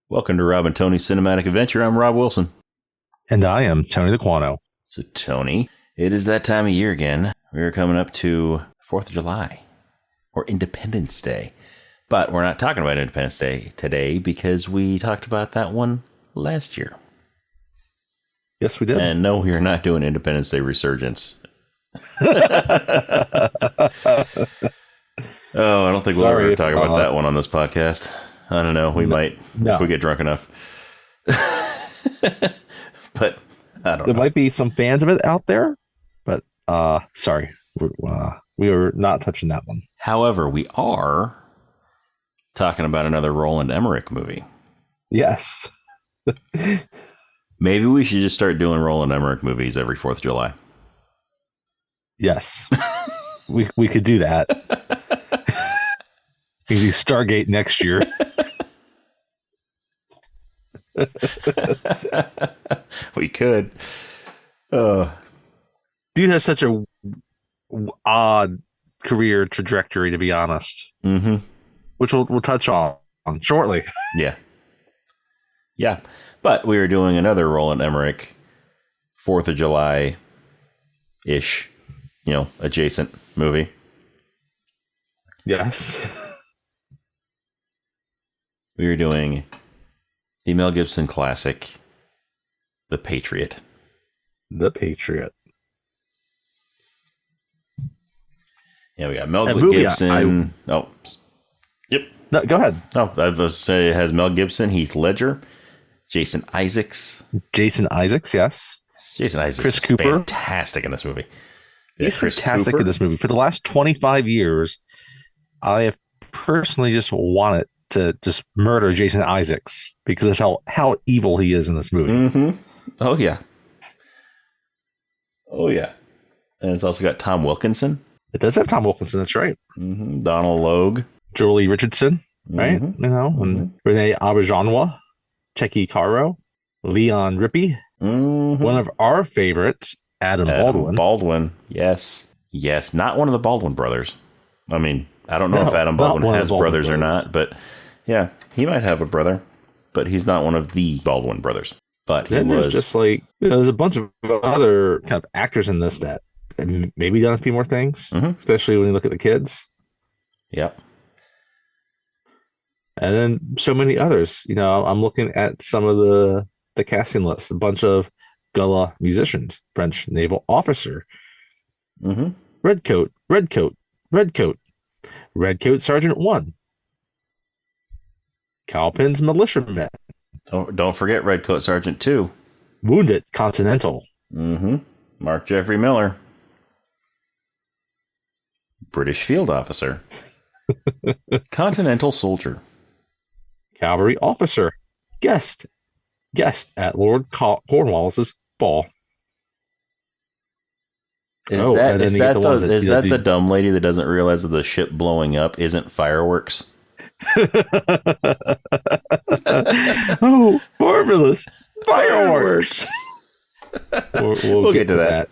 Welcome to Rob and Tony's Cinematic Adventure. I'm Rob Wilson. And I am Tony DeQuano. So, Tony, it is that time of year again. We're coming up to 4th of July, or Independence Day. But we're not talking about Independence Day today because we talked about that one last year. Yes, we did. And no, we're not doing Independence Day Resurgence. Oh, I don't think we'll ever talk about that one on this podcast. I don't know. We might if we get drunk enough. But I don't know. There might be some fans of it out there, but sorry. We are not touching that one. However, we are talking about another Roland Emmerich movie. Yes. Maybe we should just start doing Roland Emmerich movies every 4th of July. Yes. we could do that. We could do Stargate next year. We could. Dude has such a odd career trajectory, to be honest. Mm-hmm. Which we'll touch on shortly. Yeah. But we are doing another Roland Emmerich 4th of July-ish, adjacent movie. Yes. We are doing the Mel Gibson classic, The Patriot. The Patriot. Yeah, we got Mel Gibson. Yep. No, go ahead. I was going to say it has Mel Gibson, Heath Ledger, Jason Isaacs. Jason Isaacs, yes. Jason Isaacs Chris is Cooper. Fantastic in this movie. He's fantastic in this movie. For the last 25 years, I have personally just wanted to just murder Jason Isaacs because of how evil he is in this movie. Mm-hmm. Oh, yeah. And it's also got Tom Wilkinson. It does have Tom Wilkinson, that's right. Mm-hmm. Donald Logue. Jolie Richardson, right? Mm-hmm. And Renee Auberjonois, Checky Caro, Leon Rippey, one of our favorites, Adam Baldwin, yes. Not one of the Baldwin brothers. I mean, I don't know if Adam Baldwin has brothers or not, but yeah, he might have a brother, but he's not one of the Baldwin brothers. But he was just like, there's a bunch of other kind of actors in this that maybe done a few more things, especially when you look at the kids. Yep. And then so many others. I'm looking at some of the casting lists. A bunch of Gullah musicians, French naval officer, Redcoat, Sergeant 1, Cowpens militiamen. Don't forget Redcoat Sergeant 2. Wounded Continental. Mark Jeffrey Miller. British field officer. Continental soldier. Cavalry officer. Guest at Lord Cornwallis's ball. Is that the dumb lady that doesn't realize that the ship blowing up isn't fireworks? Oh, marvelous. Fireworks. We'll get to that.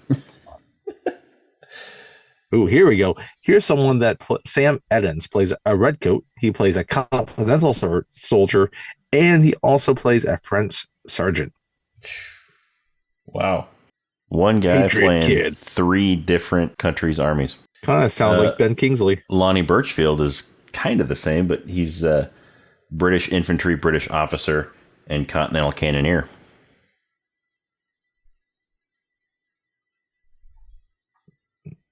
Oh, here we go. Here's someone that Sam Edens plays a redcoat. He plays a continental soldier, and he also plays a French sergeant. Wow. One guy Patriot playing kid. 3 different countries' armies. Kind of sounds like Ben Kingsley. Lonnie Birchfield is kind of the same, but he's British infantry, British officer, and continental cannoneer.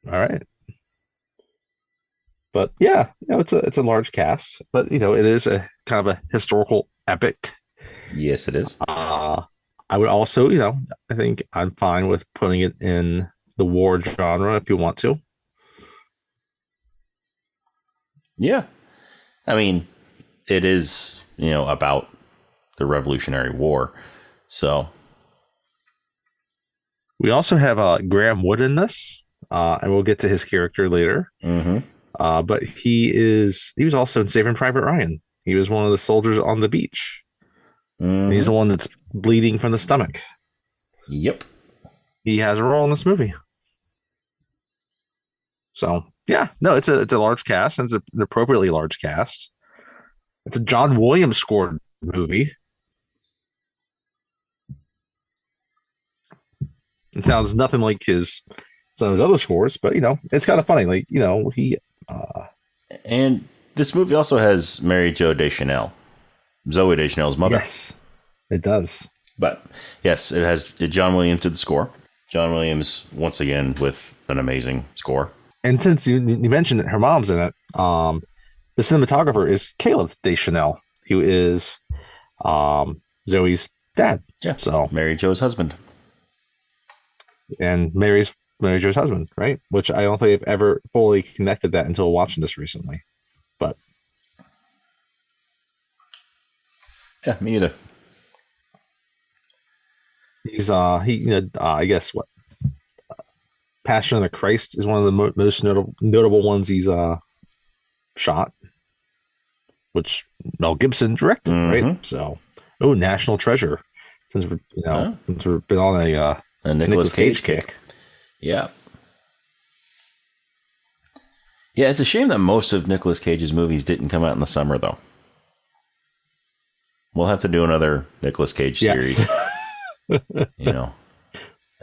All right. But yeah, it's a large cast, but it is a kind of a historical epic. Yes, it is. I would also, I think I'm fine with putting it in the war genre if you want to. Yeah. I mean, it is, about the Revolutionary War. So we also have Graham Wood in this, and we'll get to his character later. But he was also in Saving Private Ryan. He was one of the soldiers on the beach. He's the one that's bleeding from the stomach. Yep. He has a role in this movie. So yeah, no, it's a large cast, and it's an appropriately large cast. It's a John Williams scored movie. It sounds nothing like some of his other scores, but it's kind of funny. Like he. And this movie also has Mary Jo Deschanel, Zoe Deschanel's mother. Yes, it does. But yes, it has John Williams did the score. John Williams once again with an amazing score. And since you mentioned that her mom's in it, the cinematographer is Caleb Deschanel, who is Zoe's dad. Yeah. So Mary Jo's husband. And Mary Jo's husband, right? Which I don't think I've ever fully connected that until watching this recently. But yeah, me either. He's I guess what Passion of the Christ is one of the most notable ones he's shot, which Mel Gibson directed, right? So, National Treasure, since we've been on a Nicolas Cage kick. Yeah. Yeah, it's a shame that most of Nicolas Cage's movies didn't come out in the summer, though. We'll have to do another Nicolas Cage series.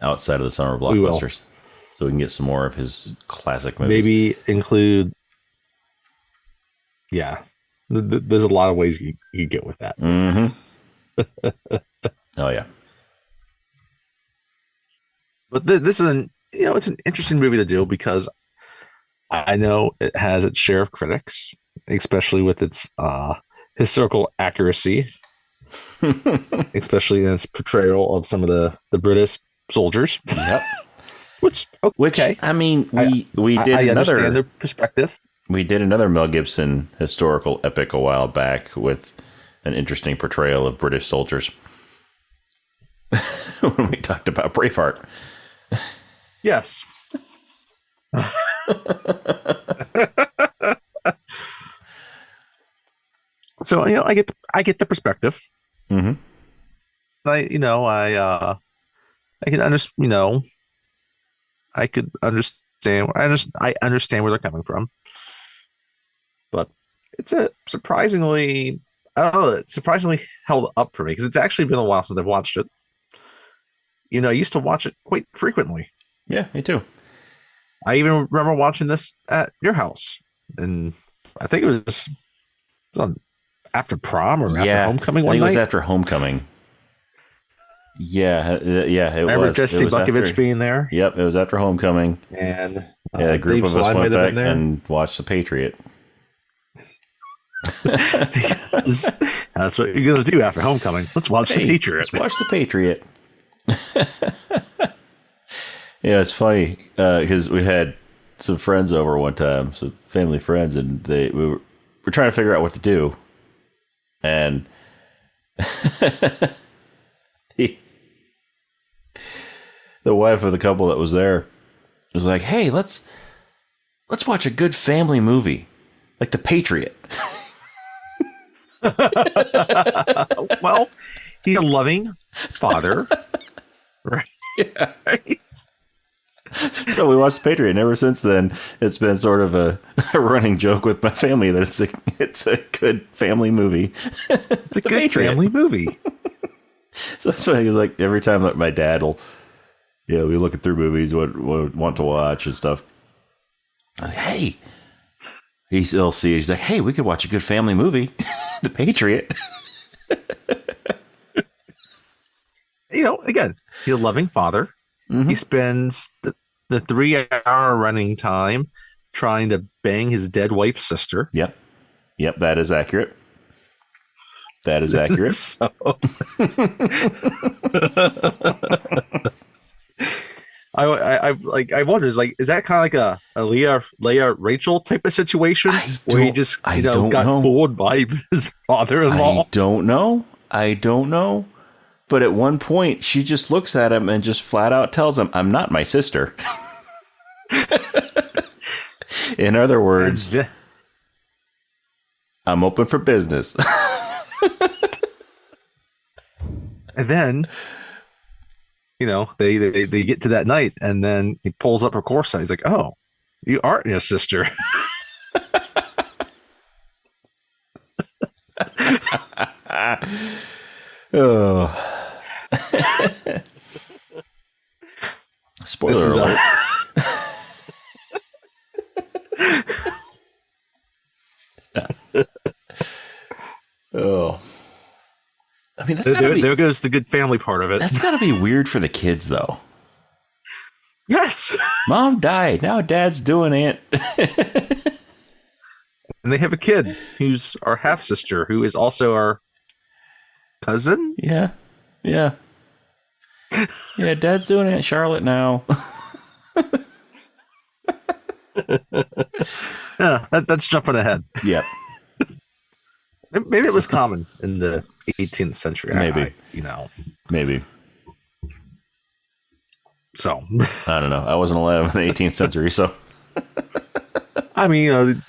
Outside of the summer blockbusters. So we can get some more of his classic movies. Maybe include... Yeah. There's a lot of ways you could get with that. Mm-hmm. Oh, yeah. But this is it's an interesting movie to do because I know it has its share of critics, especially with its historical accuracy, especially in its portrayal of some of the British soldiers. Yep. Which I mean, we did I another understand their perspective. We did another Mel Gibson historical epic a while back with an interesting portrayal of British soldiers when we talked about Braveheart. Yes. So I get the perspective. Mm-hmm. I can understand. I could understand. I understand where they're coming from, but it's surprisingly held up for me because it's actually been a while since I've watched it. I used to watch it quite frequently. Yeah, me too. I even remember watching this at your house, and I think it was after prom or after homecoming one night. I think it was after homecoming. Yeah, it remember was. Jesse Bukovich being there. Yep, it was after homecoming, and a group of us went back and watched the Patriot. That's what you're gonna do after homecoming. Let's watch the Patriot. Let's watch the Patriot. Yeah, it's funny because we had some friends over one time, some family friends, and we were trying to figure out what to do, and the wife of the couple that was there was like, "Hey, let's watch a good family movie, like The Patriot." Well, he's a loving father, right? Yeah. So we watched The Patriot, and ever since then, it's been sort of a running joke with my family that it's a good family movie. It's a good Patriot. Family movie. So that's why he was like, every time that my dad will, we looking through movies, what want to watch and stuff. I'm like, hey, he'll see. He's like, hey, we could watch a good family movie, The Patriot. Again, he's a loving father. Mm-hmm. He spends the 3-hour running time trying to bang his dead wife's sister. Yep, that is accurate. That is accurate. I wonder, is that kind of like a Leah Rachel type of situation where he just got fooled by his father-in-law? I don't know. But at one point, she just looks at him and just flat out tells him, "I'm not my sister." In other words, I'm open for business. And then, they get to that night, and then he pulls up her corset. He's like, "Oh, you aren't your sister." Oh. Spoiler alert. Oh. I mean, there goes the good family part of it. That's got to be weird for the kids, though. Yes. Mom died. Now Dad's doing it. And they have a kid who's our half sister, who is also our cousin. Yeah. Yeah. Yeah, Dad's doing Aunt Charlotte now. Yeah, that's jumping ahead. Yep. Maybe it was common in the 18th century. Maybe. Maybe. So. I don't know. I wasn't alive in the 18th century, so. I mean,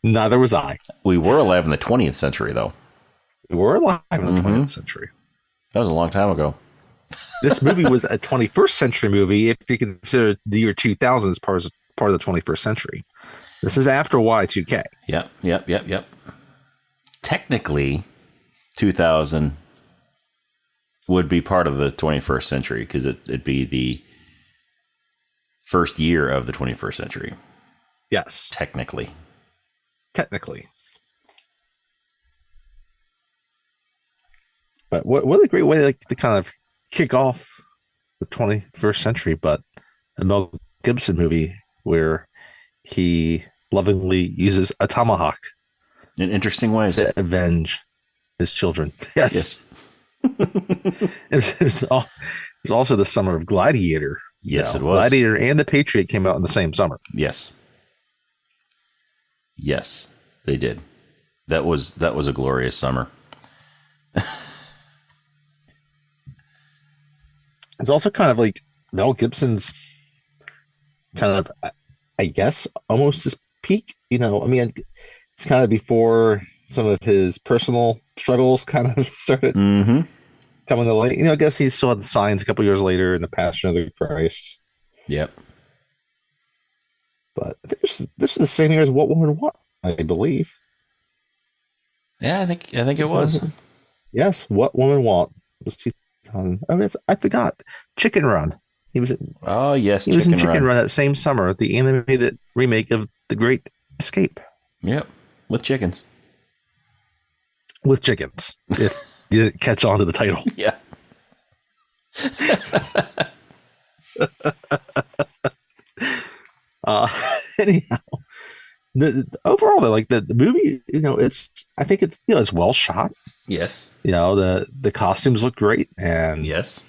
neither was I. We were alive in the 20th century, though. We were alive in the 20th century. That was a long time ago. This movie was a 21st century movie if you consider the year 2000 as part of the 21st century. This is after Y2K. Yep. Technically, 2000 would be part of the 21st century because it'd be the first year of the 21st century. Yes. Technically. But what a great way to kind of kick off the 21st century, but a Mel Gibson movie where he lovingly uses a tomahawk in interesting ways to avenge his children. Yes. It was also the summer of Gladiator. Yes, it was. Gladiator and The Patriot came out in the same summer. Yes, they did. That was a glorious summer. It's also kind of like Mel Gibson's kind of, I guess, almost his peak. I mean, it's kind of before some of his personal struggles kind of started coming to light. I guess he saw the signs a couple years later in The Passion of the Christ. Yep. But this is the same year as What Woman Want, I believe. Yeah, I think it was. Yes, What Woman Want was 2000. I forgot. Chicken Run. He was. Oh yes, he was in Chicken Run that same summer. The animated remake of The Great Escape. Yep, with chickens. If you didn't catch on to the title. Yeah. Anyhow, the overall, the movie, I think it's well shot. Yes. The costumes look great, and yes,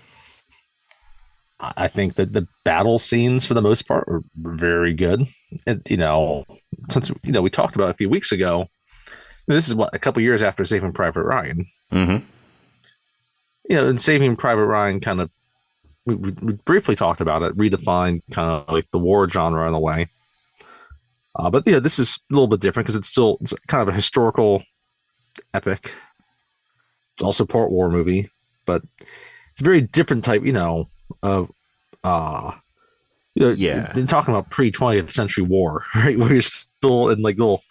I think that the battle scenes for the most part were very good. And since we talked about it a few weeks ago, this is a couple years after Saving Private Ryan. Mm-hmm. And Saving Private Ryan kind of, we briefly talked about it, redefined kind of like the war genre in a way. But this is a little bit different because it's kind of a historical epic. It's also part war movie, but it's a very different type, of yeah. Been talking about pre-20th century war, right? Where you're still in like little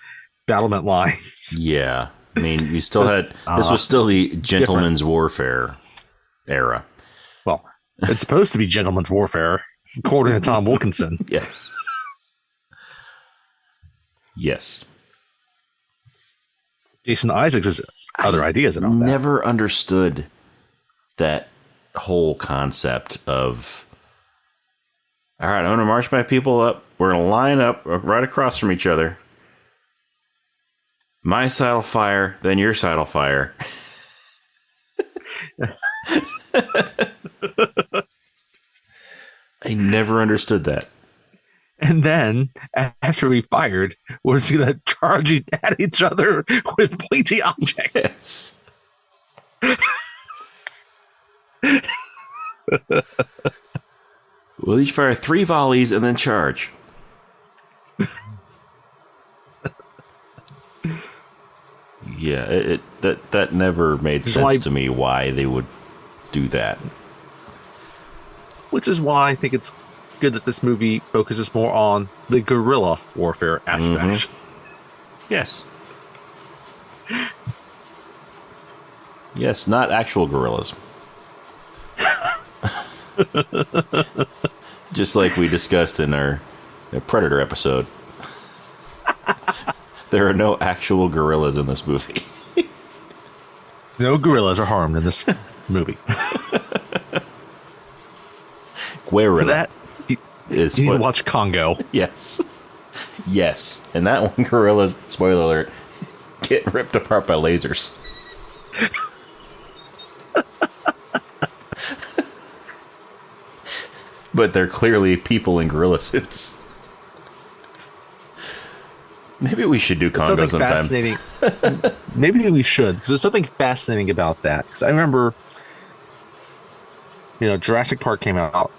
battlement lines. Yeah. I mean, you still had this was still the gentleman's warfare era. Well, it's supposed to be gentleman's warfare, according to Tom Wilkinson. Yes. Yes. Jason Isaacs has other ideas about that. Never understood that whole concept of, all right, I'm going to march my people up. We're going to line up right across from each other. My side will fire, then your side will fire. I never understood that. And then, after we fired, we're just going to charge at each other with pointy objects. Yes. We'll each fire 3 volleys and then charge. Yeah, that never made sense to me why they would do that. Which is why I think it's good that this movie focuses more on the guerrilla warfare aspect. Mm-hmm. Yes. Yes, not actual guerrillas. Just like we discussed in our Predator episode. There are no actual gorillas in this movie. No gorillas are harmed in this movie. Guerrilla. For that, you need to watch Congo. Yes. Yes. And that one, gorillas, spoiler alert, get ripped apart by lasers. But they're clearly people in gorilla suits. Maybe we should do Congo sometime. Fascinating. Maybe we should, because there's something fascinating about that. Because I remember, Jurassic Park came out,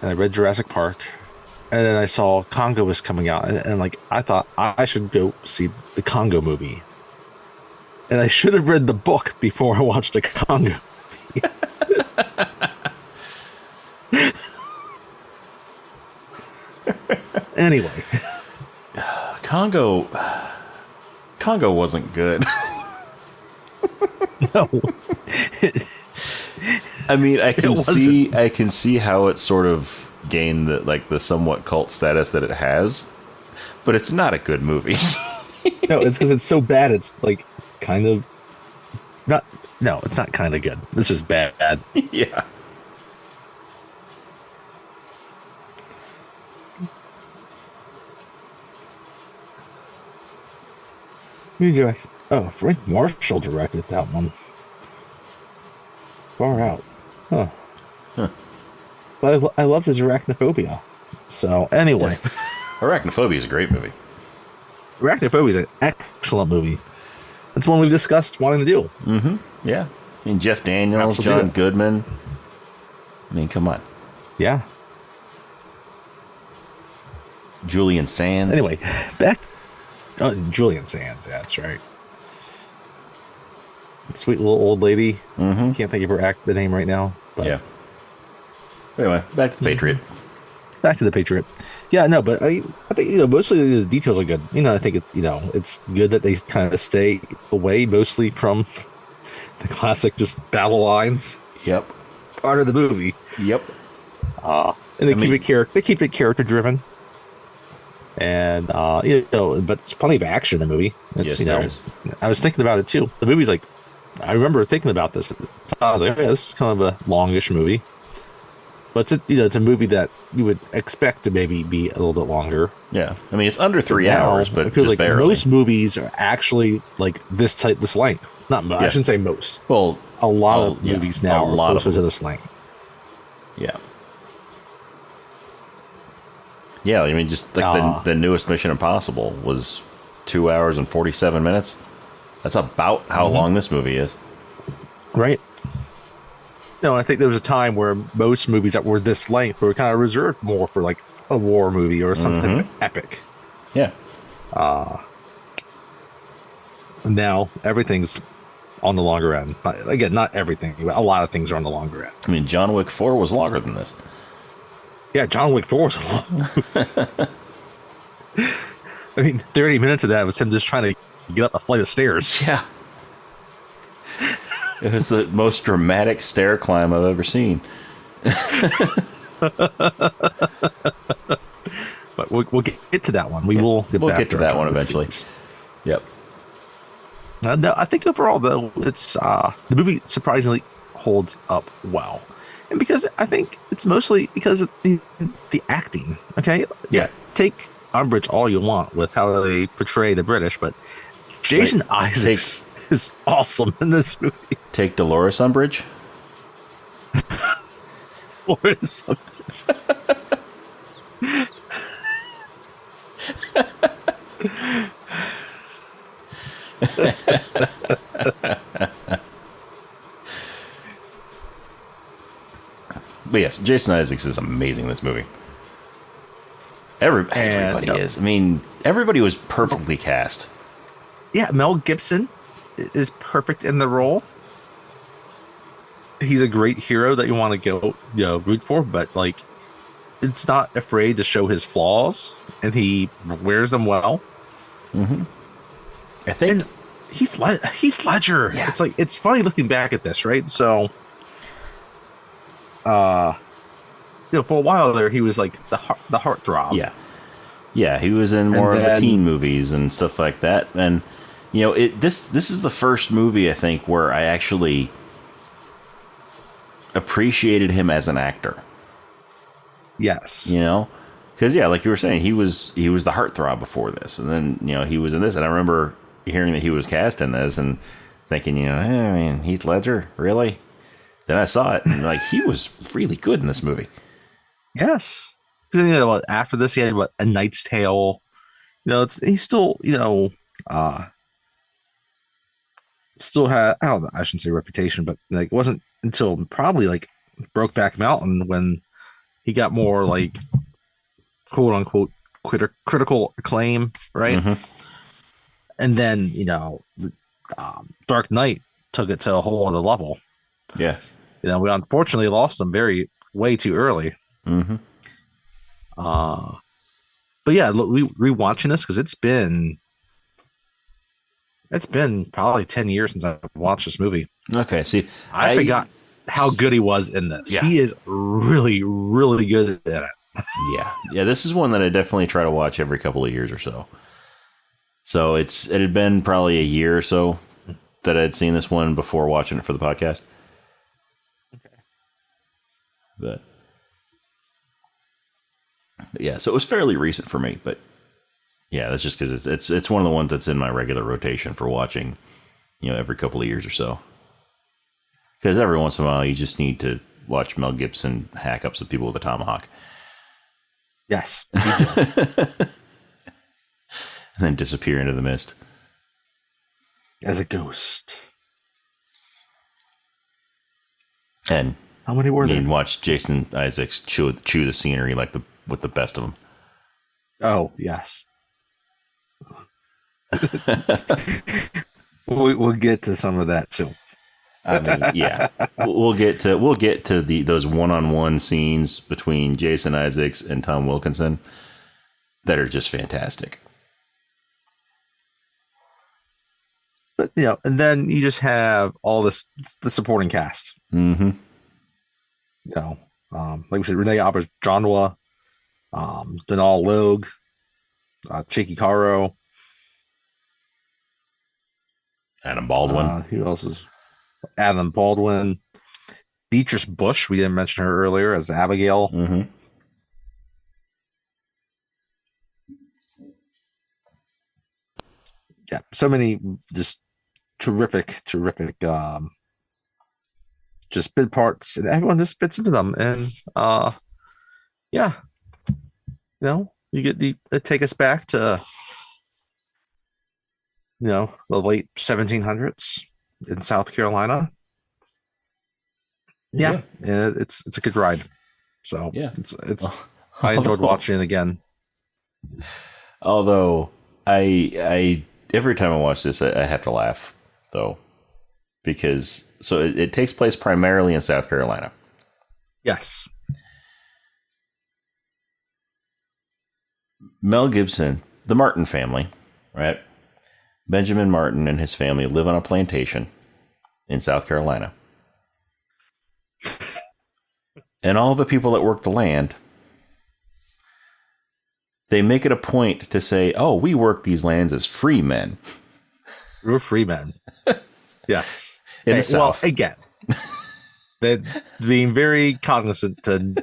and I read Jurassic Park, and then I saw Congo was coming out, and like I thought I should go see the Congo movie, and I should have read the book before I watched the Congo movie. Anyway. Congo wasn't good. No. I mean, I can see how it sort of gained the somewhat cult status that it has, but it's not a good movie. No, it's because it's so bad. It's like kind of not. No, it's not kind of good. This is bad. Yeah. Who directed? Oh, Frank Marshall directed that one. Far out. Huh. But I love his Arachnophobia. So, anyway. Yes. Arachnophobia is a great movie. Arachnophobia is an excellent movie. It's one we've discussed wanting to do. Mm-hmm. Yeah. I mean, Jeff Daniels, John Goodman. I mean, come on. Yeah. Julian Sands. Anyway, back to Julian Sands. Yeah, that's right. Sweet little old lady. Mm-hmm. Can't think of the name right now. But. Yeah. Anyway, back to the Patriot. Back to the Patriot. Yeah, no, but I think mostly the details are good. I think it's good that they kind of stay away mostly from the classic just battle lines. Yep. Part of the movie. Yep. And they keep it character driven. And but it's plenty of action in the movie. It's, yes, there is. I was thinking about it too. The movie's like, I remember thinking about this. I was like, yeah, this is kind of a longish movie. But it's a movie that you would expect to maybe be a little bit longer. Yeah, I mean it's under 3 hours, but it feels like barely. Most movies are actually like this length. Not most. Yeah. I shouldn't say most. Well, a lot of movies now are closer to this length. Yeah. Yeah, I mean, just like the newest Mission Impossible was 2 hours and 47 minutes. That's about how long this movie is. Right. I think there was a time where most movies that were this length were kind of reserved more for like a war movie or something epic. Yeah. Now everything's on the longer end. Again, not everything, but a lot of things are on the longer end. I mean, John Wick 4 was longer than this. Yeah, John Wick 4 was long. I mean, 30 minutes of that was him just trying to get up a flight of stairs. Yeah. It was the most dramatic stair climb I've ever seen. But we'll get to that one. We'll get to that one eventually. Yep. No, I think overall, though, it's the movie surprisingly holds up well. And because I think it's mostly because of the acting. Okay? Yeah. Take umbrage all you want with how they portray the British, but Jason Isaacs is awesome in this movie. Take Dolores Umbridge. Dolores Umbridge. But yes, Jason Isaacs is amazing in this movie. Everybody is. I mean, everybody was perfectly cast. Yeah, Mel Gibson is perfect in the role. He's a great hero that you want to go root for, but like, it's not afraid to show his flaws, and he wears them well. Mm-hmm. I think Heath Ledger. Yeah. It's funny looking back at this, right? So for a while there, he was like the heartthrob. Yeah. Yeah, he was in more of the teen movies and stuff like that. And, this is the first movie, I think, where I actually appreciated him as an actor. Yes. Because, like you were saying, he was the heartthrob before this. And then, he was in this. And I remember hearing that he was cast in this and thinking, Heath Ledger, really? Then I saw it, and, he was really good in this movie. Yes. After this, he had A Knight's Tale. He's still, still had, I don't know, I shouldn't say reputation, but it wasn't until probably Brokeback Mountain when he got more quote unquote critical acclaim, right? Mm-hmm. And then, Dark Knight took it to a whole other level. Yeah. We unfortunately lost him way too early. Mm-hmm. But yeah, look, rewatching this because it's been probably 10 years since I've watched this movie. Okay, see, I forgot how good he was in this. Yeah. He is really, really good at it. Yeah. This is one that I definitely try to watch every couple of years or so. So it had been probably a year or so that I'd seen this one before watching it for the podcast. Okay. But yeah, so it was fairly recent for me, but yeah, that's just because it's one of the ones that's in my regular rotation for watching, every couple of years or so. Because every once in a while, you just need to watch Mel Gibson hack up some people with a tomahawk. Yes. And then disappear into the mist. As a ghost. And how many were there? You watch Jason Isaacs chew the scenery with the best of them. Oh, yes. We'll get to some of that too. I mean, yeah, we'll get to those one-on-one scenes between Jason Isaacs and Tom Wilkinson that are just fantastic. But and then you just have all the supporting cast. Mm-hmm. Like we said, Renee Auberjonois, Donal Logue, Chicky Caro, Adam Baldwin. Who else is Adam Baldwin? Beatrice Bush. We didn't mention her earlier as Abigail. Mm-hmm. Yeah, so many just terrific, just bit parts, and everyone just fits into them. And yeah, you take us back to the late 1700s in South Carolina. Yeah. And it's a good ride. So yeah, it's I enjoyed watching it again. Although I every time I watch this, I have to laugh though, because it takes place primarily in South Carolina. Yes. Mel Gibson, the Martin family, right? Benjamin Martin and his family live on a plantation in South Carolina. And all the people that work the land, they make it a point to say, oh, we work these lands as free men. We're free men. Yes. In the South. Well, again, they're being very cognizant to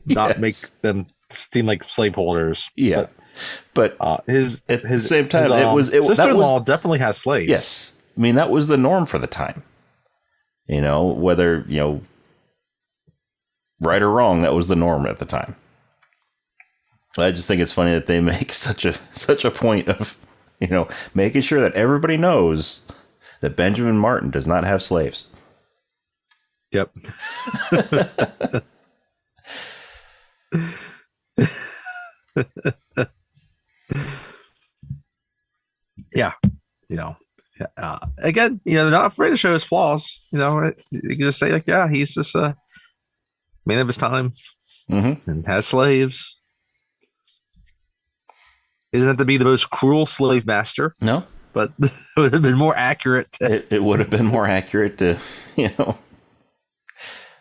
not make them seem like slaveholders. Yeah. But at the same time, sister-in-law definitely has slaves. Yes. I mean, that was the norm for the time. Whether, right or wrong, that was the norm at the time. I just think it's funny that they make such a point of, making sure that everybody knows that Benjamin Martin does not have slaves. Yep. Yeah. Again, they're not afraid to show his flaws. You can just say he's just a man of his time, mm-hmm. and has slaves. Isn't it to be the most cruel slave master? No, but it would have been more accurate. It would have been more accurate to,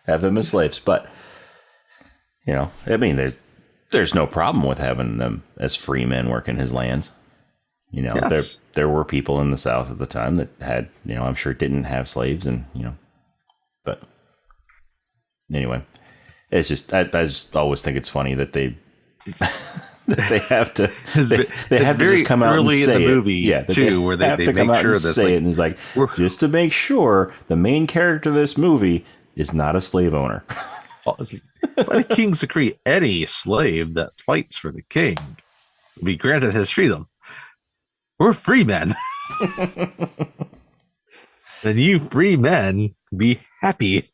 have them as slaves. But I mean, there's no problem with having them as free men working his lands. Yes. There were people in the South at the time that had, I'm sure didn't have slaves, and but anyway, it's just I just always think it's funny that they they have to they have to just come out and say in the it. movie too, where they make sure this say it, and it's like, just to make sure the main character of this movie is not a slave owner. By the king's decree, any slave that fights for the king will be granted his freedom. We're free men. And you free men be happy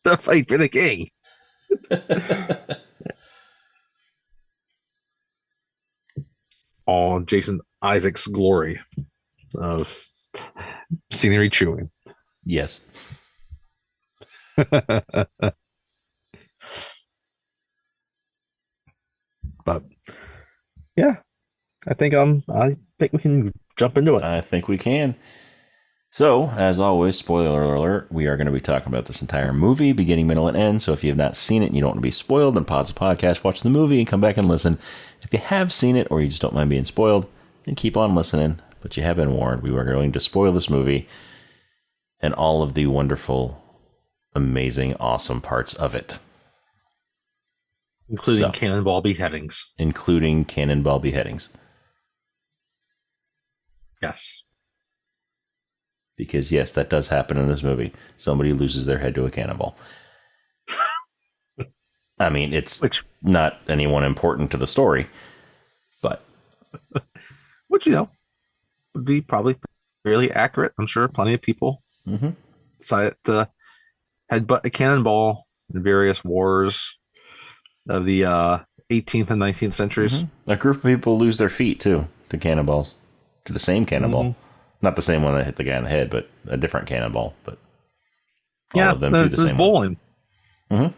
to fight for the king. All Jason Isaacs' glory of scenery chewing. Yes. But yeah, I think we can jump into it. I think we can. So, as always, spoiler alert, we are going to be talking about this entire movie, beginning, middle, and end. So if you have not seen it and you don't want to be spoiled, then pause the podcast, watch the movie, and come back and listen. If you have seen it or you just don't mind being spoiled, then keep on listening. But you have been warned. We are going to spoil this movie and all of the wonderful, amazing, awesome parts of it. Including cannonball beheadings. Yes. Because, yes, that does happen in this movie. Somebody loses their head to a cannonball. I mean, it's not anyone important to the story, but... Which, would be probably fairly accurate. I'm sure plenty of people decided to headbutt a cannonball in various wars of the 18th and 19th centuries. A group of people lose their feet, too, to cannonballs. To the same cannonball. Not the same one that hit the guy in the head, but a different cannonball. But all of them do the same bowling. One.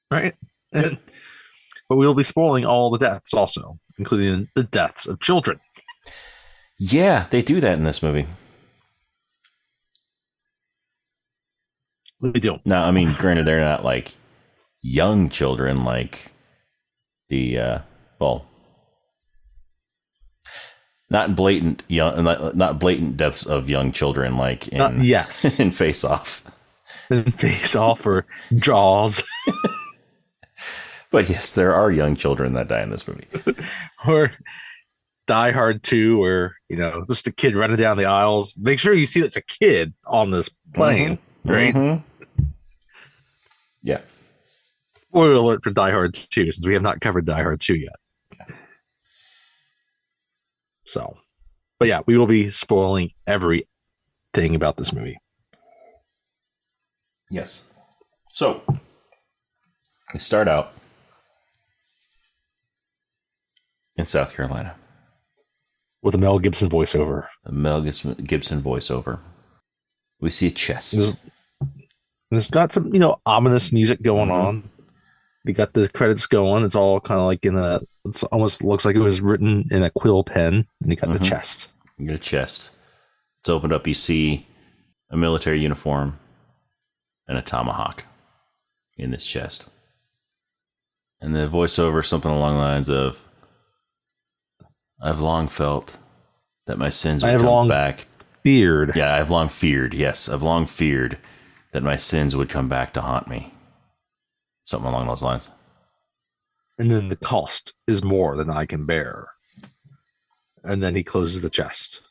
Right? But we will be spoiling all the deaths also, including the deaths of children. Yeah, they do that in this movie. We do. Now, I mean, granted, they're not like young children like the, not blatant deaths of young children like in in Face Off. In Face Off or Jaws. But yes, there are young children that die in this movie. Or Die Hard 2, where, just a kid running down the aisles. Make sure you see that's a kid on this plane, right? Yeah. Spoiler alert for Die Hard 2, since we have not covered Die Hard 2 yet. So, but yeah, we will be spoiling everything about this movie. Yes. So, we start out in South Carolina. With a Mel Gibson voiceover. We see a chest. It's got some, ominous music going on. You got the credits going. It's all kind of like it almost looks like it was written in a quill pen. And you got the chest. You got a chest. It's opened up. You see a military uniform and a tomahawk in this chest. And the voiceover, something along the lines of, I've long felt that my sins would come back. Feared. Yeah, I've long feared. Yes, I've long feared that my sins would come back to haunt me. Something along those lines. And then the cost is more than I can bear. And then he closes the chest.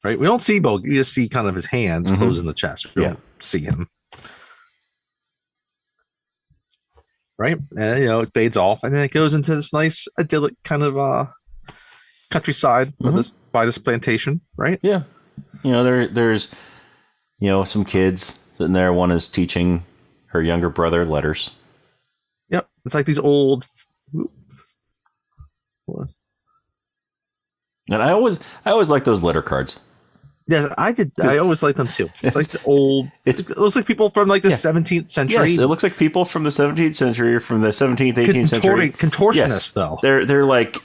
Right? We don't see Bo. You just see kind of his hands closing the chest. We don't see him. Right? And, it fades off. And then it goes into this nice, idyllic kind of countryside by this plantation. Right? Yeah. There's, some kids sitting there. One is teaching her younger brother letters. Yep. It's like these old. And I always like those letter cards. Yeah, I did. I always like them too. It's like the old. It looks like people from like the 17th century. Yes, it looks like people from the 17th century or from the 17th, 18th century. Contortionists, though. They're like,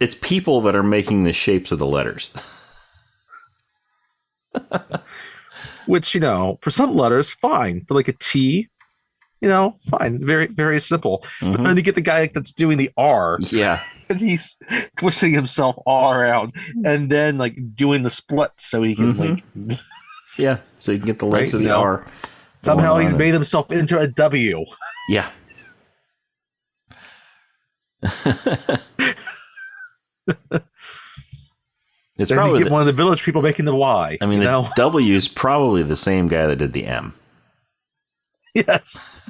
it's people that are making the shapes of the letters. Which, for some letters, fine. For like a T, fine, very very simple. But then you get the guy that's doing the R, Yeah. and he's twisting himself all around, and then like doing the split so he can Yeah, so you can get the legs of the R. Somehow he's made himself into a W. Yeah. It's then probably you get one of the village people making the Y. I mean, the W is probably the same guy that did the M. Yes.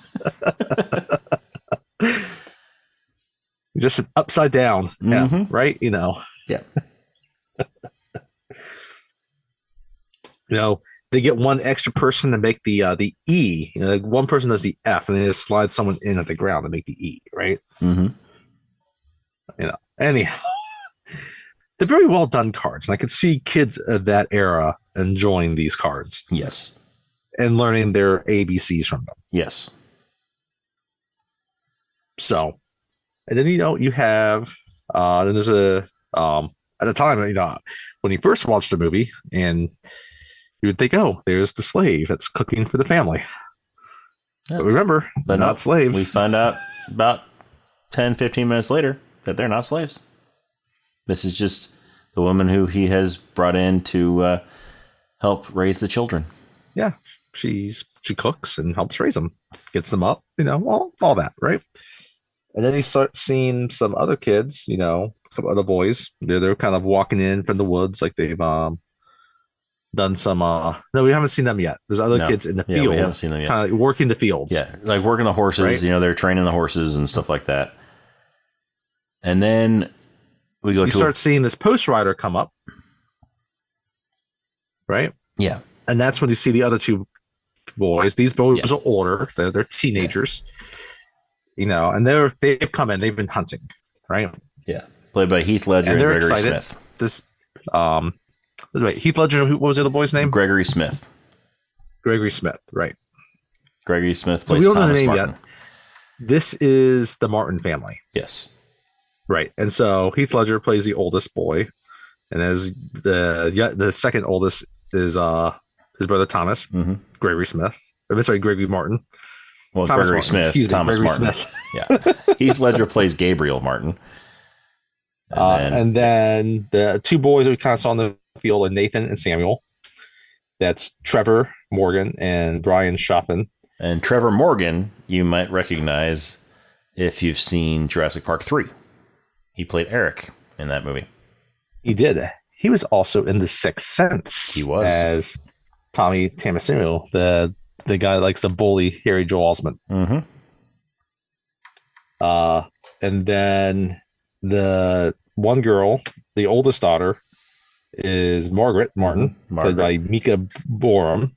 Just an upside down M, right? Yeah. They get one extra person to make the E. Like one person does the F, and they just slide someone in at the ground to make the E, right? Anyhow, they're very well done cards, and I could see kids of that era enjoying these cards. Yes. And learning their ABCs from them. Yes. So, and then you have then there's a at the time when you first watched the movie, and you would think, oh, there's the slave that's cooking for the family. Yeah. But remember, they're not slaves. We find out about 10, 15 minutes later that they're not slaves. This is just the woman who he has brought in to help raise the children. Yeah, she cooks and helps raise them, gets them up, all that, right? And then you start seeing some other kids, some other boys. They're kind of walking in from the woods, like they've done some. No, we haven't seen them yet. There's other kids in the field. We haven't seen them yet. Kind of working the fields. Yeah, like working the horses. Right? They're training the horses and stuff like that. And then you start seeing this post rider come up, right? Yeah. And that's when you see the other two boys. These boys are older. They're teenagers, and they've come in. They've been hunting, right? Yeah. Played by Heath Ledger and Gregory excited. Smith. Heath Ledger. What was the other boy's name? Gregory Smith. Gregory Smith, right? Gregory Smith plays we don't know Thomas the name Martin. Yet. This is the Martin family. Yes. Right. And so Heath Ledger plays the oldest boy, and as the second oldest is his brother Thomas, Gregory Smith. I'm sorry, Gregory Martin. Well, Thomas Gregory Martin. Smith, Thomas Gregory Martin. Smith. Yeah. Heath Ledger plays Gabriel Martin. And then the two boys that we kind of saw in the field are Nathan and Samuel. That's Trevor Morgan and Brian Chaffin. And Trevor Morgan, you might recognize if you've seen Jurassic Park 3. He played Eric in that movie. He did. He was also in The Sixth Sense. He was. As Tommy Tamasuno, the guy that likes to bully Harry Joel Osment. And then the one girl, the oldest daughter, is Margaret Martin, played by Mika Borum.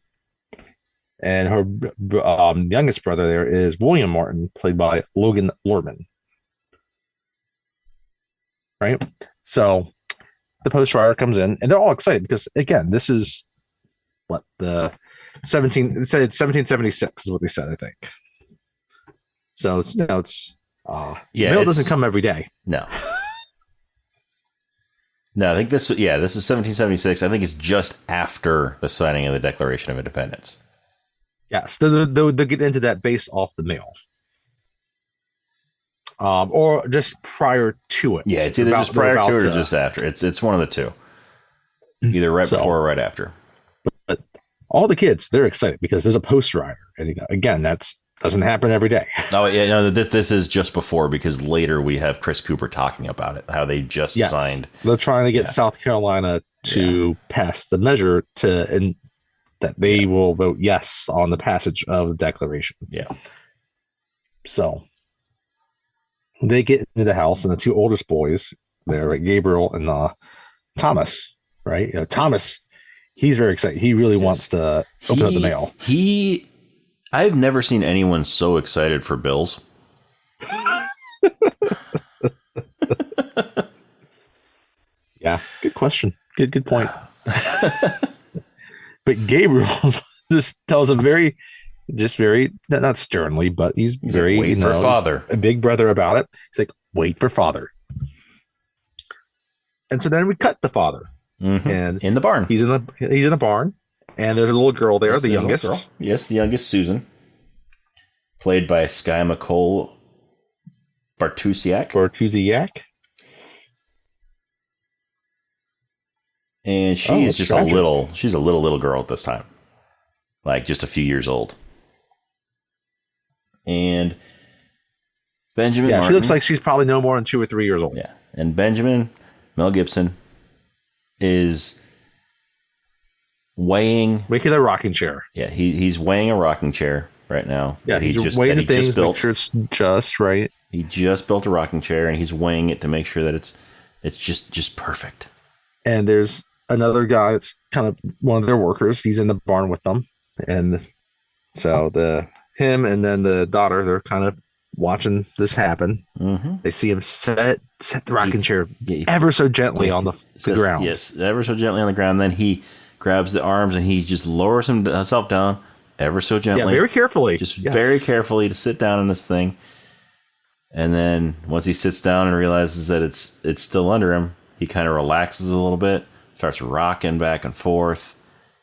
And her youngest brother there is William Martin, played by Logan Lerman. Right? So the post rider comes in, and they're all excited because, again, this is what it said 1776 is what they said, I think. So it's mail doesn't come every day. No, I think this is 1776. I think it's just after the signing of the Declaration of Independence. Yes, they'll get into that based off the mail. Or just prior to it. Yeah, it's either just prior to it or just after. It's one of the two. Either right before or right after. But all the kids, they're excited because there's a post rider. And again, that doesn't happen every day. Oh, yeah, no, this is just before, because later we have Chris Cooper talking about it, how they just signed. They're trying to get South Carolina to pass the measure and that they will vote yes on the passage of the Declaration. Yeah. So they get into the house, and the two oldest boys there, right, Gabriel and Thomas, right? Thomas, he's very excited. He really wants to open up the mail. I've never seen anyone so excited for bills. Yeah, good question. Good point. But Gabriel just tells him very, not sternly, but he's very, wait for father, a big brother about it. He's like, wait for father. And so then we cut the father, and in the barn. He's in the barn, and there's a little girl there, the youngest. Yes, the youngest, Susan. played by Skye McCole Bartusiak. And she is just tragic. She's a little girl at this time. Like just a few years old. And Benjamin Martin, she looks like she's probably no more than 2 or 3 years old. Yeah. And Mel Gibson, is weighing... Making a rocking chair. Yeah, he's weighing a rocking chair right now. Yeah, he's weighing the things, make sure it's just right. He just built a rocking chair, and he's weighing it to make sure that it's just perfect. And there's another guy that's kind of one of their workers. He's in the barn with them. And so him and then the daughter, they're kind of watching this happen. Mm-hmm. They see him set the rocking chair ever so gently on the ground. Yes, ever so gently on the ground. Then he grabs the arms and he just lowers himself down ever so gently. Yeah, very carefully. Very carefully to sit down in this thing. And then once he sits down and realizes that it's still under him, he kind of relaxes a little bit, starts rocking back and forth.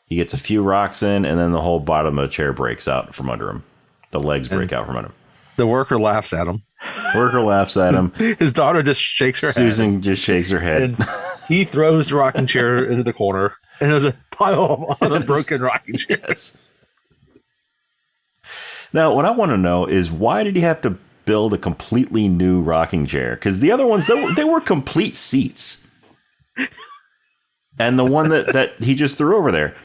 He gets a few rocks in, and then the whole bottom of the chair breaks out from under him. The legs break out from under him. The worker laughs at him. His daughter just shakes her head. Susan just shakes her head. And he throws the rocking chair into the corner, and there's a pile of other broken rocking chairs. Yes. Now, what I want to know is, why did he have to build a completely new rocking chair? Because the other ones, they were complete seats. And the one that he just threw over there,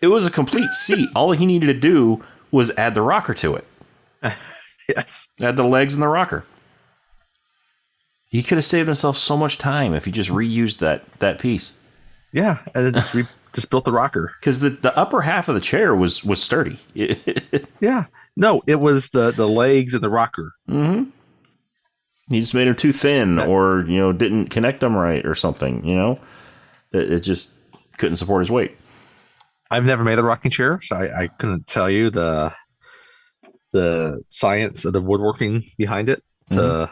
it was a complete seat. All he needed to do was add the rocker to it. Yes. Add the legs and the rocker. He could have saved himself so much time if he just reused that piece. Yeah, and then just built the rocker. Because the upper half of the chair was sturdy. Yeah. No, it was the legs and the rocker. Mm-hmm. He just made them too thin, or didn't connect them right or something. It just couldn't support his weight. I've never made a rocking chair, so I couldn't tell you the science of the woodworking behind it to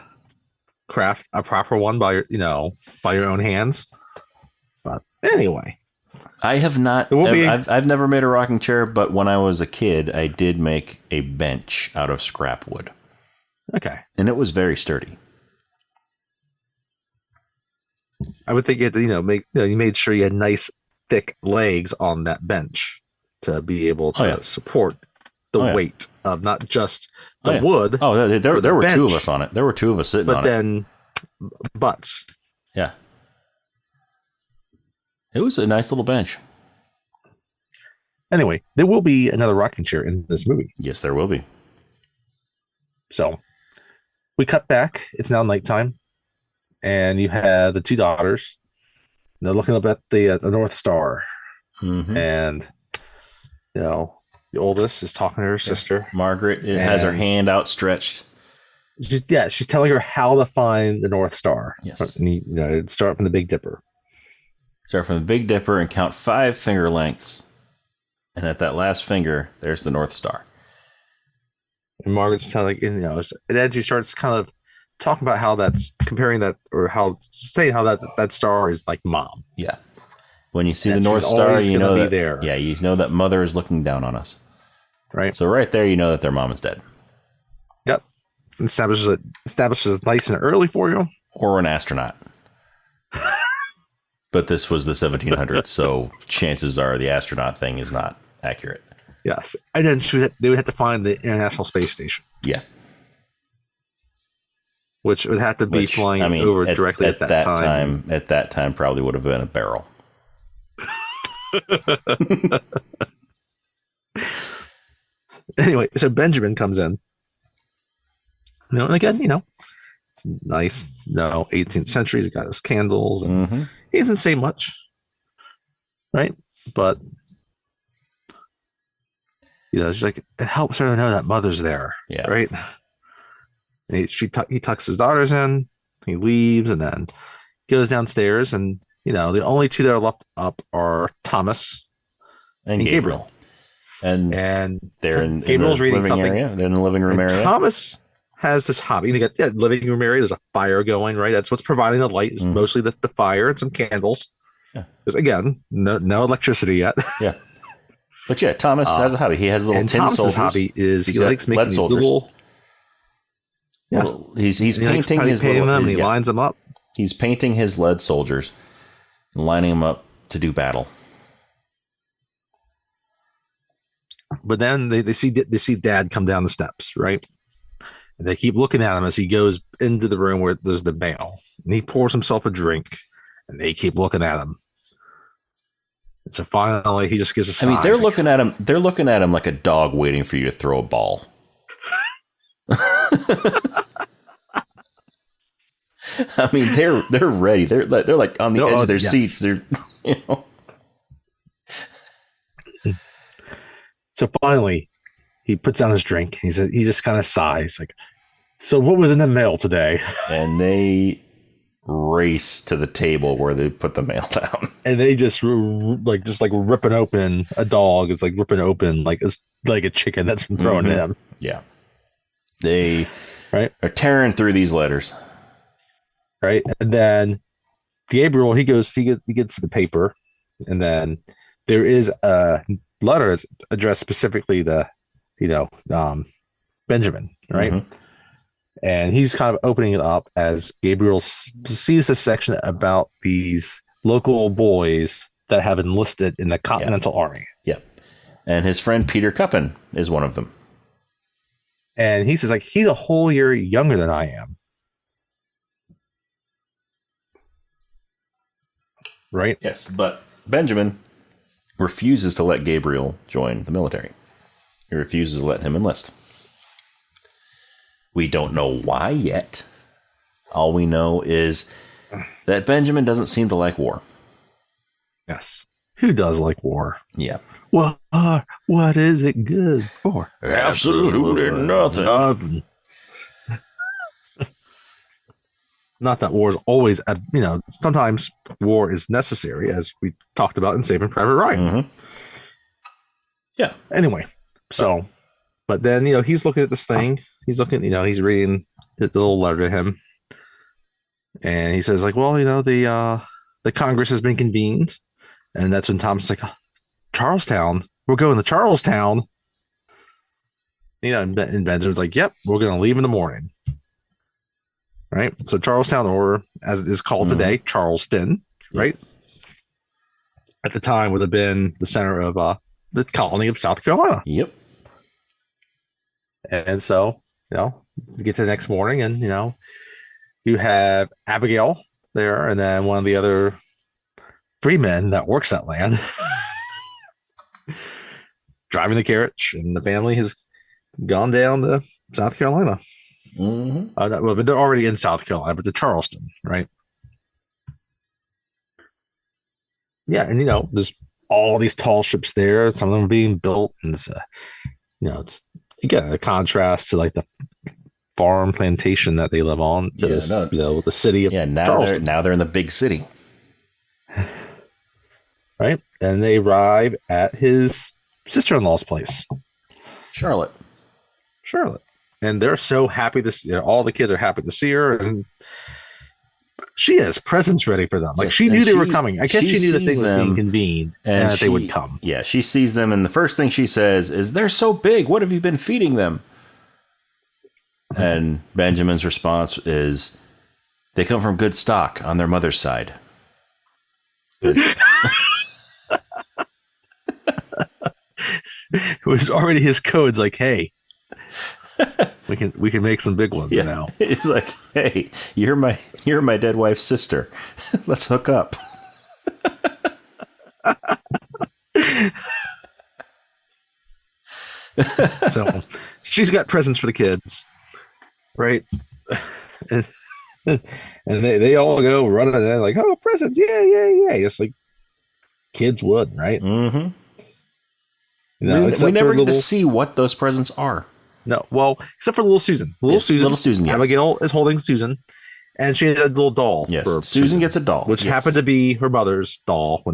craft a proper one by your own hands. But anyway, I have not. I've never made a rocking chair, but when I was a kid, I did make a bench out of scrap wood. Okay, and it was very sturdy. I would think you made sure you had nice thick legs on that bench to be able to support the weight of not just the wood. Oh, there were bench, 2 of us on it. There were 2 of us sitting on it. But then butts. Yeah. It was a nice little bench. Anyway, there will be another rocking chair in this movie. Yes, there will be. So we cut back. It's now nighttime. And you have the 2 daughters. They're looking up at the North Star. Mm-hmm. And, the oldest is talking to her sister. Margaret has her hand outstretched. She's telling her how to find the North Star. Yes. And start from the Big Dipper. Start from the Big Dipper and count 5 finger lengths. And at that last finger, there's the North Star. And Margaret's telling, and then she starts kind of talking about how that's comparing that, or saying how that star is like mom. Yeah. When you see the North Star, you know that there. Yeah, you know that mother is looking down on us. Right. So right there, you know that their mom is dead. Yep. Establishes it nice and early for you. Or an astronaut. But this was the 1700s, so chances are the astronaut thing is not accurate. Yes. And then they would have to find the International Space Station. Yeah. Which would have to be flying over directly at that time. At that time, probably would have been a barrel. Anyway, so Benjamin comes in. And again, it's nice. 18th century. He's got his candles, and he doesn't say much, right? But she's like, it helps her to know that mother's there, right? And he tucks his daughters in. He leaves, and then goes downstairs, and the only 2 that are left up are Thomas and Gabriel. And they're in Gabriel's the reading living something. area. They're in the living room area. Thomas has this hobby. They got that living room area. There's a fire going, right? That's what's providing the light. Is mostly the fire and some candles. Yeah. Because again, no electricity yet. Yeah. But yeah, Thomas has a hobby. He has little and tin Thomas's soldiers. hobby is he got likes making lead these soldiers. little. Yeah, He's he likes painting his painting little, them. And he lines them up. He's painting his lead soldiers, lining them up to do battle. But then they see Dad come down the steps, right? And they keep looking at him as he goes into the room where there's the mail, and he pours himself a drink, and they keep looking at him. And so finally, he just gives a sigh. I mean, they're looking at him. They're looking at him like a dog waiting for you to throw a ball. I mean, they're ready. They're like on the edge of their seats. They're, you know. So finally, he puts down his drink. He just kind of sighs, like, "So what was in the mail today?" And they race to the table where they put the mail down, and they just like ripping open a dog. It's like ripping open like a chicken that's been thrown in. Yeah, they are tearing through these letters. Right, and then Gabriel he gets to the paper, and then there is a letter that's addressed specifically to Benjamin, right? And he's kind of opening it up as Gabriel sees this section about these local boys that have enlisted in the Continental Army. Yep. And his friend Peter Cuppen is one of them. And he says, like, he's a whole year younger than I am. Right? Yes, but Benjamin refuses to let Gabriel join the military. He refuses to let him enlist. We don't know why yet. All we know is that Benjamin doesn't seem to like war. Yes. Who does like war? Yeah. What is it good for? Absolutely nothing. Not that war is always, sometimes war is necessary, as we talked about in Saving Private Ryan. Yeah. Anyway, so, but then, he's looking at this thing. He's looking, he's reading the little letter to him. And he says, like, well, the Congress has been convened. And that's when Tom's like, Charlestown? We're going to Charlestown. And Benjamin's like, yep, we're going to leave in the morning. Right? So Charlestown, or as it is called today, Charleston, right? At the time would have been the center of the colony of South Carolina. Yep. And so, you get to the next morning and, you have Abigail there and then one of the other freemen that works that land driving the carriage, and the family has gone down to South Carolina. Well, but they're already in South Carolina, but to Charleston, right? Yeah, and there's all these tall ships there. Some of them are being built, and it's again a contrast to like the farm plantation that they live on to the city of Charleston. Now they're in the big city, right? And they arrive at his sister-in-law's place, Charlotte. And they're so happy all the kids are happy to see her, and she has presents ready for them. Like, she knew they were coming. I guess she knew the thing was being convened and that they would come. Yeah, she sees them, and the first thing she says is, "They're so big. What have you been feeding them?" And Benjamin's response is, "They come from good stock on their mother's side." It was already his codes. Like, hey. We can make some big ones now. It's like, hey, you're my dead wife's sister. Let's hook up. So she's got presents for the kids, right? And they all go running and like, oh, presents, yeah, just like kids would, right? We never get to see what those presents are. No, well, except for little Susan. Little Susan, yes. Abigail is holding Susan, and she has a little doll. Yes, Susan gets a doll, which happened to be her mother's doll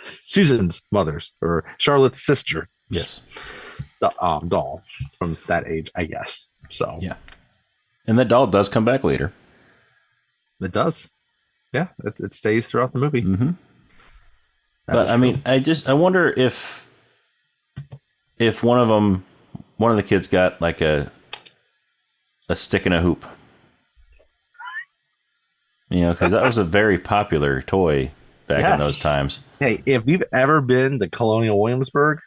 Susan's mother's, or Charlotte's sister. Yes, doll from that age, I guess. So yeah, and that doll does come back later. It does. Yeah, it stays throughout the movie. But I mean, I wonder if one of the kids got like a stick and a hoop. Because that was a very popular toy back in those times. Hey, if you've ever been to Colonial Williamsburg,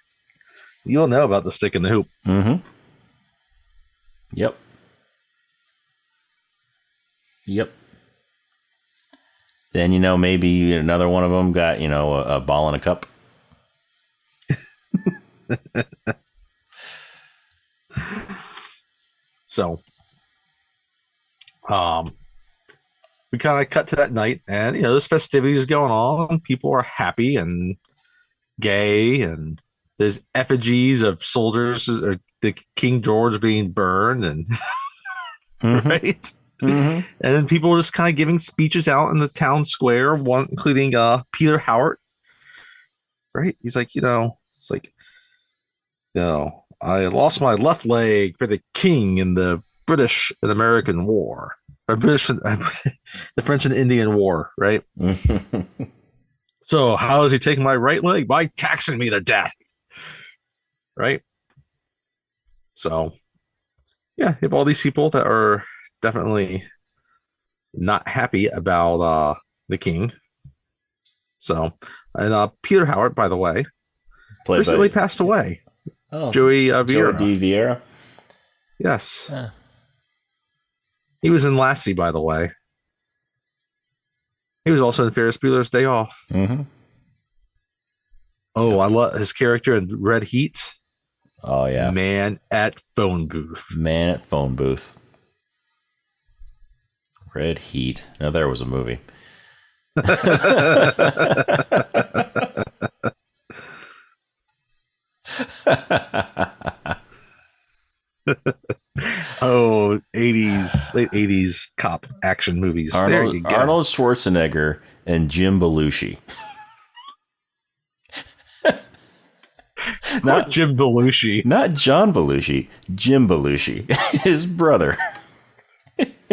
you'll know about the stick and the hoop. Mm-hmm. Yep. Then, maybe another one of them got, a ball and a cup. So, we kind of cut to that night, and there's festivities going on. People are happy and gay, and there's effigies of soldiers, or the King George being burned, and mm-hmm. right. Mm-hmm. And then people are just kind of giving speeches out in the town square. One including Peter Howard. Right? He's like, it's like, I lost my left leg for the king in the British and American War. The French and Indian War, right? So how is he taking my right leg? By taxing me to death. Right? So, yeah, you have all these people that are definitely not happy about the king. So, and Peter Howard, by the way, recently passed away. Oh, Joey Vieira. Joey D. Vieira? Yes. He was in Lassie, by the way. He was also in Ferris Bueller's Day Off. Mm-hmm. Oh, I love his character in Red Heat. Oh, yeah. Man at Phone Booth. Red Heat. Now, there was a movie. Oh, late 80s cop action movies. Arnold Schwarzenegger and Jim Belushi. Not Jim Belushi. Not John Belushi. Jim Belushi. His brother.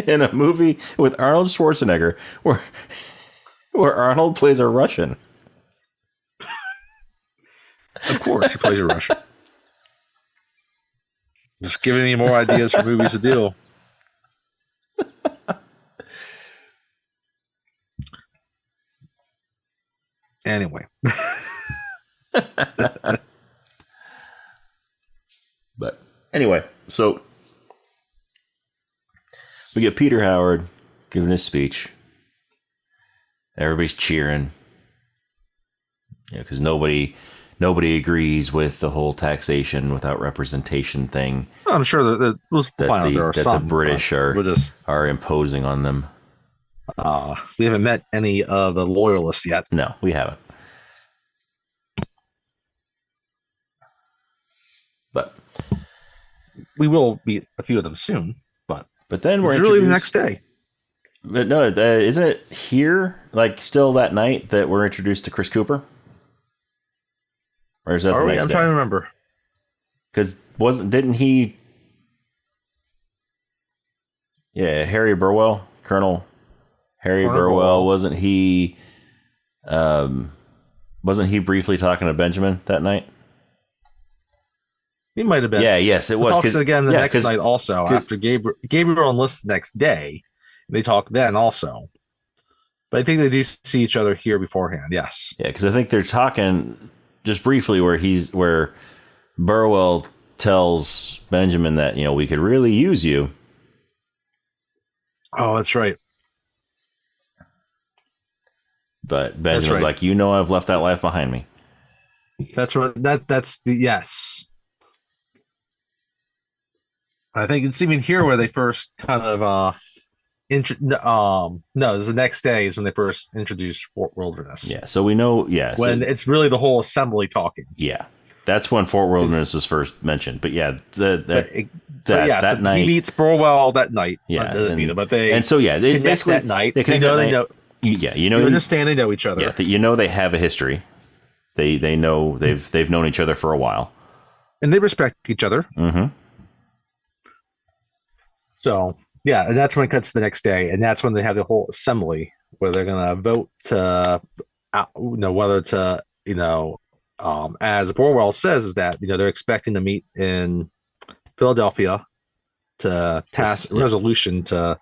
In a movie with Arnold Schwarzenegger where Arnold plays a Russian. Of course, he plays a Russian. Just giving you more ideas for movies to do. Anyway. But anyway, so we get Peter Howard giving his speech. Everybody's cheering. Because nobody agrees with the whole taxation without representation thing. I'm sure that the British are imposing on them. We haven't met any of the loyalists yet. No, we haven't. But we will meet a few of them soon. But then we're really the next day. But no, isn't it here, like still that night, that we're introduced to Chris Cooper? Or is that the next day? I'm trying to remember. Because didn't he? Yeah, Harry Burwell, Colonel Harry Burwell, wasn't he? Wasn't he briefly talking to Benjamin that night? He might have been. Yeah, yes, it was. Talks again the next night also after Gabriel enlists the next day. They talk then also. But I think they do see each other here beforehand. Yes. Yeah, because I think they're talking just briefly where Burwell tells Benjamin that, we could really use you. Oh, that's right. But Benjamin's like, I've left that life behind me. That's right. That's the yes. I think it's even here where they first kind of no, this is the next day is when they first introduced Fort Wilderness. Yeah, so we know, when it's really the whole assembly talking. Yeah, that's when Fort Wilderness is first mentioned. But yeah, that night he meets Burwell that night. Yeah, they basically that night. They know. Yeah, you understand they know each other. Yeah, they have a history. They know they've known each other for a while, and they respect each other. Mm-hmm. So. Yeah, and that's when it cuts to the next day, and that's when they have the whole assembly where they're going to vote to, whether to as Borwell says, is that they're expecting to meet in Philadelphia to pass a resolution to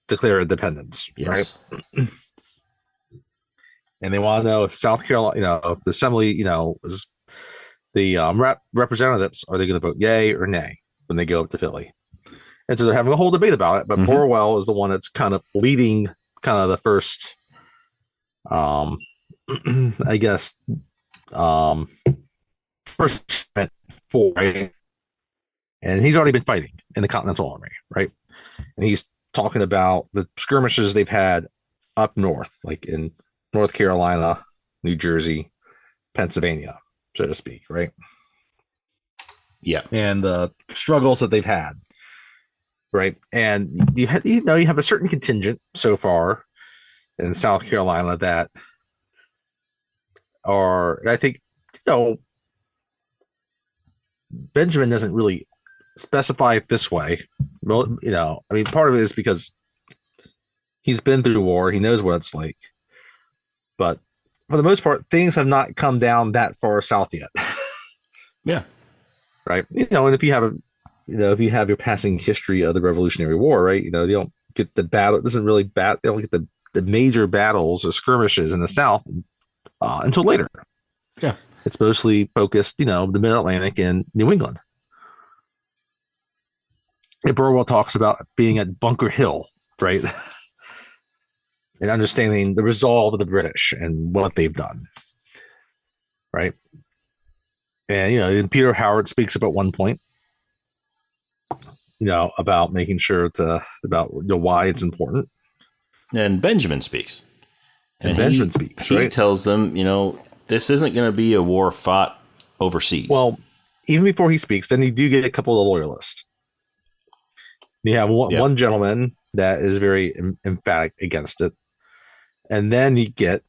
declare independence, right? And they want to know if South Carolina, if the Assembly, is the representatives, are they going to vote yay or nay when they go up to Philly? And so they're having a whole debate about it. But Borwell is the one that's kind of leading, kind of the first, I guess, first for, right? And he's already been fighting in the Continental Army, right? And he's talking about the skirmishes they've had up north, like in North Carolina, New Jersey, Pennsylvania, so to speak, right? Yeah. And the struggles that they've had, right? And you have a certain contingent so far in South Carolina that are, I think, Benjamin doesn't really specify it this way. Well, part of it is because he's been through war, he knows what it's like. But for the most part, things have not come down that far south yet. Yeah. Right. And if you have your passing history of the Revolutionary War, right, you don't get the battle. It doesn't really they don't get the major battles or skirmishes in the South until later. Yeah. It's mostly focused, the Mid-Atlantic and New England. And Burwell talks about being at Bunker Hill, right? And understanding the resolve of the British and what they've done, right? And Peter Howard speaks about one point, about making sure about why it's important. And Benjamin speaks. And Benjamin speaks. He tells them, this isn't going to be a war fought overseas. Well, even before he speaks, then you do get a couple of loyalists. You have one gentleman that is very emphatic against it. And then you get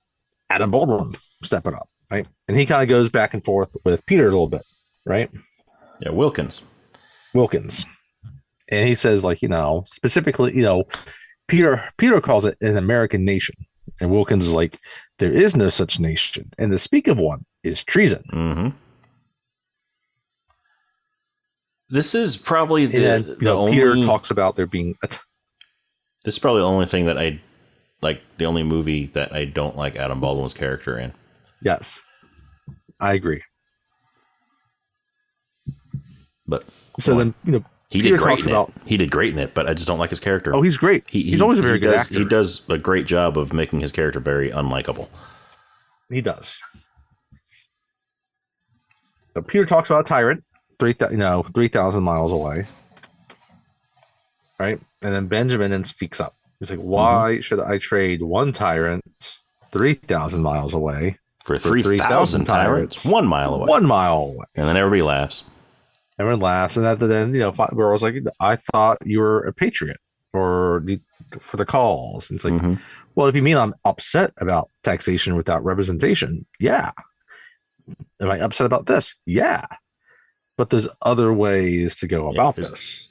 Adam Baldwin stepping up, right? And he kind of goes back and forth with Peter a little bit, right? Yeah, Wilkins. And he says, specifically, Peter calls it an American nation. And Wilkins is like, there is no such nation. And to speak of one is treason. Mm-hmm. This is probably the only... Peter talks about there being... This is probably the only thing that the only movie that I don't like Adam Baldwin's character in. Yes, I agree. But so then, he did great in it. He did great in it, but I just don't like his character. Oh, he's great. He's always a very good actor. He does a great job of making his character very unlikable. He does. So Peter talks about a tyrant, 3,000 miles away, right? And then Benjamin then speaks up. He's like, why should I trade one tyrant 3,000 miles away for 3,000 tyrants 1 mile away? 1 mile away. And then everybody laughs. Everyone laughs. And then, Burrow's like, I thought you were a patriot for the cause. And it's like, well, if you mean I'm upset about taxation without representation, yeah. Am I upset about this? Yeah. But there's other ways to go about this.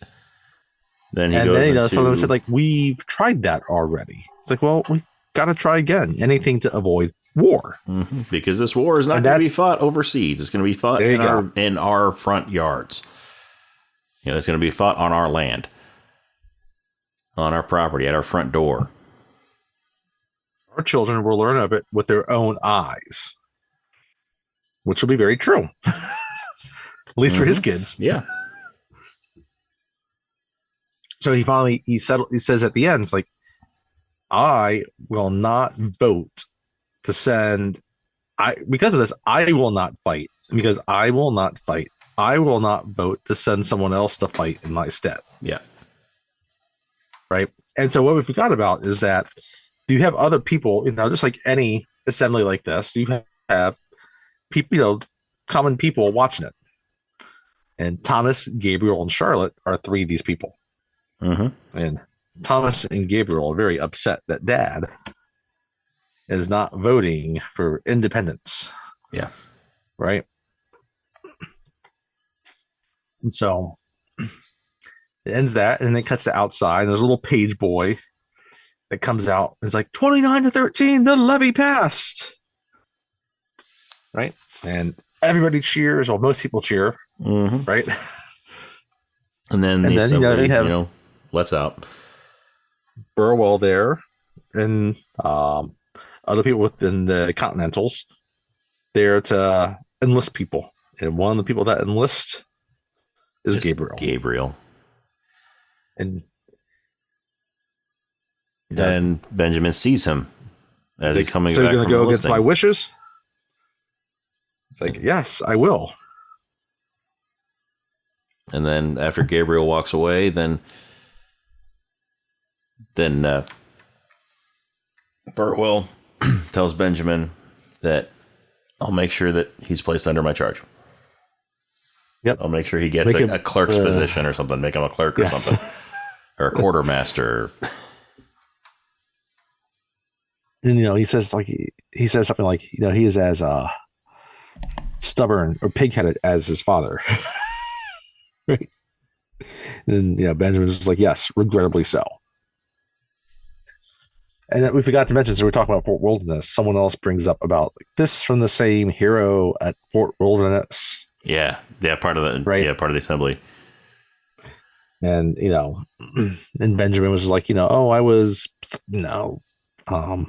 Then he goes into... some of them said, we've tried that already. It's like, well, we got to try again. Anything to avoid war. Mm-hmm. Because this war is not going to be fought overseas. It's going to be fought in our front yards. It's going to be fought on our land, on our property, at our front door. Our children will learn of it with their own eyes, which will be very true. At least for his kids. Yeah. So he says at the end, it's like, I will not vote to send, because of this, I will not fight. Because I will not fight. I will not vote to send someone else to fight in my stead. Yeah. Right. And so what we forgot about is that you have other people, just like any assembly like this, you have people, common people watching it. And Thomas, Gabriel, and Charlotte are three of these people. Mm-hmm. And Thomas and Gabriel are very upset that Dad is not voting for independence. Yeah. Right. And so it ends that, and then it cuts to outside. And there's a little page boy that comes out. It's like 29-13, the levy passed. right? And everybody cheers, or most people cheer, right? And then the assembly, you have lets out Burwell there, and other people within the Continentals there to enlist people. And one of the people that enlist is Gabriel. And then Benjamin sees him as he's coming back. So you're going to go against my wishes? It's like, yes, I will. And then after Gabriel walks away, then Burtwell tells Benjamin that I'll make sure that he's placed under my charge. Yep. I'll make sure he gets a clerk's position or something. Make him a clerk or something. Or a quartermaster. And, he says he says something like, he is as stubborn or pig-headed as his father. Right. And then, Benjamin's just like, yes, regrettably so. And then we forgot to mention, so we're talking about Fort Wilderness. Someone else brings up about this from the same hero at Fort Wilderness. Yeah, part of the part of the assembly. And and Benjamin was like, I was,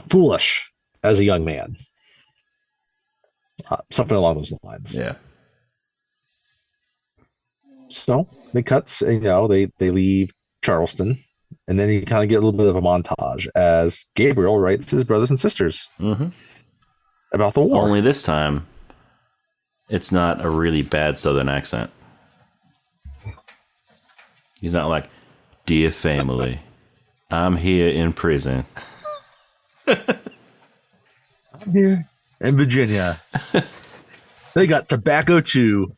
foolish as a young man, something along those lines. Yeah. So they cuts, they leave Charleston. And then you kind of get a little bit of a montage as Gabriel writes his brothers and sisters about the war. Only this time, it's not a really bad Southern accent. He's not like, dear family, I'm here in prison. I'm here in Virginia. They got tobacco too.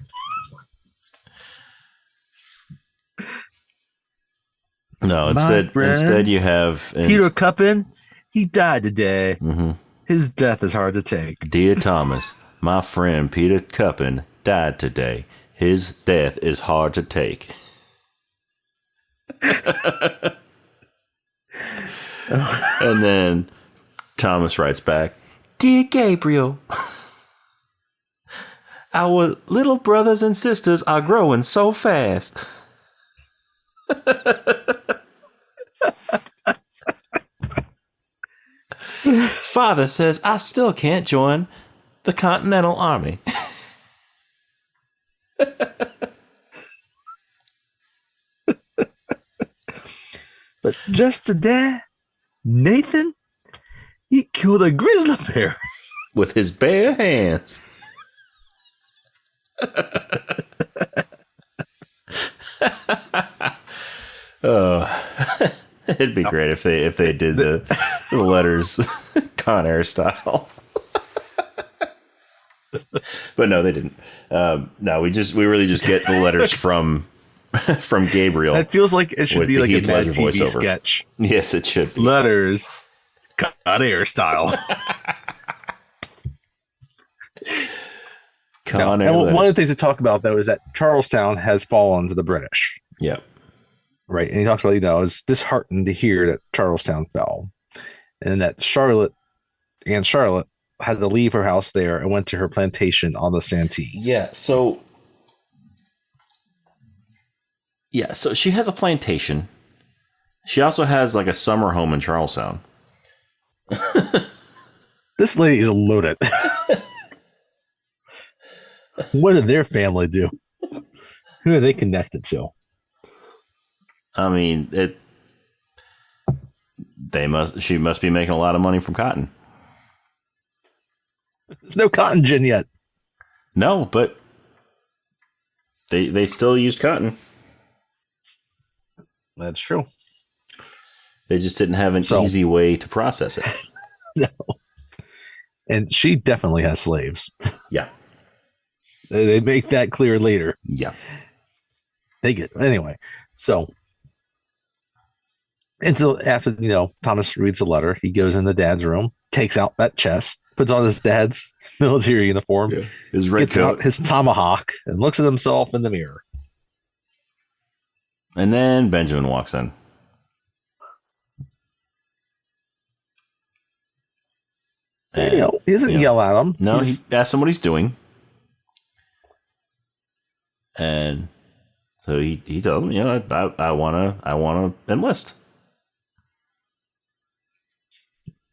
No, instead you have Peter Cuppin. He died today. His death is hard to take. Dear Thomas, my friend Peter Cuppin died today. His death is hard to take. And then Thomas writes back, Dear Gabriel, our little brothers and sisters are growing so fast. Father says I still can't join the Continental Army. But just today, Nathan, he killed a grizzly bear with his bare hands. It'd be great if they did the letters Con Air style. But no, they didn't. No, we really just get the letters from Gabriel. It feels like it should be like a Mad TV voiceover sketch. Yes, it should be. Letters Con Air style. Con Air. And one of the things to talk about though is that Charlestown has fallen to the British. Yep. Right. And he talks about, I was disheartened to hear that Charlestown fell and that Charlotte had to leave her house there and went to her plantation on the Santee. Yeah. So she has a plantation. She also has like a summer home in Charlestown. This lady is loaded. What did their family do? Who are they connected to? I mean, she must be making a lot of money from cotton. There's no cotton gin yet. No, but they still use cotton. That's true. They just didn't have an easy way to process it. No. And she definitely has slaves. Yeah. They make that clear later. Yeah. Anyway. So after, Thomas reads the letter, he goes in the dad's room, takes out that chest, puts on his dad's military uniform, his red gets coat, out his tomahawk, and looks at himself in the mirror. And then Benjamin walks in. And, he doesn't yell at him. No, he asks him what he's doing. And so he tells him, I wanna enlist.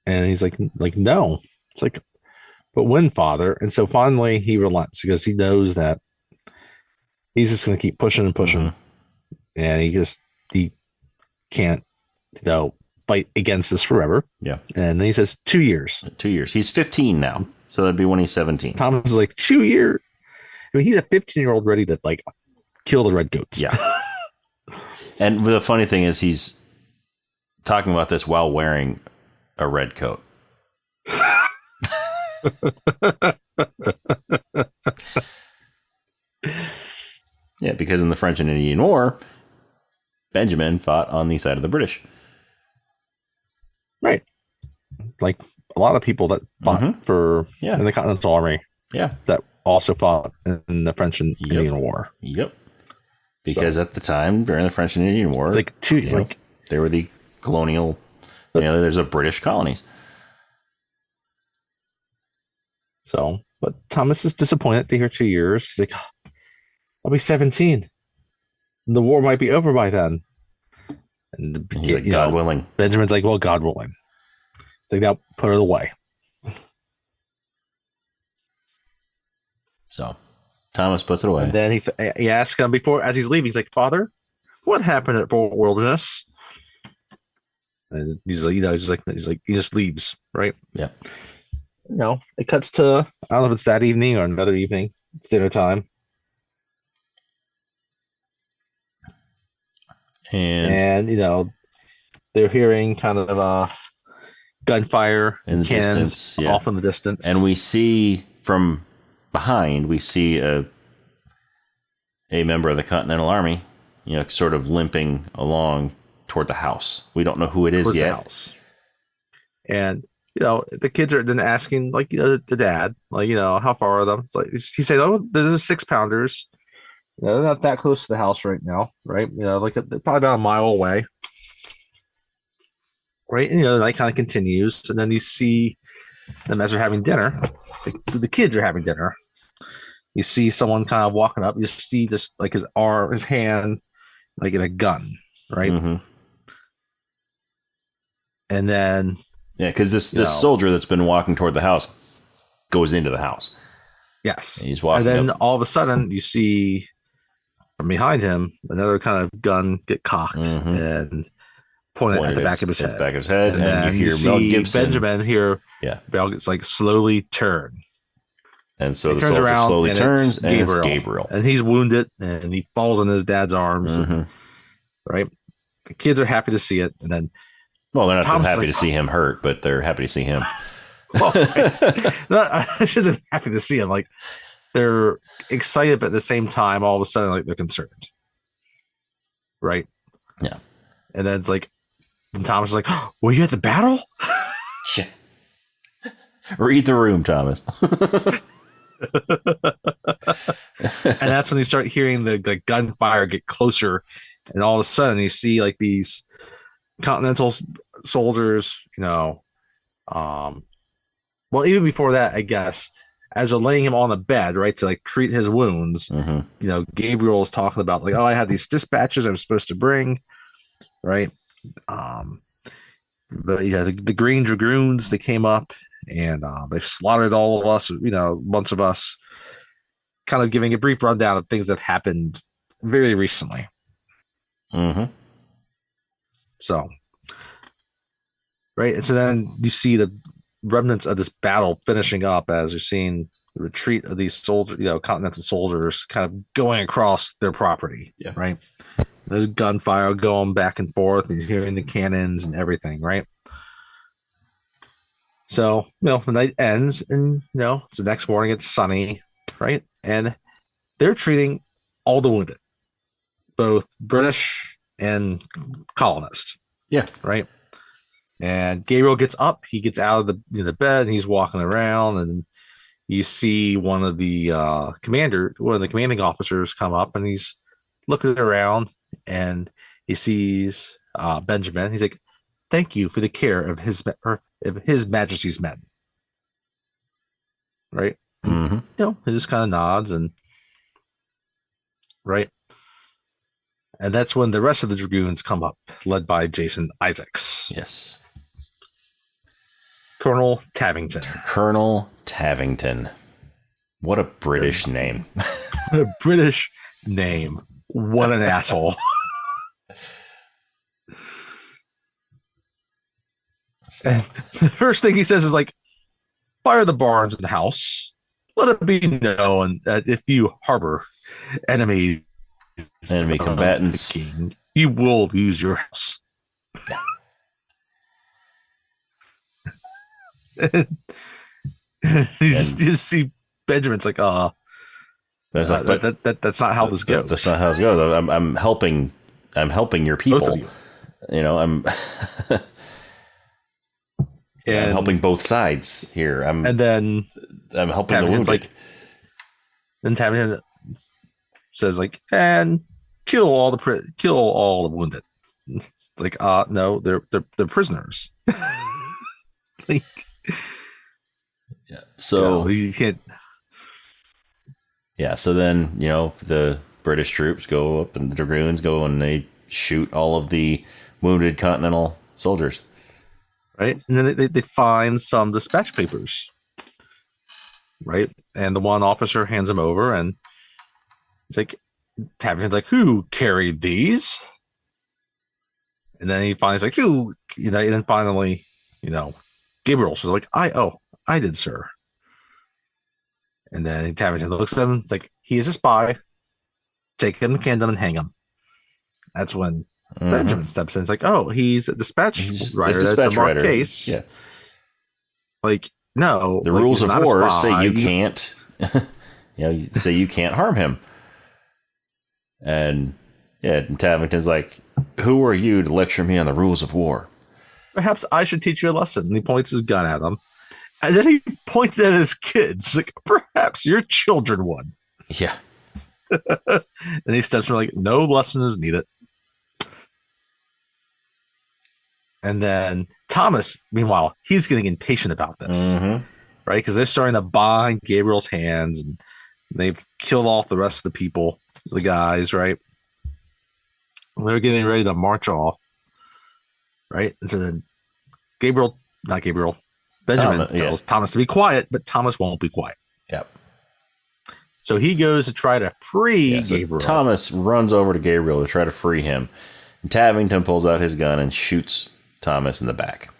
And he's like no. It's like, but when, father? And so finally he relents because he knows that he's just going to keep pushing and pushing, and he can't, fight against this forever. Yeah. And then he says 2 years. 2 years. He's 15 now, so that'd be when he's 17. Thomas is like 2 years. I mean, he's a 15-year-old ready to kill the redcoats. Yeah. And the funny thing is, he's talking about this while wearing a red coat. Yeah, because in the French and Indian War, Benjamin fought on the side of the British. Right. Like a lot of people that fought in the Continental Army. Yeah. That also fought in the French and Indian War. Yep. Because at the time, during the French and Indian War, it's they were the colonial, there's a British colonies. So, but Thomas is disappointed to hear 2 years. He's like, I'll be 17. The war might be over by then. And he's like, God willing. Benjamin's like, well, God willing. It's like, now put it away. So Thomas puts it away. And then he asks him before, as he's leaving, he's like, Father, what happened at Fort Wilderness? And he's like, he just leaves, right? Yeah. It cuts to, I don't know if it's that evening or another evening. It's dinner time. And they're hearing kind of gunfire in the cannons distance, off in the distance. And we see from behind, a member of the Continental Army, sort of limping along toward the house. We don't know who it is yet. The house. And the kids are then asking, the dad, how far are them? It's like, he said, oh, there's 6-pounders. They're not that close to the house right now, right? They're probably about a mile away. Right. And, that kind of continues. And then you see them as they're having dinner. The kids are having dinner. You see someone kind of walking up. You see just his arm, his hand, in a gun, right? Mm-hmm. And then, because this soldier that's been walking toward the house goes into the house. Yes, and he's walking. And then all of a sudden, you see from behind him another kind of gun get cocked and pointed at the back of his head. Back of his head, and you hear Mel Gibson. Benjamin here. Yeah, Mel gets slowly turn. And so the soldier slowly turns, and it's Gabriel. And he's wounded, and he falls in his dad's arms. Right? The kids are happy to see it. And then, well, they're not happy to see him hurt, but they're happy to see him. Well, I shouldn't happy to see him. They're excited, but at the same time, all of a sudden, they're concerned. Right? Yeah. And then it's and Thomas is like, oh, were you at the battle? Yeah. Read the room, Thomas. And that's when you start hearing the gunfire get closer, and all of a sudden you see these Continental soldiers, well, even before that, I guess, as they're laying him on the bed, right, to treat his wounds, Gabriel is talking about oh, I had these dispatches I was supposed to bring, right? But the Green Dragoons, they came up and they've slaughtered all of us, a bunch of us, kind of giving a brief rundown of things that have happened very recently. So, right. And so then you see the remnants of this battle finishing up as you're seeing the retreat of these soldiers, Continental soldiers kind of going across their property. Yeah. Right. There's gunfire going back and forth, and you're hearing the cannons and everything. Right. So, the night ends, and, it's the next morning, it's sunny, right? And they're treating all the wounded, both British and colonists. Yeah. Right? And Gabriel gets up, he gets out of the bed, and he's walking around, and you see one of the commanding officers come up, and he's looking around, and he sees Benjamin. He's like, thank you for the care of His Majesty's men. right? And, he just kind of nods and right. And that's when the rest of the dragoons come up, led by Jason Isaacs. Yes. Colonel Tavington. Colonel Tavington. What a British name. What a British name. What an asshole. And the first thing he says is like, fire the barns in the house. Let it be known that if you harbor enemy combatants, king, you will lose your house. You just see Benjamin's like, that's not how this goes. That's not how this goes. I'm helping your people. Both of you. I'm helping both sides here. I'm helping the wounded. Then Tavington says like, and kill all the wounded. It's like, no, they're prisoners. Like, yeah. So you can't. Yeah. So then the British troops go up and the dragoons go and they shoot all of the wounded Continental soldiers. Right, and then they find some dispatch papers. Right, and the one officer hands them over, and it's like Tavington's like, "Who carried these?" And then he finds like, "Who?" And then finally, Gabriel's like, I did, sir." And then Tavington looks at him. It's like, he is a spy. Take him, can them, and hang him. That's when Benjamin steps in. It's like, he's a dispatch writer. That's a marked case. Yeah. Like, no. The rules of war say you can't. Say you can't harm him. And Tavington's like, "Who are you to lecture me on the rules of war? Perhaps I should teach you a lesson." And he points his gun at him. And then he points at his kids. He's like, "Perhaps your children would." Yeah. And he steps from like, "No lesson is needed." And then Thomas, meanwhile, he's getting impatient about this, right? Because they're starting to bind Gabriel's hands, and they've killed off the rest of the people, the guys, right? And they're getting ready to march off, right? And so then Benjamin tells Thomas to be quiet, but Thomas won't be quiet. Yep. So he goes to try to free Gabriel. Thomas runs over to Gabriel to try to free him. And Tavington pulls out his gun and shoots Thomas in the back.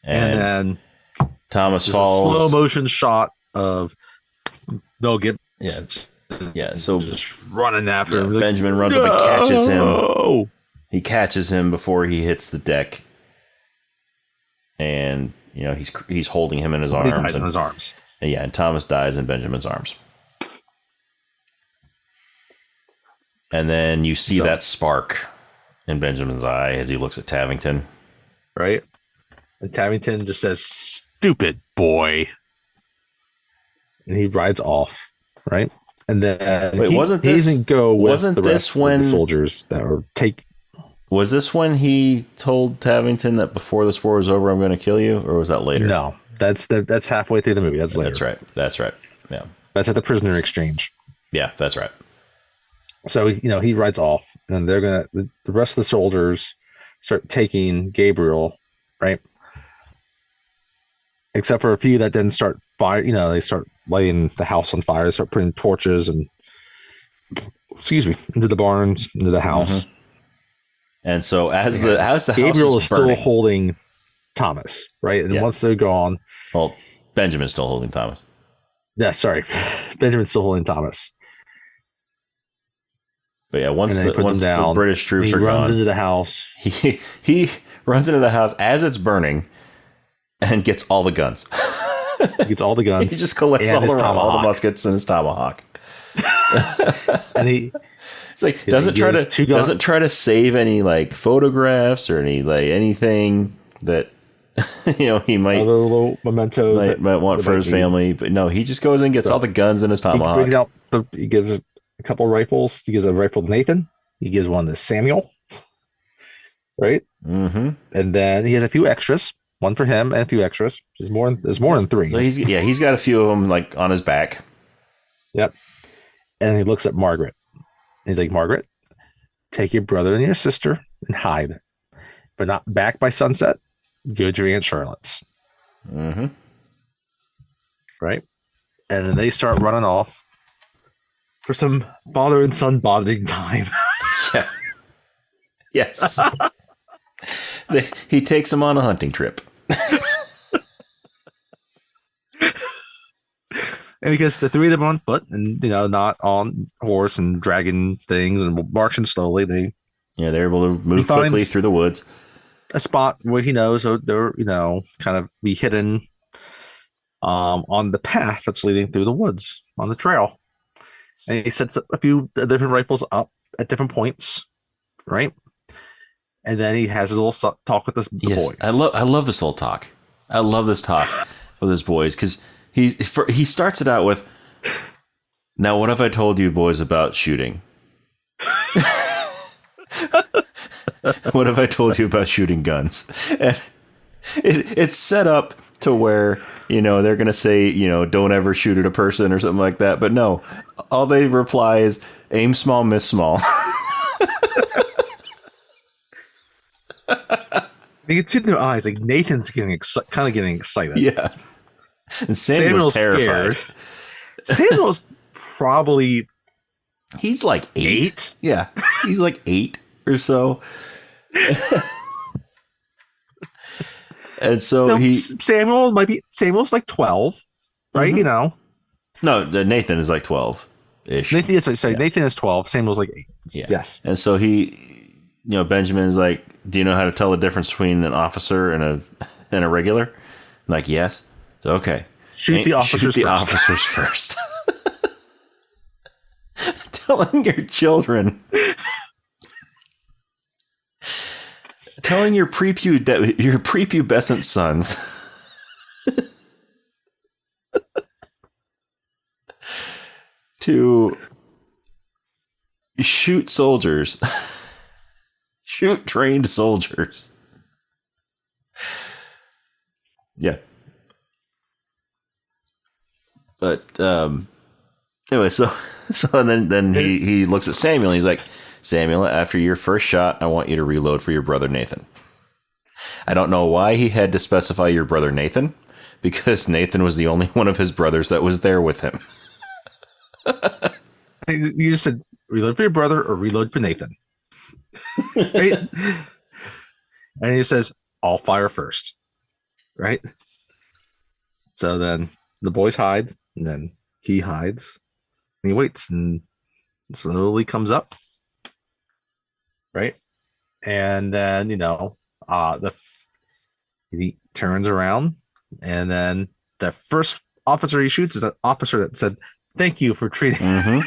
And then Thomas falls. A slow motion shot of Mel Gibson. Yeah. So just running after him. Benjamin runs up and catches him. He catches him before he hits the deck. And he's holding him in his arms. He dies in his arms. And Thomas dies in Benjamin's arms. And then you see that spark in Benjamin's eye as he looks at Tavington. Right? And Tavington just says, "Stupid boy." And he rides off. Right? And then he doesn't go with the rest of the soldiers that were taken. Was this when he told Tavington that before this war is over, I'm going to kill you? Or was that later? No, that's halfway through the movie. That's later. That's right. Yeah. That's at the prisoner exchange. Yeah, that's right. So, he rides off, and they're going to, the rest of the soldiers start taking Gabriel, right? Except for a few that then start fire, they start lighting the house on fire, start putting torches and, into the barns, into the house. And so as the house Gabriel is still holding Thomas, right? And once they're gone, well, Benjamin's still holding Thomas. Yeah, sorry, Benjamin's still holding Thomas. But once the British troops are gone, he runs into the house. He runs into the house as it's burning, and gets all the guns. He gets all the guns. He just collects all the muskets and his tomahawk. And he. It's like doesn't try to save any like photographs or any like anything that he might other little mementos might want for his family, but no, he just goes and gets all the guns in his tomahawk. He gives a couple rifles. He gives a rifle to Nathan. He gives one to Samuel. Right, and then he has a few extras. one for him and a few extras. There's more than three. So he's got a few of them like on his back. Yep. And he looks at Margaret. He's like, Margaret, take your brother and your sister and hide. But not back by sunset. Go to Aunt Charlotte's. Mm-hmm. Right? And then they start running off for some father and son bonding time. Yeah. Yes. He takes them on a hunting trip. And because the three of them are on foot and, not on horse and dragging things and marching slowly, they're able to move quickly through the woods. A spot where he knows they're, kind of be hidden on the path that's leading through the woods on the trail. And he sets a few different rifles up at different points, right? And then he has a little talk with the boys. I love this little talk. I love this talk with his boys because he starts it out with, now what have I told you boys about shooting? What have I told you about shooting guns? And it's set up to where, they're going to say, don't ever shoot at a person or something like that. But no, all they reply is aim small, miss small. You can see in their eyes, like Nathan's getting excited. Yeah. And Samuel's terrified. Samuel's probably... He's like 8. Yeah. He's like 8 or so. And so Samuel's like 12, right? Mm-hmm. No, Nathan is like 12-ish. Nathan is 12. Samuel's like 8. Yeah. Yes. And so Benjamin is like, do you know how to tell the difference between an officer and a regular? I'm like, yes. So, okay. Shoot the officers first. Telling your children. Telling your prepubescent sons to shoot soldiers. Shoot trained soldiers. Yeah. But anyway, so then he looks at Samuel and he's like, Samuel, after your first shot, I want you to reload for your brother Nathan. I don't know why he had to specify your brother Nathan, because Nathan was the only one of his brothers that was there with him. You just said reload for your brother or reload for Nathan. Right? And he says, I'll fire first. Right? So then the boys hide, and then he hides, and he waits, and slowly comes up. Right? And then, he turns around, and then the first officer he shoots is that officer that said, thank you for treating. Mm-hmm.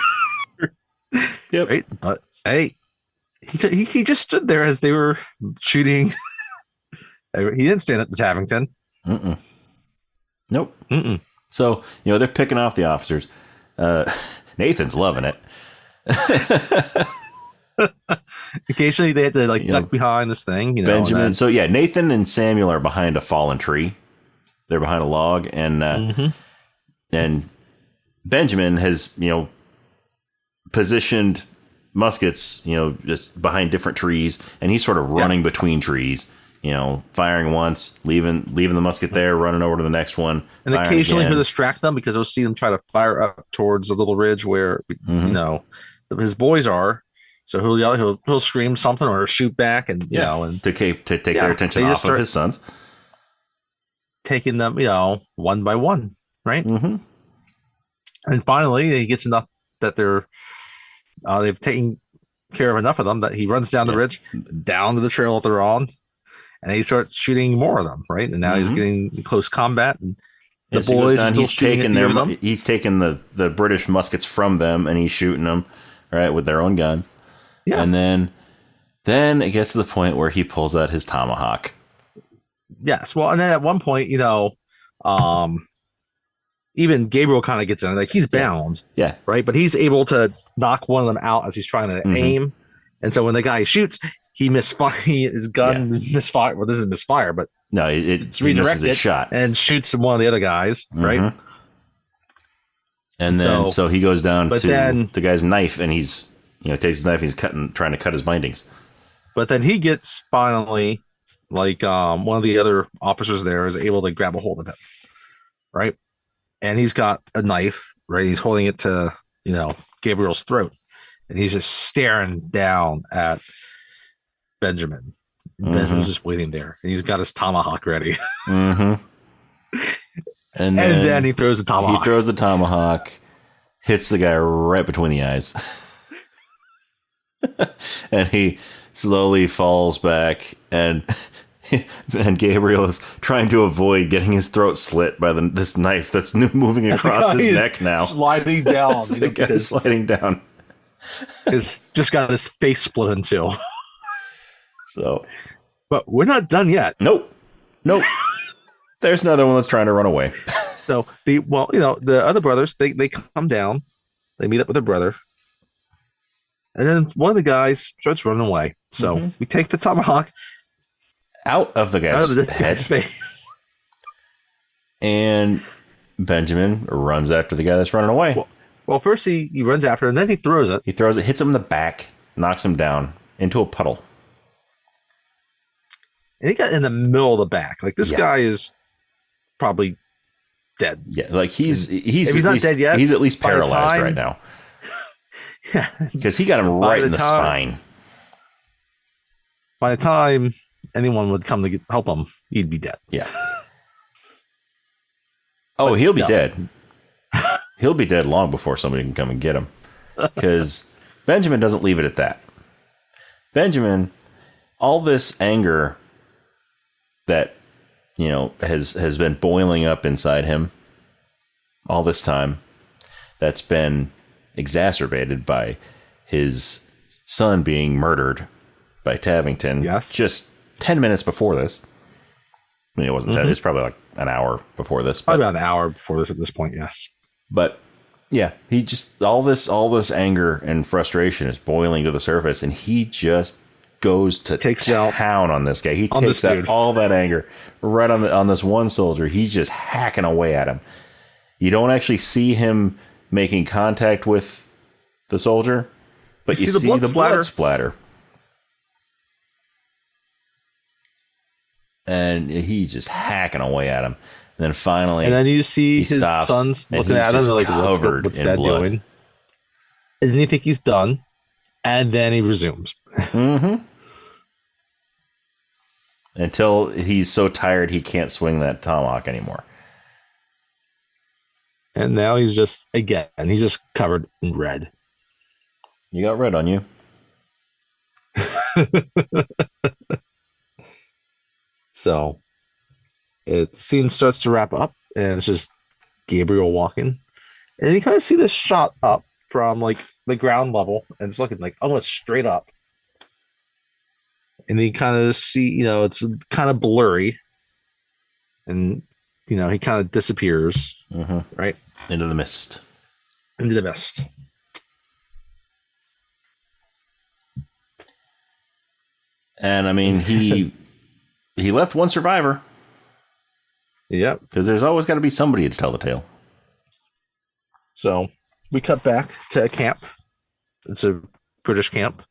Yep. Right? But hey, he just stood there as they were shooting. He didn't stand at the Tavington. Mm-mm. Nope. Mm-mm. So, they're picking off the officers. Nathan's loving it. Occasionally they had to duck behind this thing, Benjamin. So yeah, Nathan and Samuel are behind a fallen tree. They're behind a log, and Benjamin has positioned muskets, just behind different trees, and he's sort of running between trees. Firing once, leaving the musket there, running over to the next one, and occasionally he'll distract them because he'll see them try to fire up towards the little ridge where his boys are. So he'll scream something or shoot back, and and to take their attention off of his sons, taking them one by one, right? Mm-hmm. And finally, he gets enough that they've taken care of enough of them that he runs down the ridge, down to the trail that they're on, and he starts shooting more of them, right? And now he's getting close combat, and the boys are still shooting at them. He's taking the British muskets from them, and he's shooting them right with their own guns. Yeah. And then it gets to the point where he pulls out his tomahawk. Yes. Well, and then at one point, even Gabriel kind of gets in, like he's bound. Yeah. Right. But he's able to knock one of them out as he's trying to aim. And so when the guy shoots, he his gun misfire. Well, this is misfire, but no, it's he misses redirected a shot and shoots one of the other guys, right? And then so he goes down to the guy's knife, and he's takes his knife, and he's trying to cut his bindings. But then he gets finally, like, one of the other officers there is able to grab a hold of him, right? And he's got a knife, right? He's holding it to Gabriel's throat, and he's just staring down at Benjamin. Benjamin's just waiting there, and he's got his tomahawk ready. And then he throws the tomahawk. He throws the tomahawk, hits the guy right between the eyes. And he slowly falls back, and Gabriel is trying to avoid getting his throat slit by this knife that's moving across his neck now. Sliding down. The guy's sliding down. He's just got his face split in two. So, but we're not done yet. Nope. There's another one that's trying to run away. So the other brothers, they come down, they meet up with their brother, and then one of the guys starts running away. So we take the tomahawk out of the guy's face, and Benjamin runs after the guy that's running away. Well, first he runs after, and then he throws it. He throws it, hits him in the back, knocks him down into a puddle. And he got in the middle of the back. Like, this guy is probably dead. Yeah, like if he's not dead yet, he's at least paralyzed right now. Yeah, because he got him right in the spine. By the time anyone would come to help him, he'd be dead. Yeah. Oh, he'll be dead. He'll be dead long before somebody can come and get him. Because Benjamin doesn't leave it at that. Benjamin, all this anger that has been boiling up inside him all this time, that's been exacerbated by his son being murdered by Tavington. Yes. Just 10 minutes before this. I mean, it wasn't 10, it was probably like an hour before this. Probably about an hour before this at this point, yes. But yeah, he just all this anger and frustration is boiling to the surface, and he just goes to town on this guy. He takes out all that anger right on this one soldier. He's just hacking away at him. You don't actually see him making contact with the soldier, but you see the blood splatter. And he's just hacking away at him. And then finally, and then you see his son's looking at him like, what's Dad doing? And then you think he's done, and then he resumes. Until he's so tired he can't swing that tomahawk anymore. And now he's just covered in red. You got red on you. So the scene starts to wrap up, and it's just Gabriel walking. And you kind of see this shot up from like the ground level, and it's looking like almost straight up. And you kind of see, it's kind of blurry. And, he kind of disappears, right? Into the mist. And I mean, he left one survivor. Yep. Because there's always got to be somebody to tell the tale. So we cut back to a camp. It's a British camp.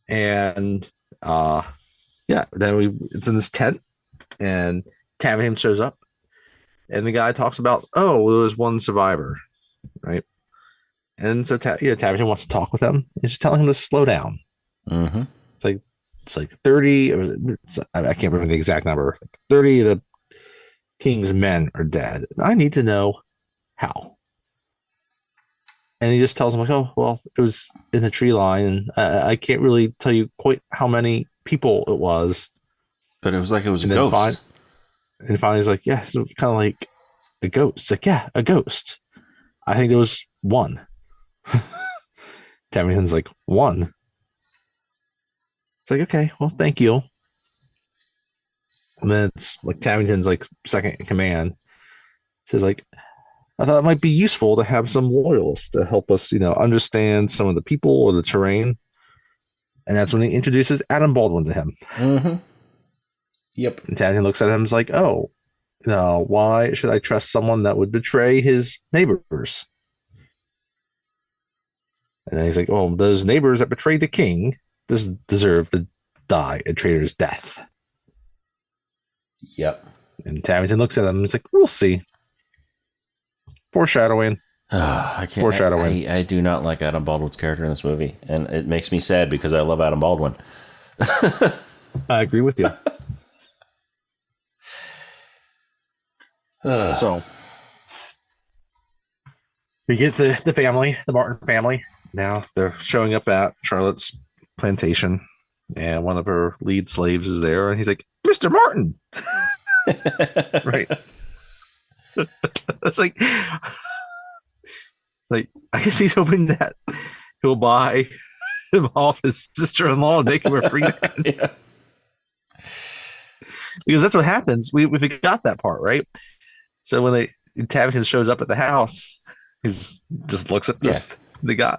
And then it's in this tent, and Tavington shows up, and the guy talks about, there was one survivor, right? And so Tavington wants to talk with him. He's just telling him to slow down. It's like 30. I can't remember the exact number. Like 30 of the king's men are dead. I need to know how. And he just tells him, like, it was in the tree line, and I can't really tell you quite how many people it was. But it was like it was a ghost. And finally he's like, yeah, it's kind of like a ghost. It's like, yeah, a ghost. I think there was one. Tavington's like, one? It's like, okay, well, thank you. And then it's like Tavington's like second in command. It says like, I thought it might be useful to have some loyalists to help us, understand some of the people or the terrain. And that's when he introduces Adam Baldwin to him. Mm-hmm. Yep. And Townsend looks at him and is like, oh, no, why should I trust someone that would betray his neighbors? And then he's like, oh, those neighbors that betrayed the king deserve to die a traitor's death. Yep. And Tavington looks at him and he's like, we'll see. Foreshadowing. I can't. Foreshadowing. I do not like Adam Baldwin's character in this movie, and it makes me sad because I love Adam Baldwin. I agree with you. So we get the family, the Martin family. Now they're showing up at Charlotte's plantation, and one of her lead slaves is there, and he's like, Mr. Martin. Right. It's like, I guess he's hoping that he'll buy him off his sister-in-law and make him a free man. Yeah. Because that's what happens. We forgot that part, right? So when Tavington shows up at the house, he just looks at this the guy.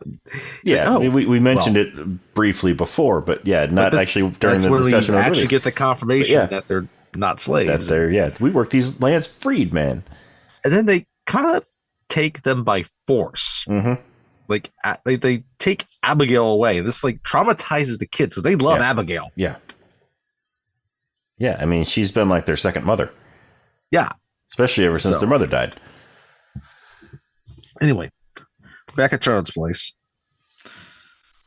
Yeah, like, oh, I mean, we mentioned it briefly before, but not actually during the discussion. We actually get the confirmation that they're not slaves. That they're we work these lands freed, man. And then they kind of take them by force. Mm-hmm. Like they take Abigail away. This like traumatizes the kids because they love Abigail. Yeah. Yeah, I mean, she's been like their second mother. Yeah. Especially ever since their mother died. Anyway, back at Charlotte's place.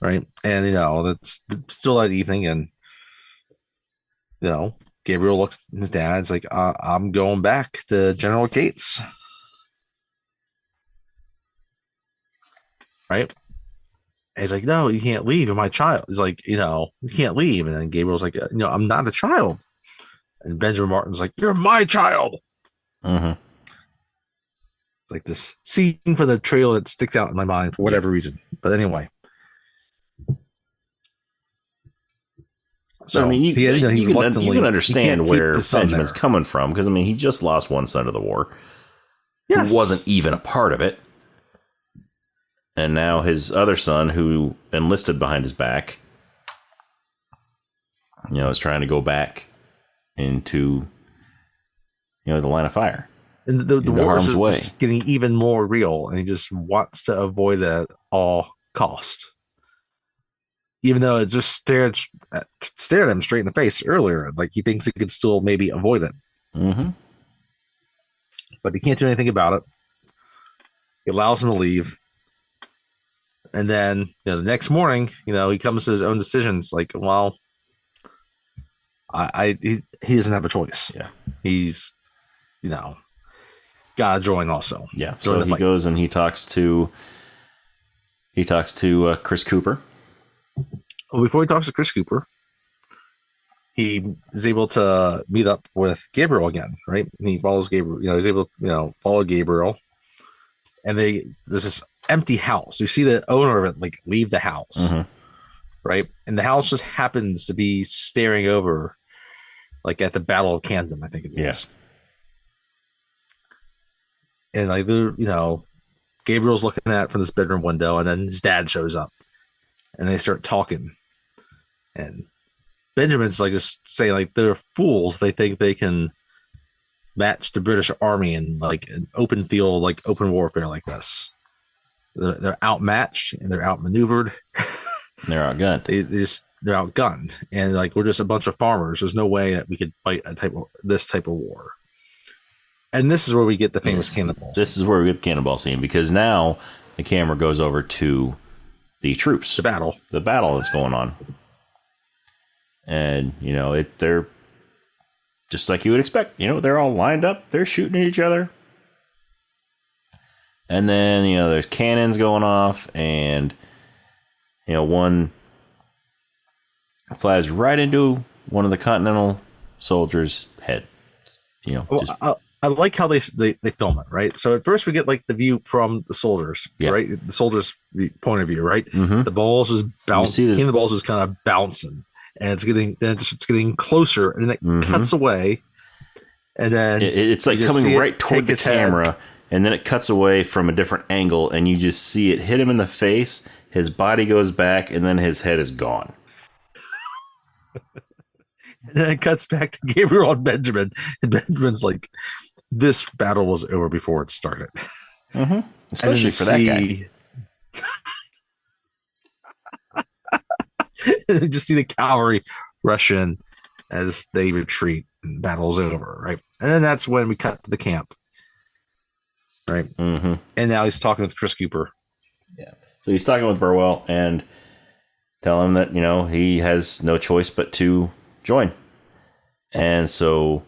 Right? And, that's still that evening. And, Gabriel looks at his dad's like, I'm going back to General Gates. Right? And he's like, no, you can't leave. You're my child. He's like, you can't leave. And then Gabriel's like, I'm not a child. And Benjamin Martin's like, you're my child. Mm-hmm. It's like this scene for the trailer that sticks out in my mind for whatever reason. But anyway. So, I mean, you can understand where Benjamin's coming from because, I mean, he just lost one son to the war. Yes. Who wasn't even a part of it. And now his other son, who enlisted behind his back, is trying to go back into, the line of fire. And the war is just getting even more real, and he just wants to avoid it at all cost. Even though it just stared at him straight in the face earlier, like he thinks he could still maybe avoid it. Mm-hmm. But he can't do anything about it. He allows him to leave. And then, the next morning, he comes to his own decisions. Like, well, he doesn't have a choice. Yeah, he's, got to join also. Yeah. So he goes and he talks to Chris Cooper. Well, before he talks to Chris Cooper, he is able to meet up with Gabriel again, right? And he follows Gabriel. He's able to, follow Gabriel. And there's this empty house. You see the owner of it like leave the house, mm-hmm. right? And the house just happens to be staring over, like at the Battle of Camden, I think it is. And like Gabriel's looking at it from this bedroom window, and then his dad shows up, and they start talking. And Benjamin's like just saying like they're fools. They think they can match the British Army in like an open field, like open warfare like this. They're outmatched and they're outmaneuvered. They're outgunned. They're outgunned, and like we're just a bunch of farmers. There's no way that we could fight this type of war. And this is where we get the famous cannonball scene. This is where we get the cannonball scene because now the camera goes over to the troops, the battle that's going on, and they're just like you would expect. They're all lined up. They're shooting at each other. And then, there's cannons going off, and, one flies right into one of the Continental soldiers' head. I like how they film it, right? So at first we get like the view from the soldiers, right? The soldiers' point of view, right? Mm-hmm. The balls is bouncing. The balls is kind of bouncing, and it's getting closer, and then it cuts away, and then it's like coming right toward the camera. Head. And then it cuts away from a different angle, and you just see it hit him in the face. His body goes back, and then his head is gone. And then it cuts back to Gabriel and Benjamin. And Benjamin's like, this battle was over before it started. Mm-hmm. Especially for that guy. And you just see the cavalry rush in as they retreat and battle's over, right? And then that's when we cut to the camp, right? Mm-hmm. And now he's talking with Chris Cooper. Yeah. So he's talking with Burwell and telling him that, he has no choice but to join. And so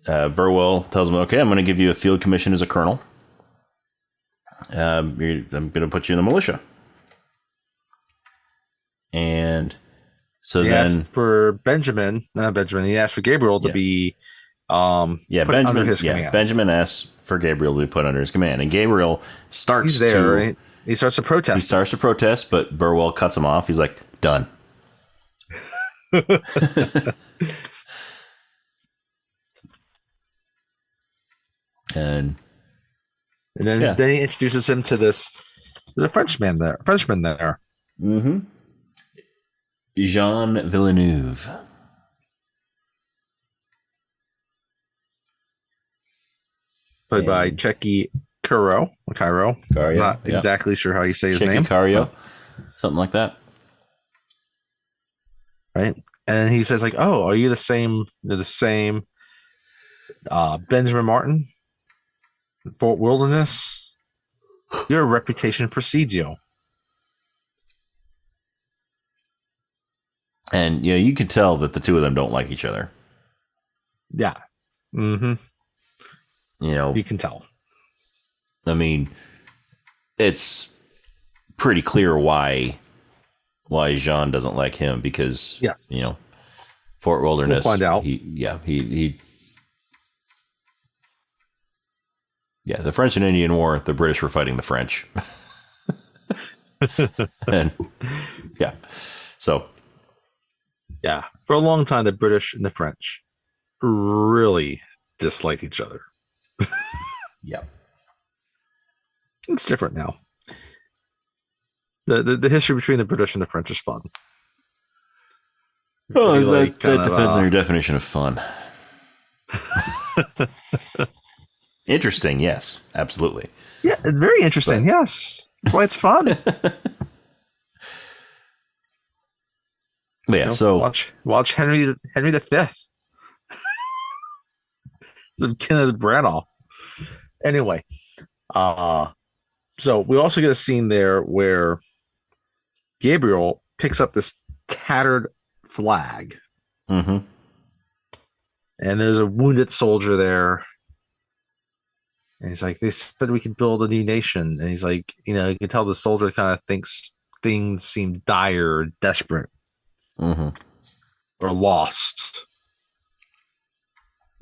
Burwell tells him, okay, I'm going to give you a field commission as a colonel. I'm going to put you in the militia. And so he then asked for Benjamin, not Benjamin, he asked for Gabriel to be put under his command. Benjamin asks for Gabriel to be put under his command. And Gabriel starts right? He starts to protest. He starts to protest, but Burwell cuts him off. He's like, done. And then he introduces him to there's a Frenchman there. Mm-hmm. Jean Villeneuve. Played by Checky Cairo. Not exactly sure how you say his name. Cario. Something like that. Right. And then he says, like, oh, are you the same? You're the same Benjamin Martin? Fort Wilderness? Your reputation precedes you. And, you can tell that the two of them don't like each other. Yeah. Mm-hmm. You can tell. I mean, it's pretty clear why Jean doesn't like him because, Fort Wilderness. We'll find out. The French and Indian War, the British were fighting the French. And, so. Yeah, for a long time, the British and the French really dislike each other. Yeah. It's different now. The history between the British and the French is fun. Oh, that depends on your definition of fun. Interesting, yes, absolutely. Yeah, very interesting, yes. That's why it's fun. So watch Henry V. Some Kenneth Branagh. Anyway, so we also get a scene there where Gabriel picks up this tattered flag. Mm-hmm. And there's a wounded soldier there. And he's like, they said we could build a new nation. And he's like, you can tell the soldier kind of thinks things seem dire, desperate, mm-hmm. or lost.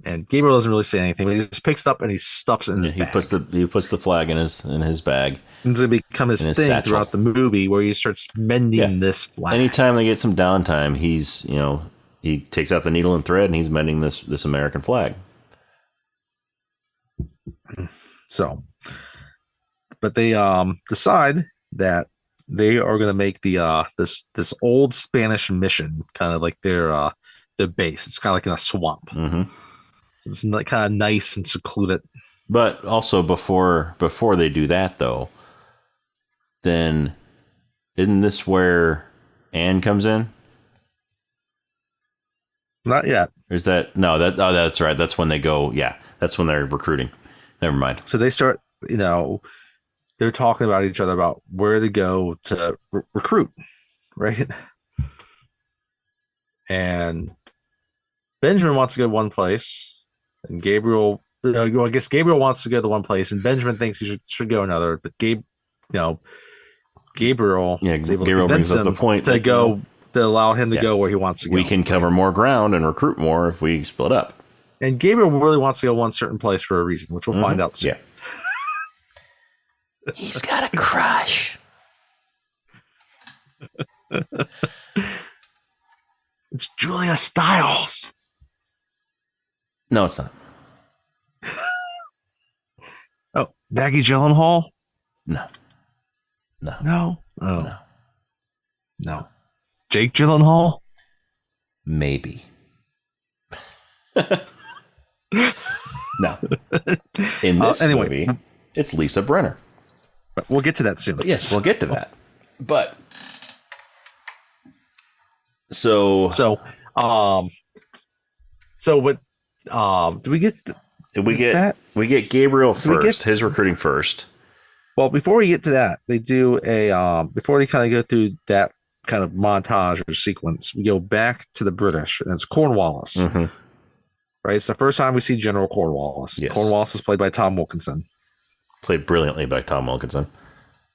And Gabriel doesn't really say anything, but he just picks it up and he stuffs it in his bag. He puts the flag in his bag. It's going to become his thing satchel. Throughout the movie where he starts mending this flag. Anytime they get some downtime, he's, he takes out the needle and thread and he's mending this American flag. So, but they decide that they are going to make the this old Spanish mission kind of like their base. It's kind of like in a swamp. Mm-hmm. So it's like kind of nice and secluded. But also before they do that though, then isn't this where Anne comes in? Not yet. Or is that no? That's right. That's when they go. Yeah, that's when they're recruiting. Never mind. So they start, they're talking about each other about where to go to recruit, right? And Benjamin wants to go one place, and Gabriel, I guess Gabriel wants to go to one place, and Benjamin thinks he should go another. But Gabriel, is able to brings up the point to go to allow him to go where he wants to go. We can cover more ground and recruit more if we split up. And Gabriel really wants to go one certain place for a reason, which we'll find out soon. Yeah. He's got a crush. It's Julia Stiles. No, it's not. Oh, Maggie Gyllenhaal? No. Oh. No. Jake Gyllenhaal? Maybe. No. In this movie, it's Lisa Brenner. We'll get to that soon. But yes, we'll get to that. But so what? Do we get? We get Gabriel first. His recruiting first. Well, before we get to that, they do before they kind of go through that kind of montage or sequence, we go back to the British, and it's Cornwallis. Mm-hmm. Right? It's the first time we see General Cornwallis. Yes. Cornwallis is played by Tom Wilkinson. Played brilliantly by Tom Wilkinson.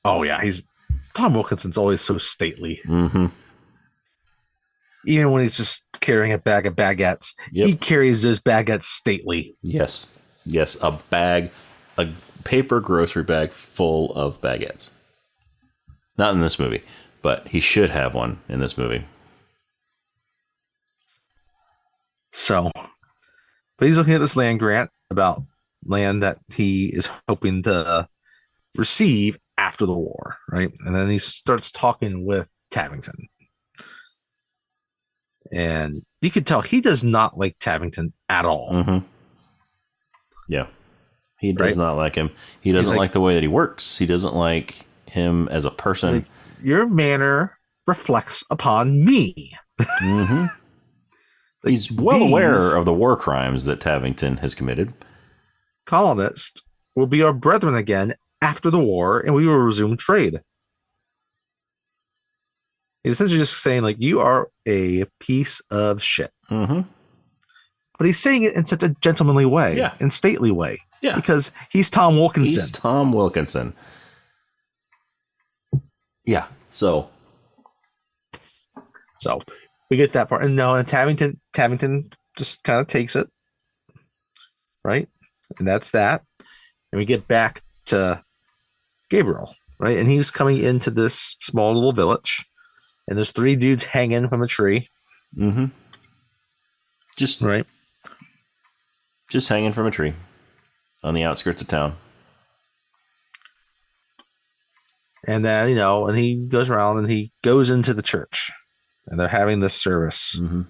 Oh, yeah. Tom Wilkinson's always so stately. Mm-hmm. Even when he's just carrying a bag of baguettes, he carries those baguettes stately. Yes. Yes. A paper grocery bag full of baguettes. Not in this movie, but he should have one in this movie. So, but he's looking at this land grant about land that he is hoping to receive after the war, right? And then he starts talking with Tavington. And you can tell he does not like Tavington at all. Mm-hmm. Yeah. He does not like him. He doesn't like the way that he works. He doesn't like him as a person. Like, your manner reflects upon me. Mm-hmm. He's well aware of the war crimes that Tavington has committed. Colonists will be our brethren again after the war, and we will resume trade. He's essentially just saying, like, you are a piece of shit. Mm-hmm. But he's saying it in such a gentlemanly way and stately way. Yeah. Because he's Tom Wilkinson. He's Tom Wilkinson. Yeah. So we get that part. And Tavington just kind of takes it. Right? And that's that. And we get back to Gabriel, right? And he's coming into this small little village. And there's 3 dudes hanging from a tree. Mm-hmm. Just hanging from a tree on the outskirts of town. And then, and he goes around and he goes into the church. And they're having this service. Mm-hmm.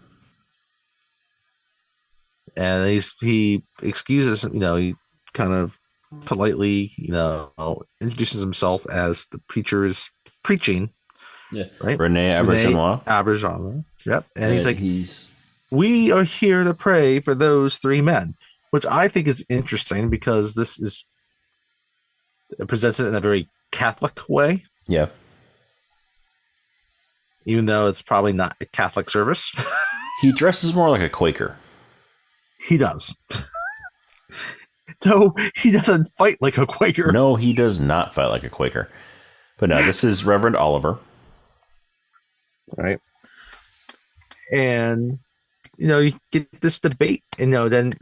And he excuses, he kind of politely, introduces himself as the preacher is preaching. Yeah. Right? Rene Auberjonois. Yep. And he's like, we are here to pray for those 3 men, which I think is interesting because it presents it in a very Catholic way. Yeah. Even though it's probably not a Catholic service. He dresses more like a Quaker. He does. No, he doesn't fight like a Quaker. No, he does not fight like a Quaker. But no, this is Reverend Oliver. Right. And, you get this debate. And, then,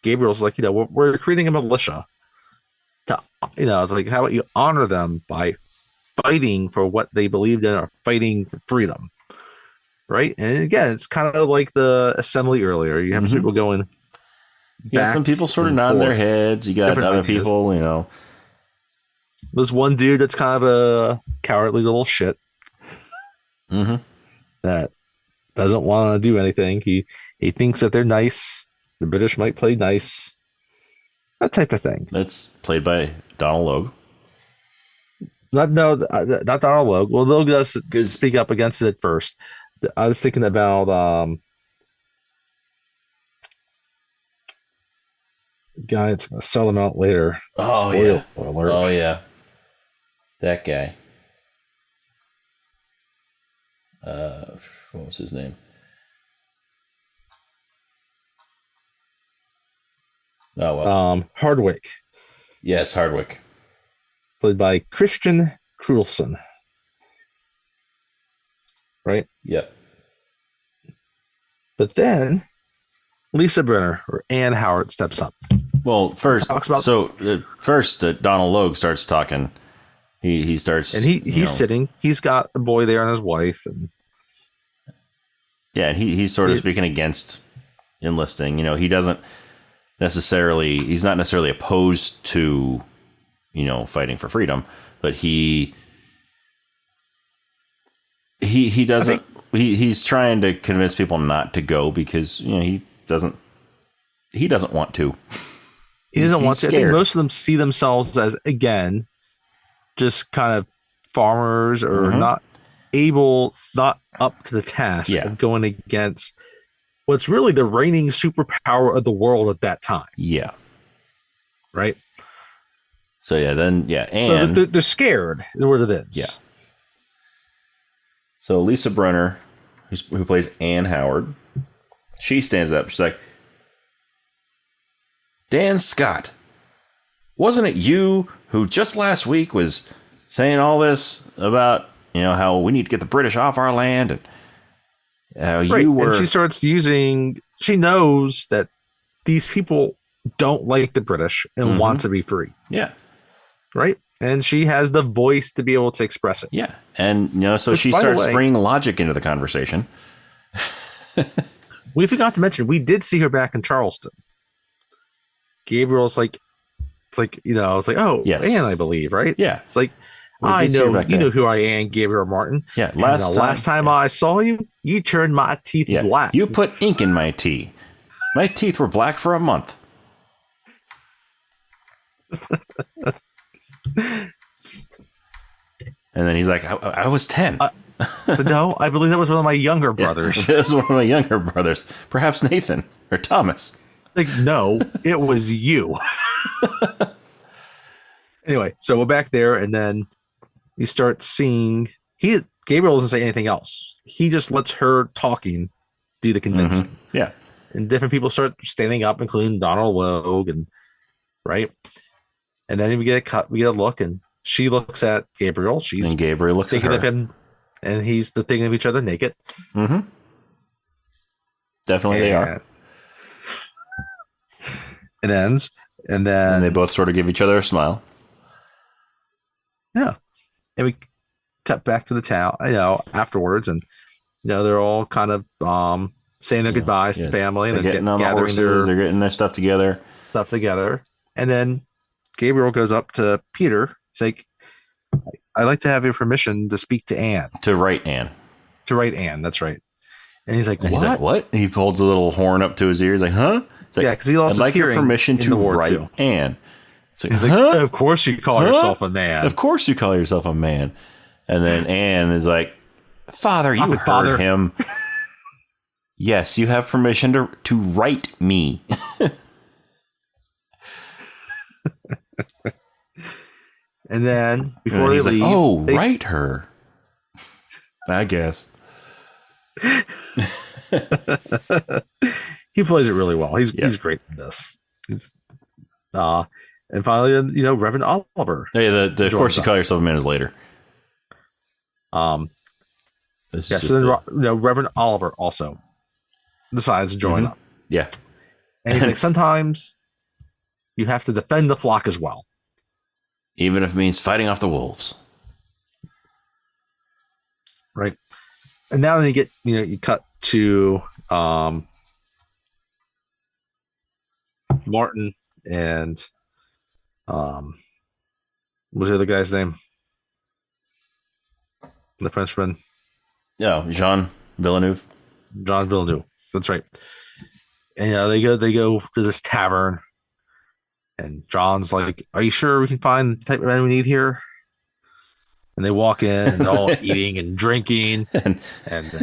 Gabriel's like, we're creating a militia. I was like, how about you honor them by fighting for what they believed in or fighting for freedom? Right. And again, it's kind of like the assembly earlier. You have some people going. You got some people sort of nodding their heads. You got other people, There's one dude that's kind of a cowardly little shit. Mm-hmm. That doesn't want to do anything. He thinks that they're nice. The British might play nice. That type of thing. That's played by Donald Logue. Not Donald Logue. Well, Logue does speak up against it first. I was thinking about guy that's going to sell them out later. Oh, Spoiler alert. Oh, yeah. That guy. What was his name? Oh, well. Hardwick. Yes, Hardwick. Played by Christian Krulson. Right? Yep. But then Lisa Brenner or Ann Howard steps up. Well, first Donald Logue starts talking. He starts, and he's sitting. He's got a boy there and his wife, and and he's sort of speaking against enlisting. He doesn't necessarily. He's not necessarily opposed to, fighting for freedom, but he doesn't he's trying to convince people not to go because he doesn't want to. He doesn't want to. Scared. I think most of them see themselves as, again, just kind of farmers or not up to the task of going against what's really the reigning superpower of the world at that time. Yeah. Right? So, and... So they're scared is what it is. Yeah. So Lisa Brunner, who plays Anne Howard, she stands up. She's like, Dan Scott, wasn't it you who just last week was saying all this about, how we need to get the British off our land? And how you were... And she starts she knows that these people don't like the British and want to be free. Yeah. Right? And she has the voice to be able to express it. Yeah. And, so she starts bringing logic into the conversation. We forgot to mention, we did see her back in Charleston. Gabriel's like, oh, yes. Anne, I believe, right? Yeah. It's like, I know, you know who I am, Gabriel Martin. Yeah. Last time I saw you, you turned my teeth black. You put ink in my tea. My teeth were black for a month. And then he's like, I was 10. So no, I believe that was one of my younger brothers. It was one of my younger brothers. Perhaps Nathan or Thomas. Like, no, it was you. Anyway, so we're back there, and then you start seeing... Gabriel doesn't say anything else. He just lets her talking do the convincing. Mm-hmm. Yeah. And different people start standing up, including Donald Logue, right? And then we get a look, and she looks at Gabriel. And Gabriel looks thinking at of her. him, and they're thinking of each other naked. Mm-hmm. Definitely they are. It ends, and then they both sort of give each other a smile. Yeah. And we cut back to the town, afterwards, and they're all kind of saying their goodbyes to family, and they're getting on the horses, they're getting their stuff together. And then Gabriel goes up to Peter. He's like, I'd like to have your permission to speak to Anne. To write Anne. That's right. And he's like, what? He's like, what? He holds a little horn up to his ear. He's like, huh? It's like, because he lost his hearing. I'd like your permission to write Anne. He's like, of course you call yourself a man. Of course you call yourself a man. And then Anne is like, Father, you heard him. Yes, you have permission to write me. And then before they leave, write her. I guess. He plays it really well. He's great in this. And finally, Reverend Oliver. Yeah, the of course you call yourself a man is later. So then, Reverend Oliver also decides to join up. Yeah. And he's like, sometimes you have to defend the flock as well. Even if it means fighting off the wolves. Right. And now you get, you cut to Martin and what's the other guy's name? The Frenchman. Yeah, Jean Villeneuve. That's right. And they go to this tavern, and John's like, "Are you sure we can find the type of men we need here?" And they walk in, and they're all eating and drinking. And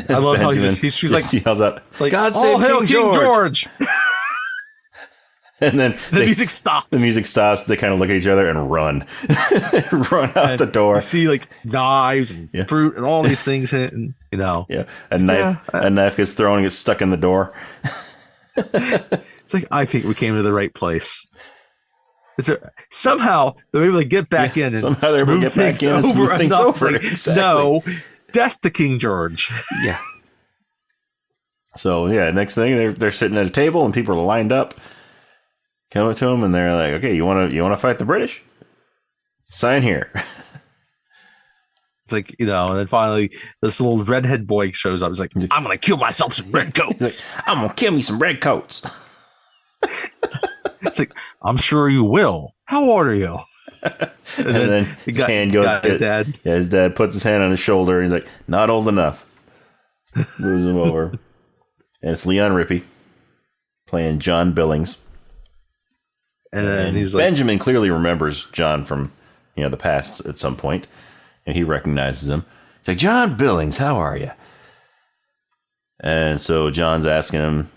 I love how she's like, yells out, like, "God save King George!" And then the music stops. They kind of look at each other and run out the door. You see like knives and fruit and all these things in it, and a knife gets thrown and gets stuck in the door. It's like, I think we came to the right place. Somehow they're able to get back in and somehow they're able to get back in and smooth things over. Like, exactly. No, death to King George. Yeah. So next thing they're sitting at a table and people are lined up. Come up to them and they're like, "Okay, you want to fight the British? Sign here." It's like, and then finally this little redhead boy shows up. He's like, "I'm gonna kill myself some redcoats. I'm gonna kill me some redcoats." It's like, "I'm sure you will. How old are you?" And then his hand goes. His dad. Yeah, his dad puts his hand on his shoulder and he's like, "Not old enough." Moves him over. And it's Leon Rippey playing John Billings. And then he's like, Benjamin clearly remembers John from, the past at some point, and he recognizes him. He's like, John Billings, how are you? And so John's asking him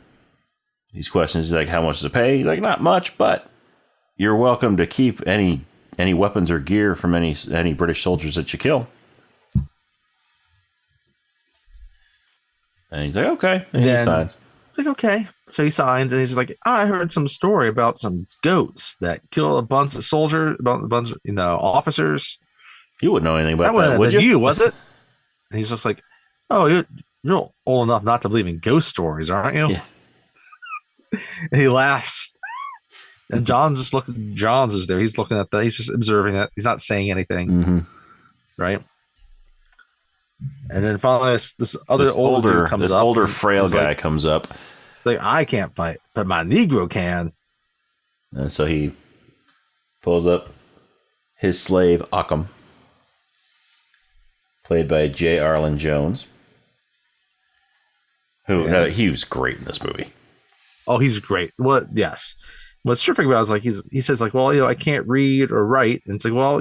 these questions. He's like, how much does it pay? He's like, not much, but you're welcome to keep any weapons or gear from any British soldiers that you kill. And he's like, okay. And he signs. It's like, okay. So he signs, and he's like, I heard some story about some goats that kill a bunch of soldiers, officers. You wouldn't know anything about that, would you? Was it? And he's just like, oh, you're old enough not to believe in ghost stories, aren't you? Yeah. And he laughs. And John's is there. He's looking at that. He's just observing it. He's not saying anything. Mm-hmm. Right. And then finally, this older frail guy comes up. Like, I can't fight, but my Negro can. And so he pulls up his slave, Occam, played by J. Arlen Jones, who he was great in this movie. Oh, he's great. Yes. What's terrific about it is like he says like, well, I can't read or write, and it's like, well,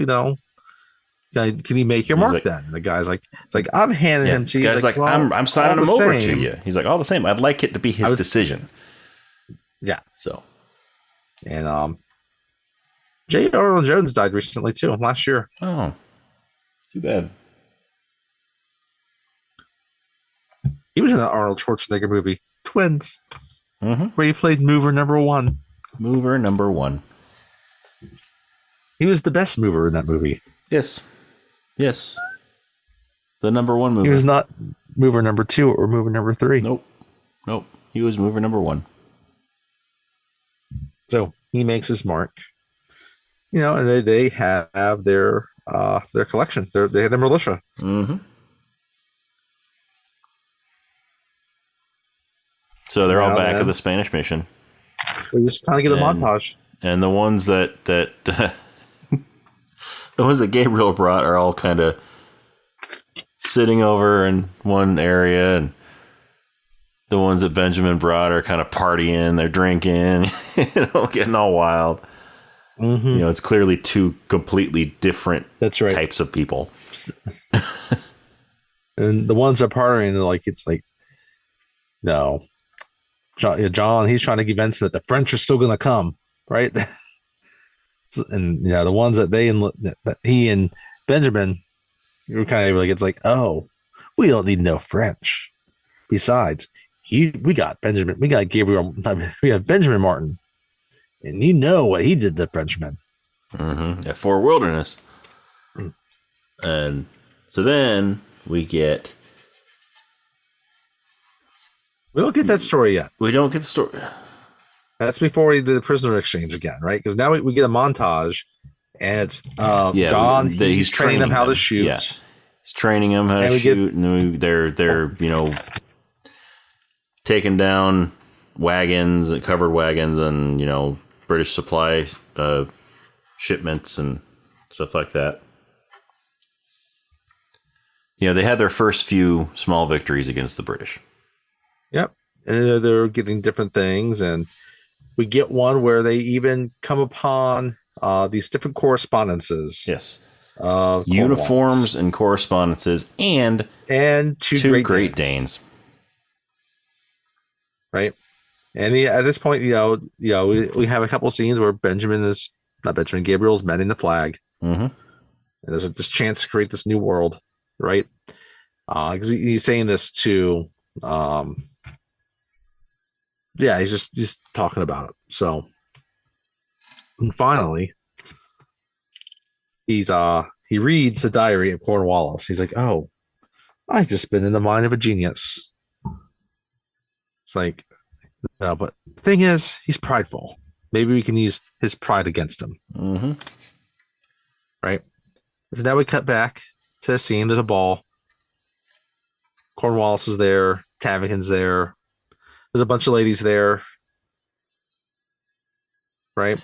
can you make your mark then? And the guy's like, it's like, I'm handing him to you. The guy's like, well, I'm signing him over to you. He's like, all the same. I'd like it to be his decision. Yeah. So, and J. Arlen Jones died recently too, last year. Oh, too bad. He was in the Arnold Schwarzenegger movie Twins, mm-hmm. where he played Mover Number 1. Mover Number 1. He was the best mover in that movie. Yes. The number 1 mover. He was not Mover Number 2 or Mover Number 3. Nope. He was Mover Number 1. So he makes his mark. And they have their collection. They have their militia. Mm-hmm. So they're all back at the Spanish mission. We just kind of get a montage. And the ones that the ones that Gabriel brought are all kind of sitting over in one area, and the ones that Benjamin brought are kind of partying, they're drinking, getting all wild. Mm-hmm. It's clearly two completely different types of people. And the ones that are partying, like, it's like, no. John, he's trying to convince him that the French are still going to come, right? And the ones that he and Benjamin were kind of like, it's like, oh, we don't need no French. Besides, we got Benjamin, we got Gabriel, we got Benjamin Martin, and what he did to Frenchmen at Fort Wilderness. And so then we don't get that story yet. We don't get the story. That's before the prisoner exchange again, right? Because now we get a montage, and it's John. He's training them how to shoot. Yeah. He's training them how to shoot, and they're taking down wagons, covered wagons, and British supply shipments and stuff like that. They had their first few small victories against the British. Yep. And they're getting different things. And we get one where they even come upon these different correspondences. Yes. Uniforms and correspondences and two Great Danes. Right. And at this point, we have a couple scenes where Gabriel's mending the flag. Mm-hmm. And there's this chance to create this new world. Right. Because he's saying this to, he's just talking about it. So, and finally, he reads the diary of Cornwallis. He's like, "Oh, I've just been in the mind of a genius." It's like, no, but the thing is, he's prideful. Maybe we can use his pride against him. Mm-hmm. Right. So now we cut back to a scene. There's a ball. Cornwallis is there. Tavican's there. There's a bunch of ladies there, right?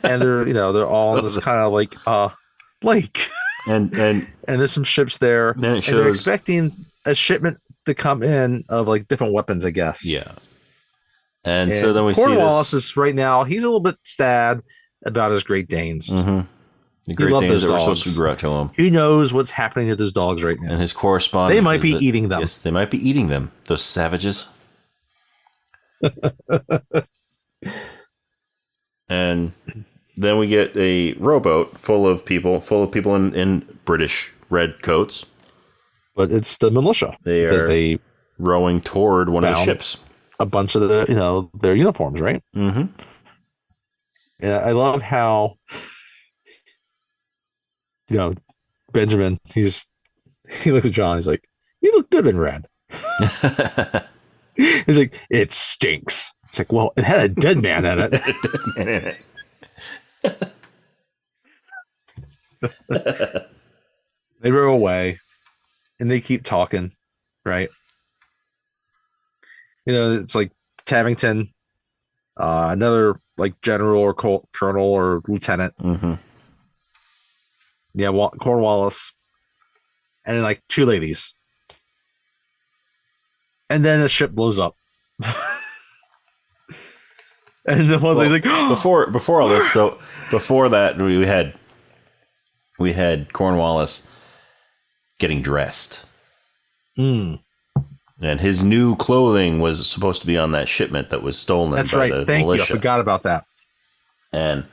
And they're all in this kind of like lake, and there's some ships there, and they're expecting a shipment to come in of like different weapons, I guess. Yeah. And so then we see Cornwallis is right now. He's a little bit sad about his Great Danes. Mm-hmm. The Great Danes that were supposed to grow up to him. He knows what's happening to those dogs right now. And his correspondence. They might be eating them. Yes, they might be eating them. Those savages. And then we get a rowboat full of people in British red coats. But it's the militia. They rowing toward one of the ships. A bunch of their uniforms, right? Mm-hmm. And I love how, Benjamin, he looks at John, he's like, "You look good in red." He's like, "It stinks." It's like, well, it had a dead man in it. They row away and they keep talking, right? It's like Tavington, another like general or colonel or lieutenant. Mm-hmm. Yeah, Cornwallis, and then like two ladies, and then the ship blows up. And the one lady's like, before all this, so before that we had Cornwallis getting dressed. And his new clothing was supposed to be on that shipment that was stolen. That's by right. the Thank militia. you. I forgot about that. And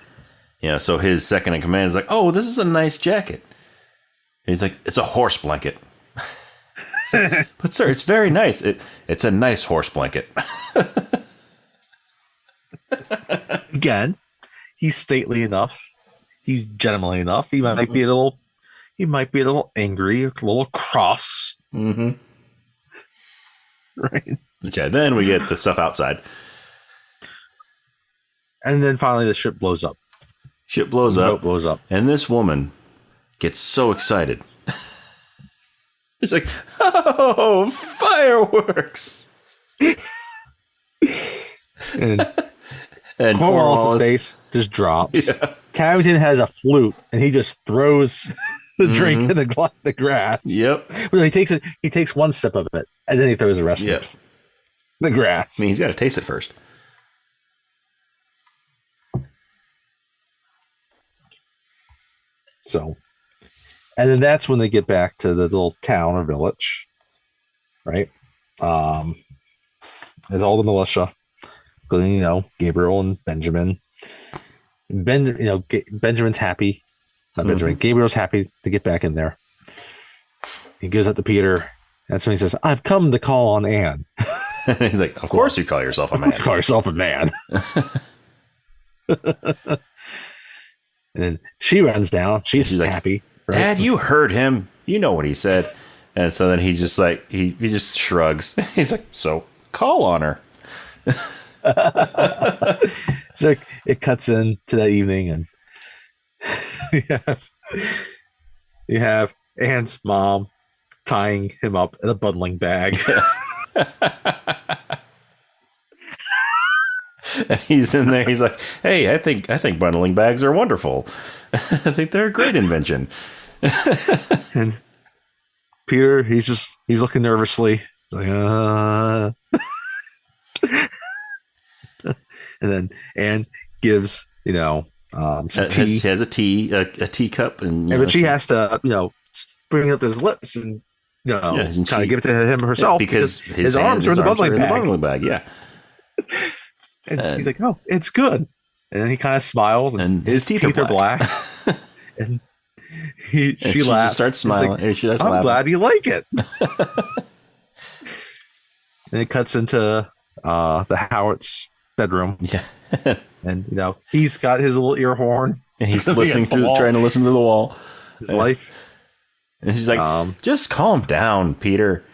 so his second in command is like, "Oh, this is a nice jacket." And he's like, "It's a horse blanket." Like, "But sir, it's very nice. It's a nice horse blanket." Again, he's stately enough. He's gentlemanly enough. He might be a little angry, a little cross. Mm-hmm. Right. Okay, then we get the stuff outside. And then finally the ship blows up. The boat blows up. And this woman gets so excited. It's like, "Oh, fireworks!" And Cornwallis' face just drops. Yeah. Tavington has a flute, and he just throws the drink in the grass. Yep. Well, he takes one sip of it, and then he throws the rest in the grass. I mean, he's got to taste it first. So, and then that's when they get back to the little town or village, right? There's all the militia, including, Gabriel and Benjamin. Benjamin's happy. Gabriel's happy to get back in there. He goes up to Peter. That's when he says, "I've come to call on Anne." He's like, "Of course you call yourself a man." You call yourself a man. And then she runs down. She's happy. Like, right? "Dad, you heard him. You know what he said." And so then he's just like, he just shrugs. He's like, "So call on her." So it cuts in to that evening, and you have Anne's mom tying him up in a bundling bag. And he's in there. He's like, "Hey, I think bundling bags are wonderful. I think they're a great invention." And Peter, he's looking nervously, like, And then Anne gives, some tea. She has a teacup, but she has to, bring up his lips and, kind of give it to him herself because his arms are in the bundling bag. Yeah. And he's like, "Oh, it's good." And then he kind of smiles, and his teeth are black. And she laughs. Starts smiling. Like, I'm glad you like it. And it cuts into the Howard's bedroom. Yeah. And he's got his little ear horn. And he's listening trying to listen to the wall. His life. And she's like, "Just calm down, Peter.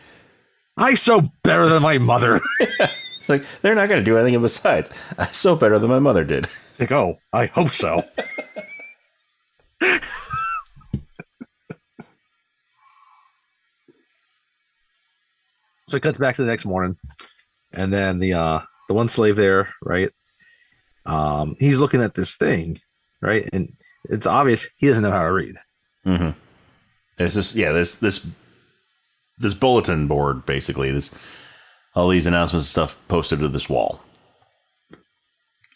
I sew better than my mother." It's like, they're not going to do anything. And besides, I sew better than my mother did. Like, oh, I hope so. So it cuts back to the next morning, and then the one slave there, right? He's looking at this thing, right, and it's obvious he doesn't know how to read. Mm-hmm. There's this this bulletin board, basically. All these announcements and stuff posted to this wall.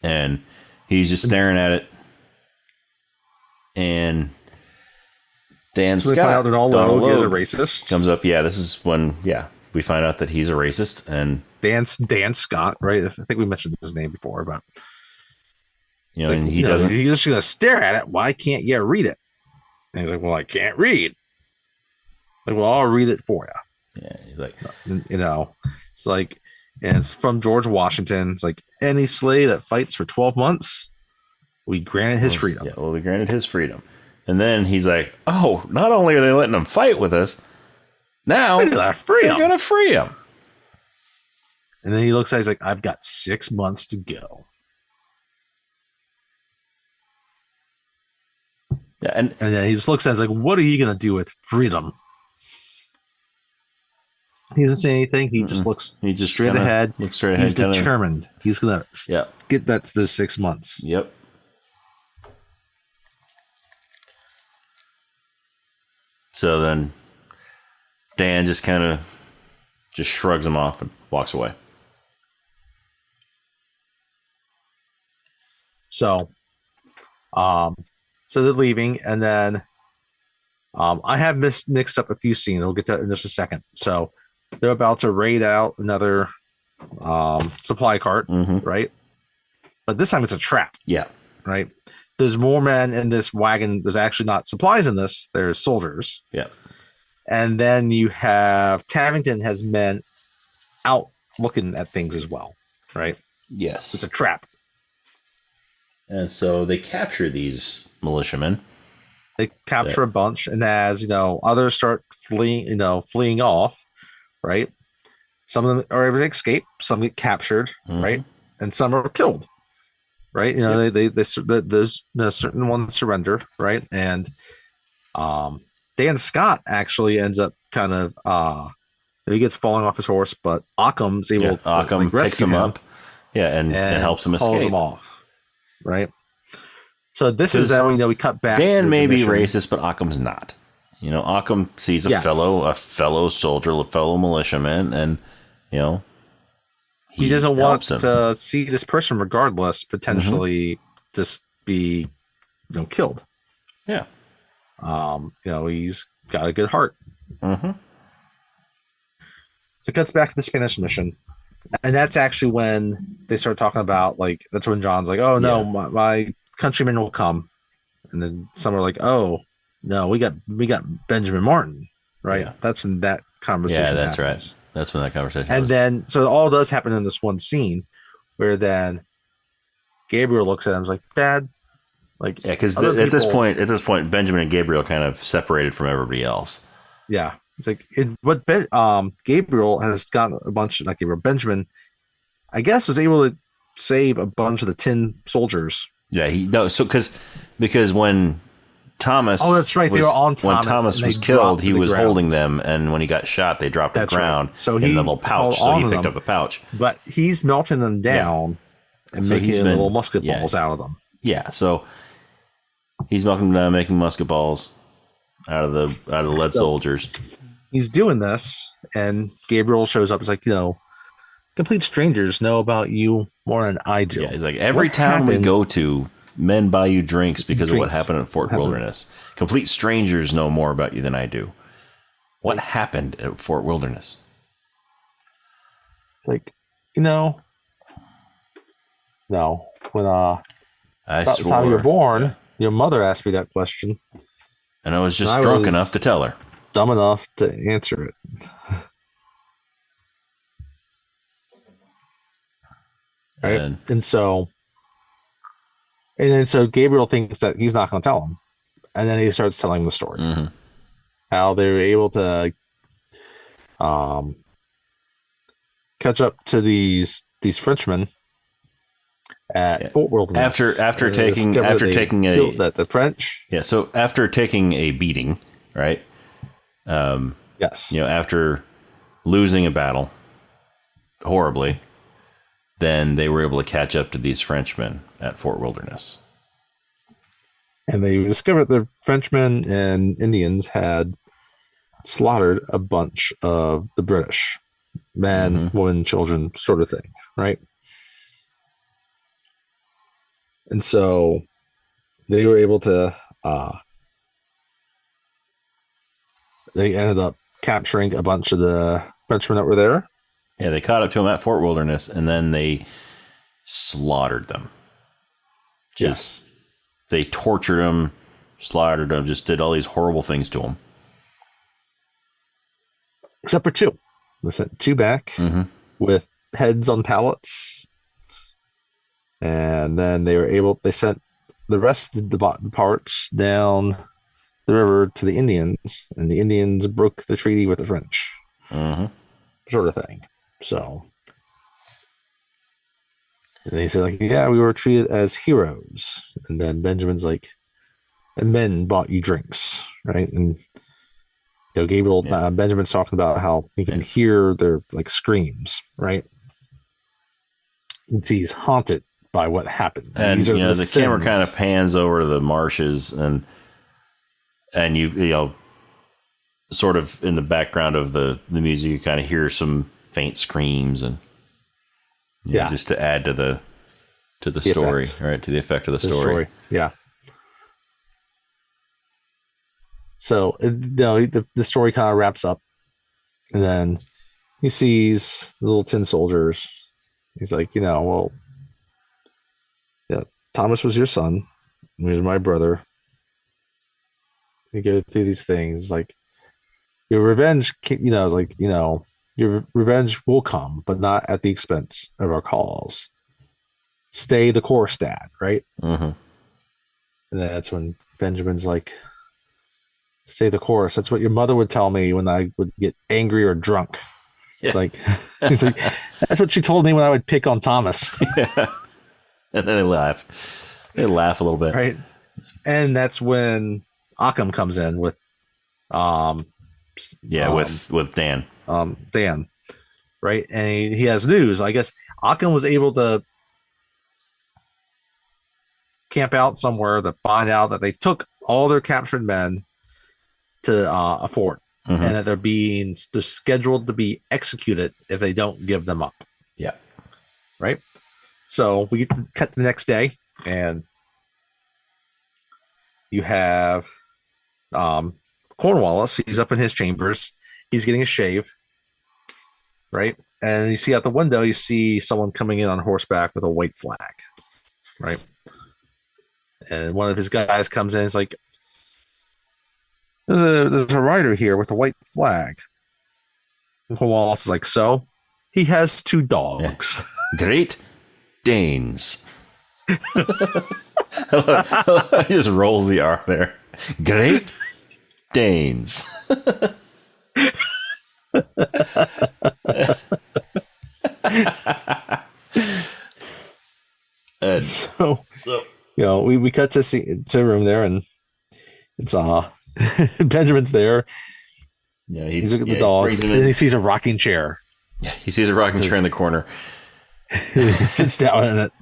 And he's just staring at it. And Dan So Scott, they find out that all Donald Logue is a Logue, racist. comes up. Yeah, this is when, we find out that he's a racist. And Dan Scott, right? I think we mentioned his name before, but and he doesn't. You're just gonna stare at it. Why can't you read it? And he's like, "Well, I can't read." Like, well, I'll read it for you. Yeah, he's like, It's like, and it's from George Washington. It's like, any slave that fights for 12 months, we granted his freedom. Yeah, well, we granted his freedom. And then he's like, oh, not only are they letting him fight with us, now they're going to free him. And then he looks at it, he's like, I've got 6 months to go. Yeah, and then he just looks at it, he's like, what are you going to do with freedom? He doesn't say anything. He just looks straight ahead. He's determined. He's going to get that to those 6 months. Yep. So then Dan just kind of shrugs him off and walks away. So, so they're leaving, and then I have mixed up a few scenes. We'll get to that in just a second. So they're about to raid out another supply cart, right? But this time it's a trap. Yeah. Right? There's more men in this wagon. There's actually not supplies in this. There's soldiers. Yeah. And then you have Tavington has men out looking at things as well, right? Yes. It's a trap. And so they capture these militiamen. They capture a bunch, and as others start fleeing off, right? Some of them are able to escape, some get captured, right? And some are killed, right? There's certain ones surrender, right? And Dan Scott actually ends up kind of he gets falling off his horse, but Occam's able to picks him up, and helps him escape. Pulls him off. Right. So this is that we cut back. Dan may be racist, but Occam's not. Occam sees a fellow soldier, a fellow militiaman, and he doesn't want to see this person, regardless, potentially just be killed. Yeah. He's got a good heart. So it cuts back to the Spanish mission. And that's actually when they start talking about, that's when John's like, oh, no, my countrymen will come. And then some are like, oh, no, we got Benjamin Martin, right? Yeah. That's when that conversation happens. Right. That's when that conversation And then, so all does happen in this one scene where then Gabriel looks at him and is like, Dad, because at this point, Benjamin and Gabriel kind of separated from everybody else. Yeah. It's like Gabriel has got a bunch Benjamin, I guess, was able to save a bunch of the 10 soldiers. Yeah, because when Thomas, that's right, they were on Thomas. When Thomas was killed, he was holding them, and when he got shot, they dropped to the ground. Right. So in the little pouch. So he picked up the pouch, but he's melting them down and making little musket balls out of them. Yeah, so he's melting them down, making musket balls out of the lead soldiers. He's doing this, and Gabriel shows up. It's like, complete strangers know about you more than I do. Yeah, he's like, every town we go to, men buy you drinks because of what happened at Fort Wilderness. Complete strangers know more about you than I do. What happened at Fort Wilderness? It's like, no. When about the time you were born, your mother asked me that question. And I was just drunk enough to tell her. Dumb enough to answer it. Right? And so Gabriel thinks that he's not going to tell him. And then he starts telling the story. How they were able to catch up to these Frenchmen at Fort Wilderness. After taking the French. Yeah, so after taking a beating, right? Yes. After losing a battle horribly, then they were able to catch up to these Frenchmen at Fort Wilderness. And they discovered the Frenchmen and Indians had slaughtered a bunch of the British men, women, children, sort of thing, right? And so they were able to. They ended up capturing a bunch of the Frenchmen that were there. Yeah, they caught up to them at Fort Wilderness, and then they slaughtered them. Yes. They tortured them, slaughtered them, just did all these horrible things to them. Except for two. They sent two back with heads on pallets. And then they sent the rest of the parts down the river to the Indians, and the Indians broke the treaty with the French. Sort of thing. So, and they said, like, yeah, we were treated as heroes. And then Benjamin's like, and men bought you drinks, right? And Gabriel, Benjamin's talking about how he can hear their like screams, right? And he's haunted by what happened. And the camera kind of pans over the marshes, and you sort of in the background of the music, you kind of hear some faint screams, and just to add to the story, effect. Right? To the effect of the story. Yeah. So the story kind of wraps up, and then he sees the little tin soldiers. He's like, well, yeah, Thomas was your son. He was my brother. You go through these things, like your revenge, your revenge will come, but not at the expense of our cause. Stay the course, Dad, right? And that's when Benjamin's like, stay the course. That's what your mother would tell me when I would get angry or drunk. Yeah. It's like, he's like, that's what she told me when I would pick on Thomas. Yeah. And then they laugh. They laugh a little bit. Right. And that's when Occam comes in with with Dan. Dan. Right. And he has news. I guess Occam was able to camp out somewhere to find out that they took all their captured men to a fort, and that they're scheduled to be executed if they don't give them up. Yeah. Right. So we get to cut the next day, and you have Cornwallis. He's up in his chambers. He's getting a shave. Right. And you see out the window, you see someone coming in on horseback with a white flag. Right. And one of his guys comes in. It's like, there's a rider here with a white flag. And Cornwallis is like, so he has two dogs. Yeah. Great Danes. He just rolls the R there. Great Danes. And so we cut to a room there, and it's Benjamin's there. Yeah, he's looking at the dogs, and he sees a rocking chair. Yeah, he sees a rocking chair in the corner. He sits down in it,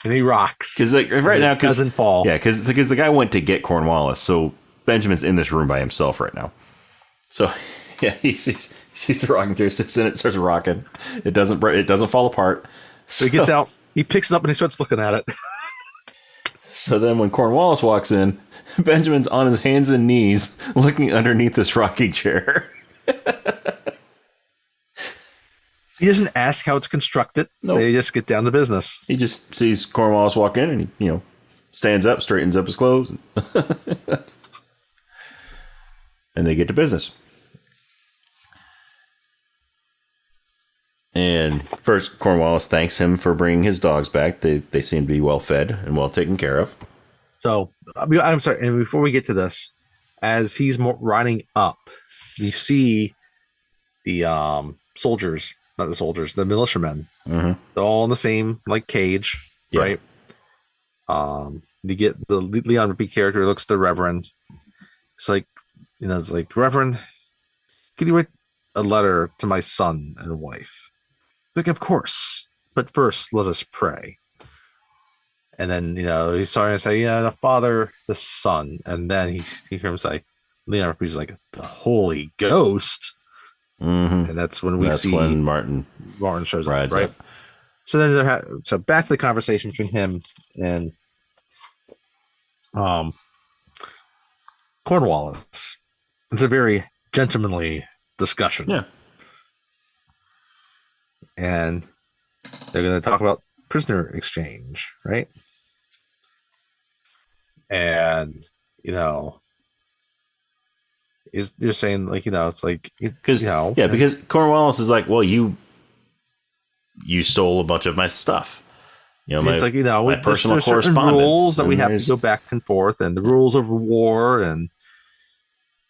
and he rocks. Because right now, doesn't fall. Yeah, because the guy went to get Cornwallis, so Benjamin's in this room by himself right now. So yeah, he sees the rocking chair, sits in it, starts rocking. It doesn't fall apart. So he gets out, he picks it up, and he starts looking at it. So then when Cornwallis walks in, Benjamin's on his hands and knees looking underneath this rocking chair. He doesn't ask how it's constructed. Nope. They just get down to business. He just sees Cornwallis walk in, and he, stands up, straightens up his clothes, and they get to business. And first, Cornwallis thanks him for bringing his dogs back. They seem to be well fed and well taken care of. So, I'm sorry. And before we get to this, as he's riding up, you see the soldiers, not the soldiers, the militiamen. They're all in the same cage, right? You get the Leon repeat character looks the Reverend. It's like, Reverend, can you write a letter to my son and wife? Like, of course. But first, let us pray. And then, he's starting to say, the Father, the Son. And then he hears him say, Leon Ripley's like, the Holy Ghost. And that's when when Martin shows up, right? So then so back to the conversation between him and Cornwallis. It's a very gentlemanly discussion. Yeah. And they're going to talk about prisoner exchange, right? And, you're saying, like, it's like, because because Cornwallis is like, well, you stole a bunch of my stuff. It's like, my personal correspondence. Rules that we have to go back and forth, and the rules of war, and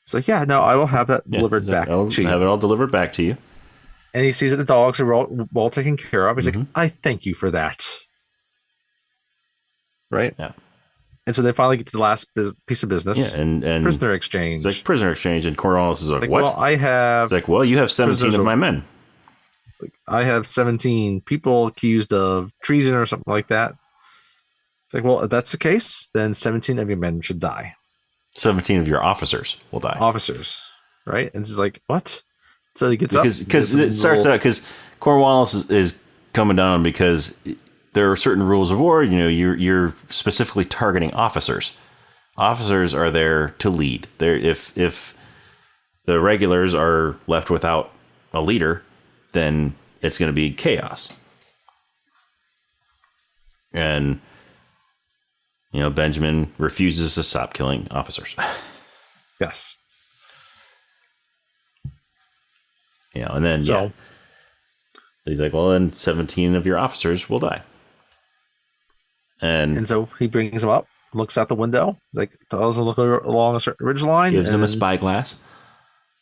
it's like, I will have that delivered back to you. Have it all delivered back to you. And he sees that the dogs are all taken care of. He's like, I thank you for that. Right? Yeah. And so they finally get to the last piece of business. Yeah, and prisoner exchange. It's like prisoner exchange, and Cornwallis is like, what? Well, I have... It's like, well, you have 17 of my men. Like, I have 17 people accused of treason or something like that. It's like, well, if that's the case, then 17 of your men should die. 17 of your officers will die. Officers, right? And it's like, what? So he gets because it starts out because Cornwallis is coming down because there are certain rules of war. You're specifically targeting officers. Officers are there to lead. If the regulars are left without a leader, then it's going to be chaos. And Benjamin refuses to stop killing officers. Yes. And then he's like, well, then 17 of your officers will die. And so he brings him up, looks out the window. He's like, tells him to look along a certain ridge line. Gives him a spyglass.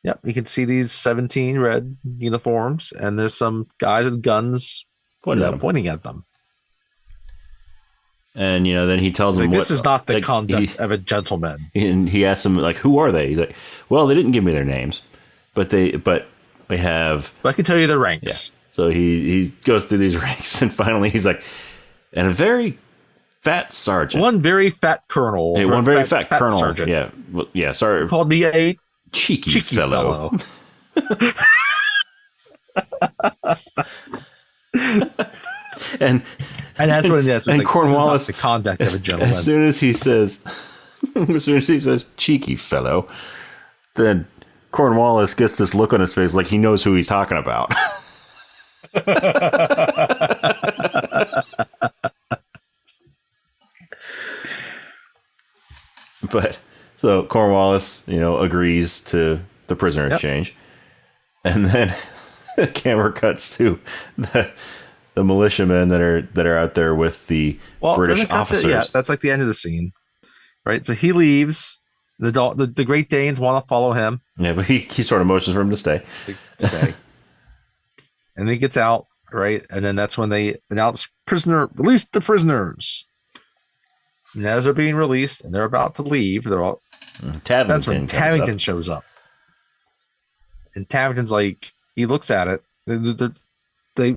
Yep, you can see these 17 red uniforms, and there's some guys with guns pointing at them. And then he tells him, this is not the conduct of a gentleman. And he asks him, like, who are they? He's like, well, they didn't give me their names, but we have. But I can tell you their ranks. Yeah. So he goes through these ranks, and finally he's like, and a very fat sergeant, one very fat colonel, one very fat colonel, sergeant. Yeah, well, yeah. Sorry, called me a cheeky fellow. and that's what it is. And like, Cornwallis, the conduct of a gentleman. As soon as he says cheeky fellow, then Cornwallis gets this look on his face like he knows who he's talking about. But so Cornwallis, agrees to the prisoner exchange, and then the camera cuts to the militiamen that are out there with the British officers. That's like the end of the scene, right? So he leaves. The Great Danes want to follow him. Yeah, but he sort of motions for him to stay. And he gets out, right? And then that's when they announce release the prisoners. And as they're being released and they're about to leave, that's when Tavington shows up. And Tavington's like, he looks at it.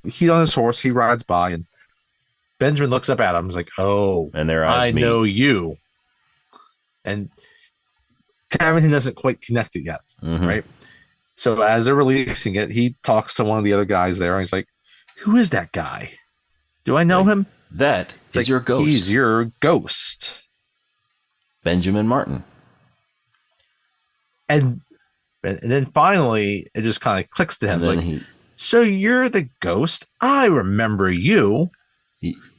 He's on his horse. He rides by, and Benjamin looks up at him. He's like, "Oh, and their eyes I know you." And Tavington doesn't quite connect it yet, right? So as they're releasing it, he talks to one of the other guys there, and he's like, "Who is that guy? Do I know him?" That is your ghost. He's your ghost, Benjamin Martin. And then finally, it just kind of clicks to him. Like, so you're the ghost? I remember you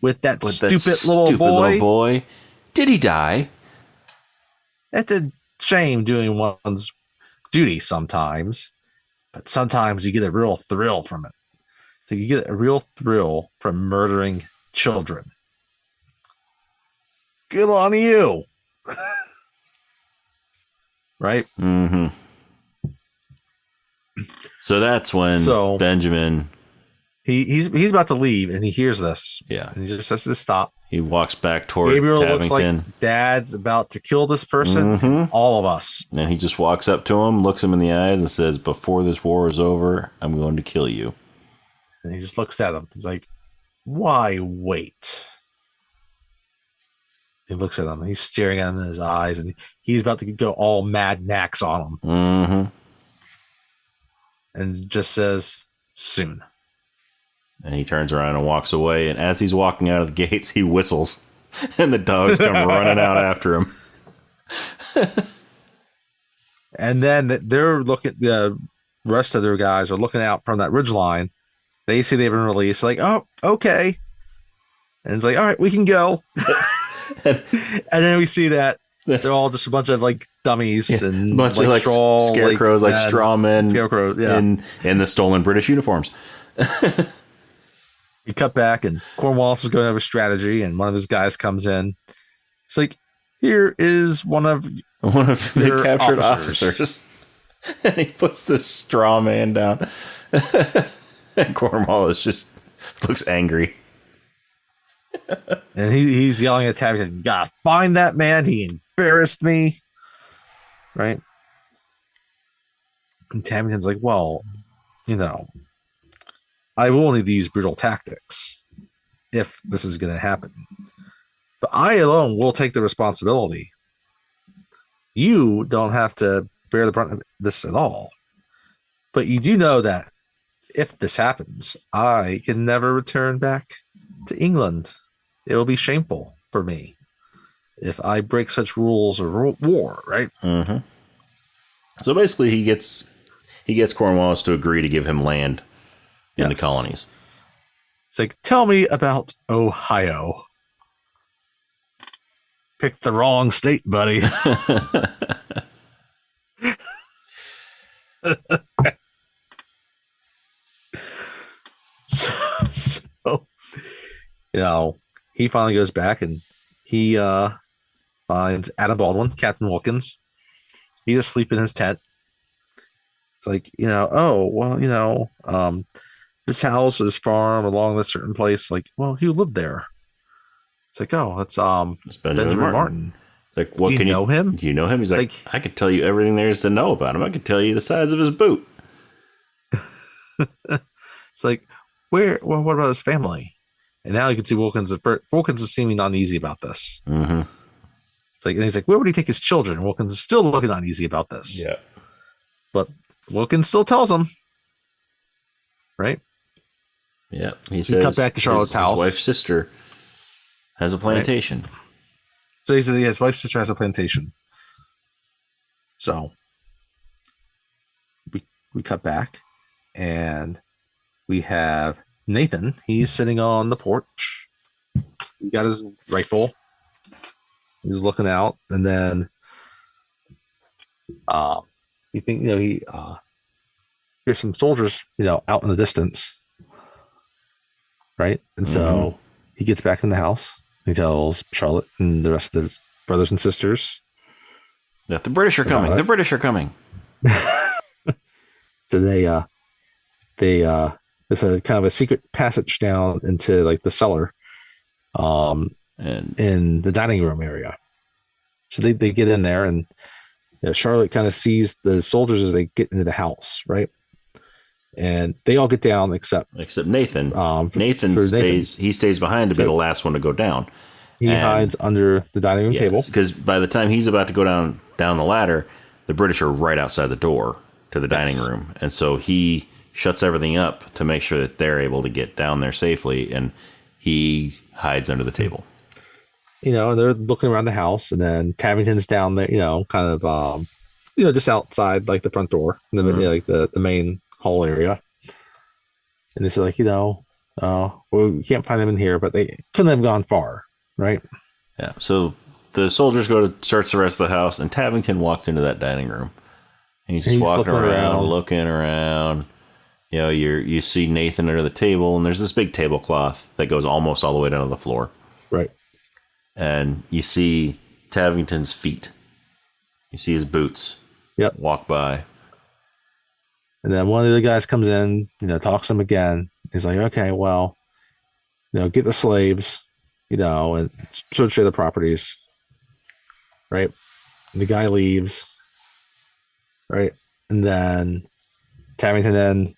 with that stupid little boy. Did he die? That's a shame doing one's duty sometimes, but sometimes you get a real thrill from it. So you get a real thrill from murdering children. Good on you. Right? Mm-hmm. So that's when Benjamin... He's about to leave, and he hears this. Yeah. And he just has to stop. He walks back toward Gabriel Tavington. Looks like Dad's about to kill this person. All of us. And he just walks up to him, looks him in the eyes, and says, "Before this war is over, I'm going to kill you." And he just looks at him. He's like, "Why wait?" He looks at him. He's staring at him in his eyes, and he's about to go all Mad Max on him. Mm-hmm. And just says, "Soon." And he turns around and walks away. And as he's walking out of the gates, he whistles, and the dogs come running out after him. And then they're looking. The rest of their guys are looking out from that ridge line. They see they've been released. Like, oh, okay. And it's like, all right, we can go. And then we see that they're all just a bunch of like dummies and a bunch like of like straw, scarecrows, like straw men, in the stolen British uniforms. We cut back, and Cornwallis is going over strategy, and one of his guys comes in. It's like, here is one of the captured officers. And he puts this straw man down. And Cornwallis just looks angry. And he's yelling at Tabington, "You gotta find that man. He embarrassed me." Right? And Tabington's like, "Well, I will need these brutal tactics if this is going to happen. But I alone will take the responsibility. You don't have to bear the brunt of this at all. But you do know that if this happens, I can never return back to England. It will be shameful for me if I break such rules of war, right?" Mm-hmm. So basically, he gets Cornwallis to agree to give him land in the colonies. It's like, tell me about Ohio. Picked the wrong state, buddy. So, he finally goes back and he finds Adam Baldwin, Captain Wilkins. He's asleep in his tent. It's like, this house, this farm along this certain place. Like, well, who lived there? It's like, oh, that's Benjamin Martin. Like, what, do you know him? Do you know him? He's like, I could tell you everything there is to know about him. I could tell you the size of his boot. It's like, what about his family? And now you can see Wilkins. Wilkins is seeming uneasy about this. Mm-hmm. It's like, and he's like, where would he take his children? Wilkins is still looking uneasy about this. Yeah. But Wilkins still tells him. Right? Yeah. He says, cut back to Charlotte's house. His wife's sister has a plantation. Right? So he says, his wife's sister has a plantation. So we cut back, and we have Nathan. He's sitting on the porch. He's got his rifle. He's looking out, and then you think he here's some soldiers out in the distance, right? And so he gets back in the house. He tells Charlotte and the rest of his brothers and sisters that the British are coming. The British are coming. So it's a kind of a secret passage down into like the cellar, and in the dining room area. So they get in there, and Charlotte kind of sees the soldiers as they get into the house, right? And they all get down except Nathan. Nathan stays behind to be the last one to go down. He hides under the dining room table because by the time he's about to go down the ladder, the British are right outside the door to the dining room, and so he shuts everything up to make sure that they're able to get down there safely, and he hides under the table. And they're looking around the house, and then Tabington's down there, kind of, just outside like the front door, like the main hall area. And it's like, well, we can't find them in here, but they couldn't have gone far, right? Yeah. So the soldiers go to search the rest of the house, and Tabington walks into that dining room. And he's walking around, looking around. You see Nathan under the table, and there's this big tablecloth that goes almost all the way down to the floor. Right. And you see Tabington's feet. You see his boots. Yep. Walk by. And then one of the guys comes in, talks to him again. He's like, okay, well, get the slaves, and search the properties. Right. And the guy leaves. Right. And then Tabington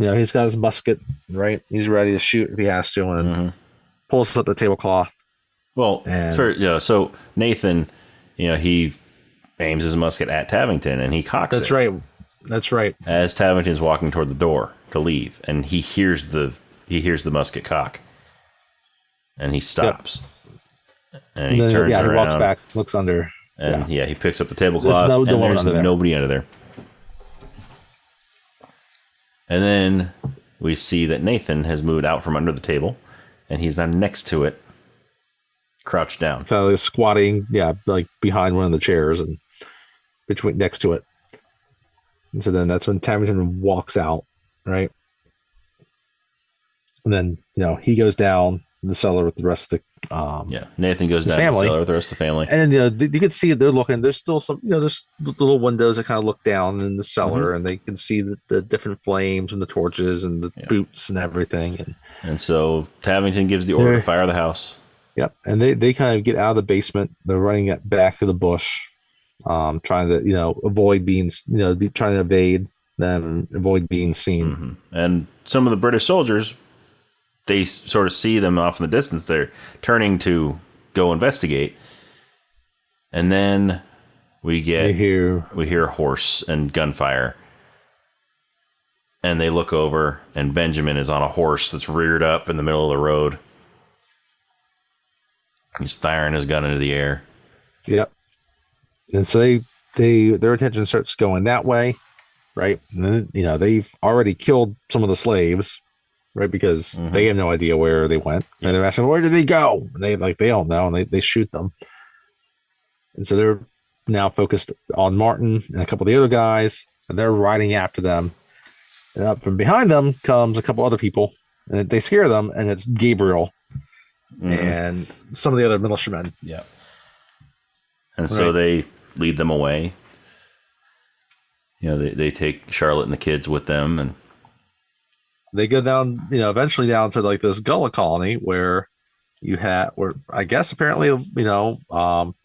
he's got his musket, right? He's ready to shoot if he has to, and pulls up the tablecloth. Well, And so Nathan, he aims his musket at Tavington, and he cocks it. that's right. That's right. As Tavington's walking toward the door to leave, and he hears the musket cock, and he stops. Yep. And he turns around. He walks back, looks under. And he picks up the tablecloth, and there's nobody under there. And then we see that Nathan has moved out from under the table, and he's now next to it, crouched down. Kind of like squatting, like behind one of the chairs and next to it. And so then that's when Tavington walks out, right? And then, he goes down the cellar with the rest of the Nathan goes down the cellar with the rest of the family. And you can see they're looking. There's still some, there's little windows that kind of look down in the cellar, and they can see the different flames and the torches and the boots and everything. And so Tavington gives the order to fire the house. Yep. And they kind of get out of the basement. They're running back to the bush, trying to, avoid being, trying to evade them, avoid being seen. Mm-hmm. And some of the British soldiers, they sort of see them off in the distance. They're turning to go investigate. And then we hear a horse and gunfire. And they look over, and Benjamin is on a horse that's reared up in the middle of the road. He's firing his gun into the air. Yep. And so their attention starts going that way, right? And then, they've already killed some of the slaves, right? Because they have no idea where they went. And they're asking, where did they go? And they don't know, and they shoot them. And so they're now focused on Martin and a couple of the other guys, and they're riding after them. And up from behind them comes a couple other people, and they scare them, and it's Gabriel and some of the other militiamen. Yeah. And so they lead them away. They take Charlotte and the kids with them, and they go down, eventually down to like this Gullah colony where I guess apparently,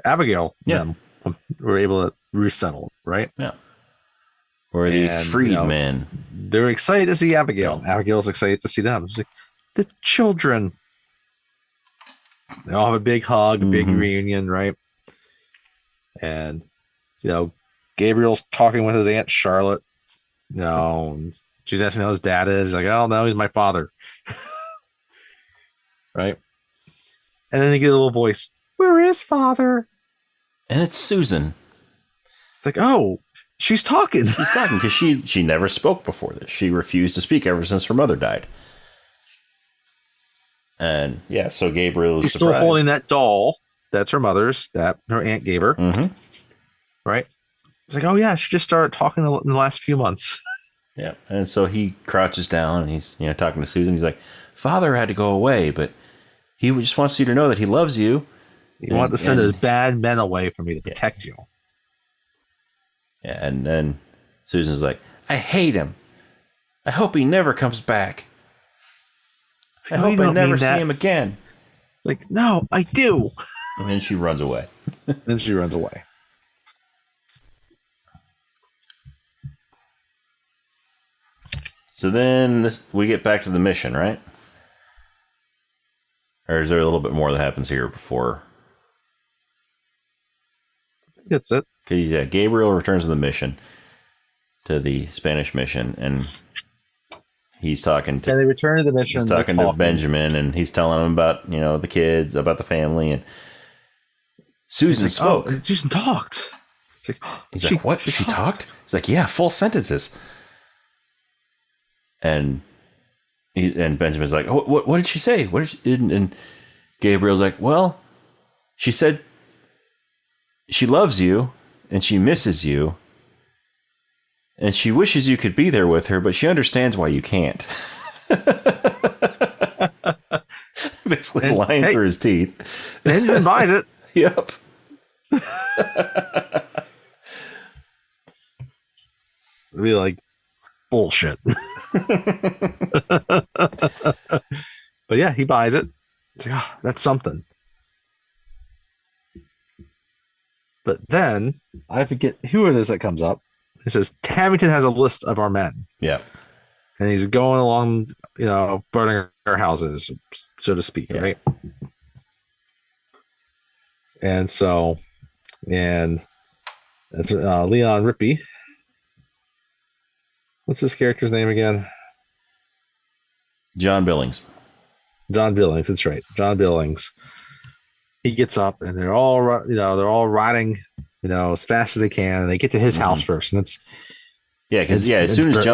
Abigail them were able to resettle, right? Yeah. Where the freedmen. They're excited to see Abigail. So, Abigail's excited to see them. It's like, the children. They all have a big hug, a big reunion, right? And, Gabriel's talking with his Aunt Charlotte. She's asking how his dad is. He's like, oh, no, he's my father. Right? And then they get a little voice. Where is father? And it's Susan. It's like, oh, she's talking. She's talking because she never spoke before this. She refused to speak ever since her mother died. And so Gabriel is still holding that doll. That's her mother's, that her aunt gave her. Mm-hmm. Right? It's like, oh yeah, she just started talking in the last few months. Yeah. And so he crouches down and he's talking to Susan. He's like, father had to go away, but he just wants you to know that he loves you. He wanted to send his bad men away for me to protect you. Yeah, and then Susan's like, I hate him. I hope he never comes back. I hope I never see him again. Like, no, I do. And then she runs away. So then we get back to the mission, right? Or is there a little bit more that happens here before? That's it. Okay, Gabriel returns to the mission, to the Spanish mission, and he's talking to. And they return to the mission. He's talking to Benjamin, and he's telling him about the kids, about the family, and Susan spoke. Oh, Susan talked. He's like, what? She talked? He's like, yeah, full sentences. And Benjamin's like, oh, what did she say? And Gabriel's like, well, she said she loves you and she misses you and she wishes you could be there with her, but she understands why you can't. Basically lying through his teeth. Benjamin buys it. Yep. It'd be like, bullshit. But yeah, he buys it. It's like, that's something. But then I forget who it is that comes up. It says Tavington has a list of our men. Yeah. And he's going along, burning our houses, so to speak, right? And so, and that's Leon Rippey. What's his character's name again? John Billings. John Billings. That's right. John Billings. He gets up and they're all riding, as fast as they can. And they get to his house first. And it's, because as soon as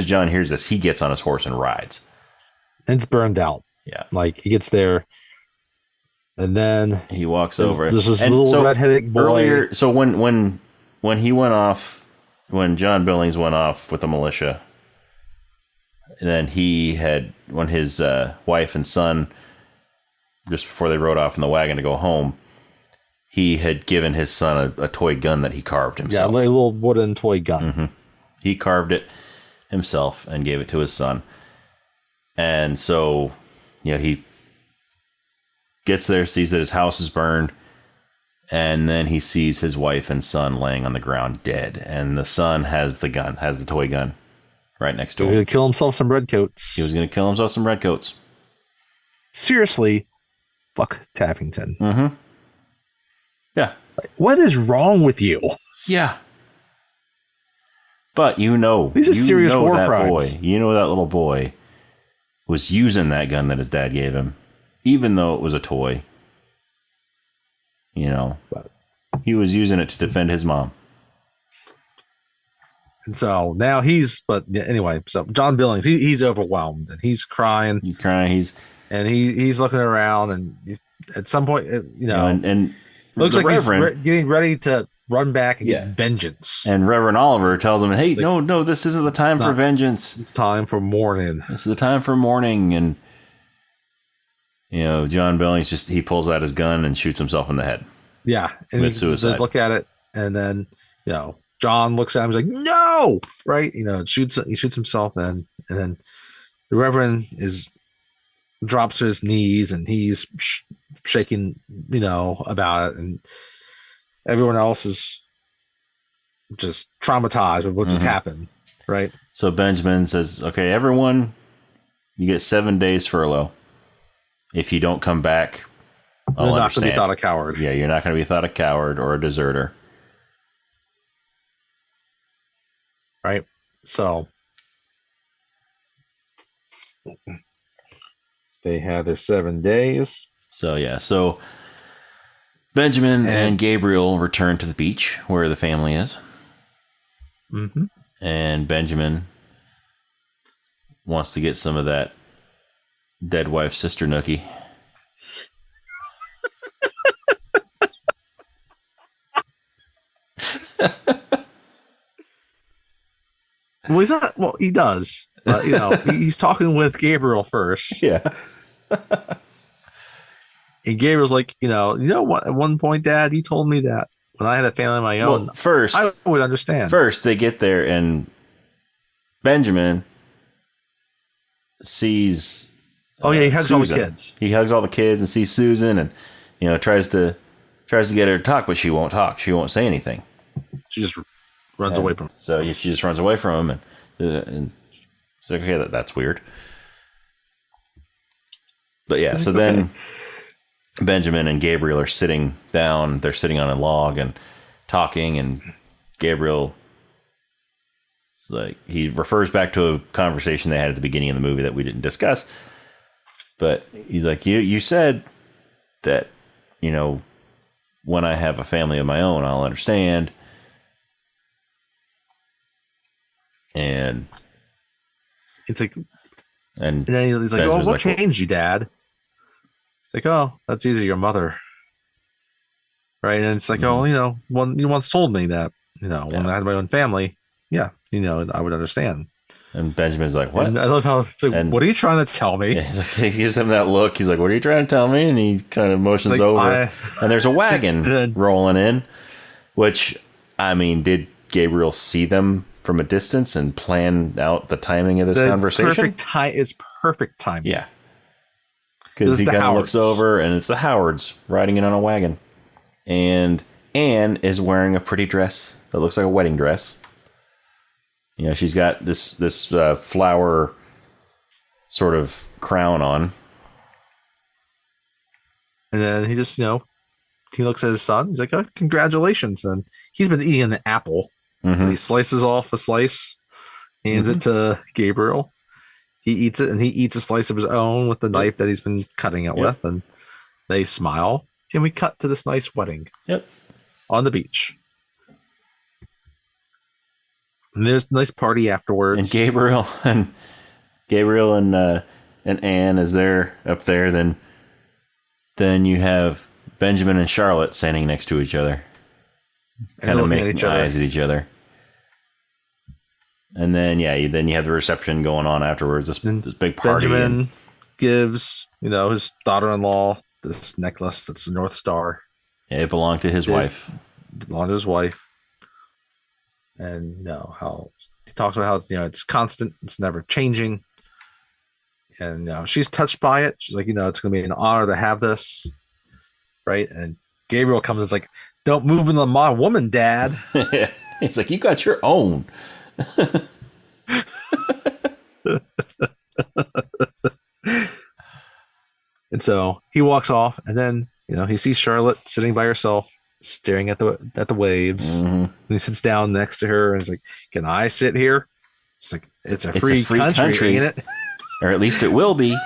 John hears this, he gets on his horse and rides. It's burned out. Yeah. Like he gets there and then he walks over. There's this little redheaded boy. Earlier, so when he went off, when John Billings went off with the militia, and then when his wife and son, just before they rode off in the wagon to go home, he had given his son a toy gun that he carved himself. Yeah, a little wooden toy gun. Mm-hmm. He carved it himself and gave it to his son. And so, he gets there, sees that his house is burned, and then he sees his wife and son laying on the ground dead. And the son has the toy gun right next to him. He was going to kill himself some redcoats. Seriously, fuck Taffington. Mm-hmm. Yeah. What is wrong with you? Yeah. But these are serious war that crimes. Boy, that little boy was using that gun that his dad gave him, even though it was a toy. But he was using it to defend his mom. And so now so John Billings, he's overwhelmed and he's crying. He's looking around and at some point, and looks like he's getting ready to run back and get vengeance. And Reverend Oliver tells him, "Hey, no, this isn't the time for vengeance. It's time for mourning. This is the time for mourning." And John Billings he pulls out his gun and shoots himself in the head. Yeah, and commits suicide. Look at it, and then John looks at him. He's like, "No!" Right? He shoots himself, and then the Reverend drops to his knees, and he's shaking, about it, and everyone else is just traumatized with what just happened, right? So Benjamin says, "Okay, everyone, you get 7 days furlough. If you don't come back, I'll You're not understand. going to be thought a coward. Yeah, you're not going to be thought a coward or a deserter." Right? So they had their 7 days. So Benjamin and Gabriel return to the beach where the family is. Mm-hmm. And Benjamin wants to get some of that dead wife's sister nookie. Well, he's not. Well, he does. He's talking with Gabriel first. Yeah. And Gabriel's like, what? At one point, Dad, you told me that when I had a family of my own, I would understand. First, they get there, and Benjamin sees. He hugs Susan. all the kids. He hugs all the kids and sees Susan, and tries to get her to talk, but she won't talk. She won't say anything. She just runs away from him. So she just runs away from him, and it's like, okay, that's weird. But yeah, so then Benjamin and Gabriel are sitting down. They're sitting on a log and talking, and Gabriel he refers back to a conversation they had at the beginning of the movie that we didn't discuss. But he's like, you said that, when I have a family of my own, I'll understand. And it's like, and then he's like, "Oh, what changed you, Dad?" It's like, "Oh, that's easy, your mother." Right. And it's like, you once told me that, when I had my own family, I would understand. And Benjamin's like, "What?" And I love how it's like, what are you trying to tell me? Yeah, he gives him that look. He's like, "What are you trying to tell me?" And he kind of motions over. And there's a wagon rolling in, which, did Gabriel see them from a distance and plan out the timing of this conversation? It's perfect timing. Yeah. Because he kind of looks over, and it's the Howards riding in on a wagon. And Anne is wearing a pretty dress that looks like a wedding dress. She's got this flower sort of crown on. And then he just, he looks at his son. He's like, "Oh, congratulations!" And he's been eating an apple, so he slices off a slice, hands it to Gabriel. He eats it, and he eats a slice of his own with the knife that he's been cutting it with, and they smile. And we cut to this nice wedding. Yep. On the beach. And there's a nice party afterwards. And Gabriel and Anne, as they're up there, then you have Benjamin and Charlotte standing next to each other, kind of making eyes at each other. And then then you have the reception going on afterwards. This big party. Benjamin gives his daughter-in-law this necklace that's a North Star. Yeah, it belonged to his wife. Belonged to his wife. And how he talks about how it's constant, it's never changing. And she's touched by it. She's like, it's gonna be an honor to have this. Right? And Gabriel comes and is like, "Don't move into my woman, Dad." He's like, "You got your own." And so he walks off, and then he sees Charlotte sitting by herself, staring at the waves. And he sits down next to her and is like, "Can I sit here?" She's like, "It's a free country, ain't it?" Or at least it will be.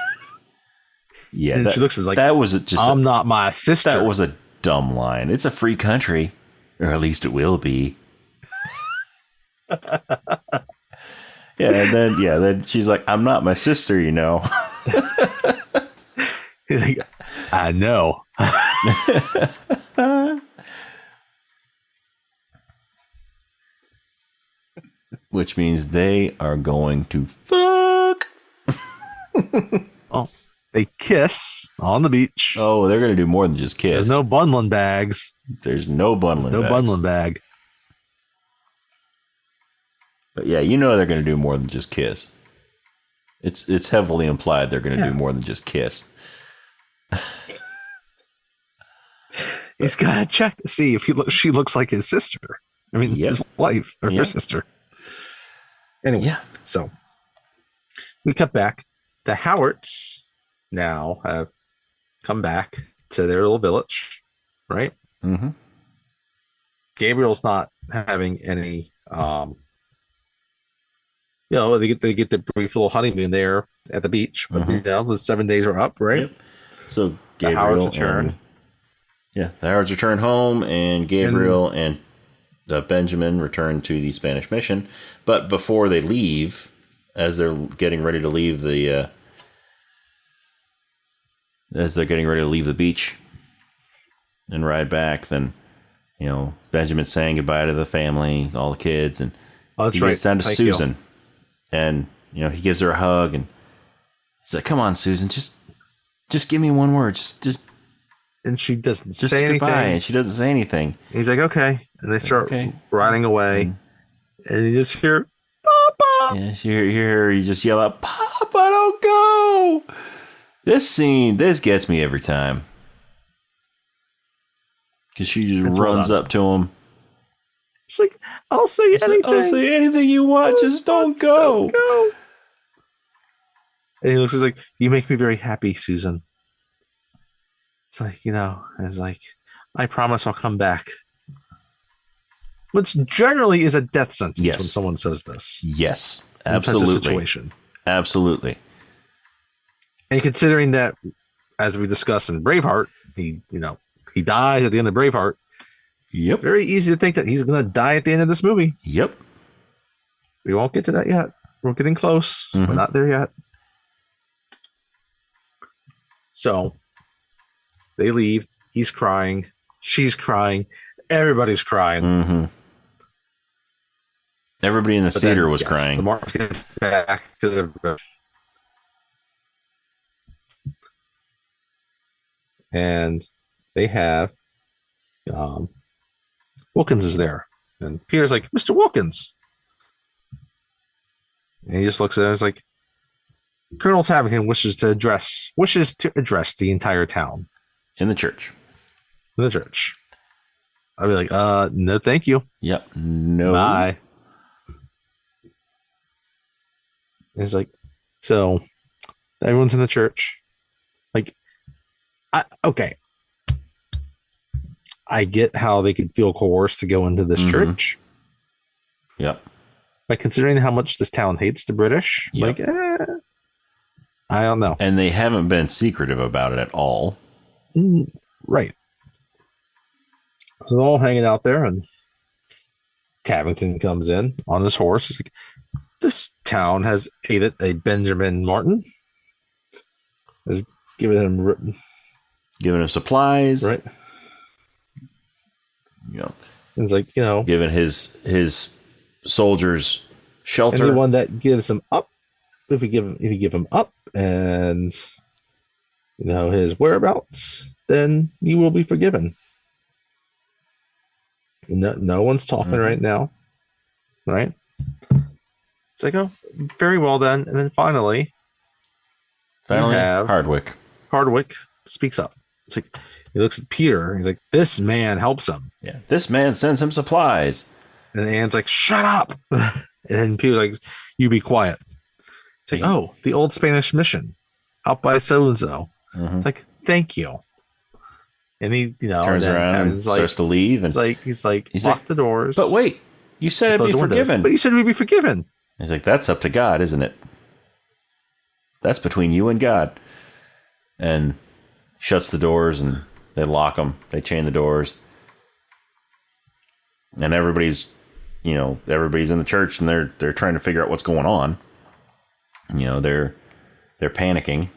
Yeah, and she looks like, that was just. I'm not my sister. That was a dumb line. It's a free country, or at least it will be. Then she's like, "I'm not my sister, you know." He's like, "I know." Which means they are going to fuck. Oh, they kiss on the beach. Oh, they're going to do more than just kiss. There's no bundling bags. There's no bundling bags. No bundling bag. But yeah, they're going to do more than just kiss. It's heavily implied they're going to do more than just kiss. He's got to check to see if she looks like his sister. I mean, his wife or her sister. Anyway, so we cut back. The Howards now have come back to their little village, right? Mm-hmm. Gabriel's not having any. They get the brief little honeymoon there at the beach, but the 7 days are up, right? Yep. So Gabriel, the Howards return home, and Gabriel and Benjamin return to the Spanish mission. But before they leave, as they're getting ready to leave the beach and ride back, then Benjamin's saying goodbye to the family, all the kids, and he gets down to Susan, and he gives her a hug, and he's like, "Come on, Susan, just give me one word, just." And she doesn't just say goodbye, anything. and she doesn't say anything. He's like, "Okay," and they start riding away, and you just hear, "Papa!" Yeah, you just yell out, "Papa, don't go!" This gets me every time, because she just runs up to him. She's like, "I'll say anything. I'll say anything you want. Just don't go." And he looks like, "You make me very happy, Susan." It's like, it's like, "I promise I'll come back." Which generally is a death sentence when someone says this. Yes, absolutely. In such a situation. Absolutely. And considering that, as we discussed in Braveheart, he dies at the end of Braveheart. Yep. Very easy to think that he's going to die at the end of this movie. Yep. We won't get to that yet. We're getting close. We're not there yet. So they leave. He's crying. She's crying. Everybody's crying. Mm-hmm. Everybody in the theater was crying. The Marks get back to the... And they have... Wilkins is there. And Peter's like, "Mr. Wilkins." And he just looks at him and is like, "Colonel Tabington wishes to address the entire town." In the church. I'd be like, "No, thank you." Yep. No. Bye. It's like, so everyone's in the church. Like, okay. I get how they could feel coerced to go into this church. Yep. But considering how much this town hates the British, Yep. I don't know. And they haven't been secretive about it at all. Right. So they're all hanging out there, and Tavington comes in on his horse. He's like, this town has aided a Benjamin Martin. Has given Giving him supplies. right. You know, It's like, giving his soldiers shelter. anyone that gives him up, if you give him up and his whereabouts, then you will be forgiven. No one's talking right now, right? It's like, oh, very well then. And then finally, Hardwick speaks up. It's like, he looks at Peter and he's like, this man helps him. Yeah, this man sends him supplies. And Anne's like, shut up. And then Peter's like, you be quiet. It's like, oh, the old Spanish mission out by so-and-so. It's like, thank you. And he, turns around and starts to leave. And he's like, lock the doors. But wait, you said I'd be forgiven. But you said we'd be forgiven. He's like, that's up to God, isn't it? That's between you and God. And shuts the doors and they lock them. They chain the doors. And everybody's in the church and they're trying to figure out what's going on. They're panicking.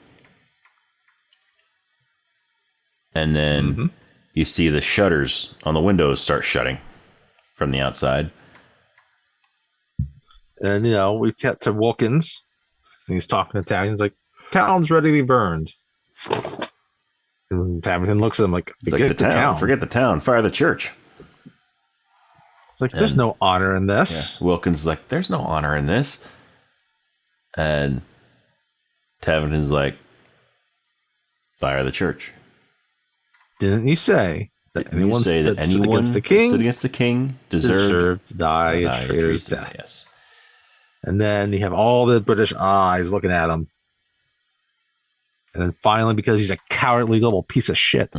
And then you see the shutters on the windows start shutting from the outside. And, we cut to Wilkins. And he's talking Italian. He's like, town's ready to be burned. And Tavington looks at him like, forget the town. Forget the town. Fire the church. It's like, there's no honor in this. Yeah, Wilkins is like, there's no honor in this. And Tavington's like, fire the church. Didn't you say that anyone that stood against the king deserved to die a traitor's death? Yes. And then you have all the British eyes looking at him. And then finally, because he's a cowardly little piece of shit,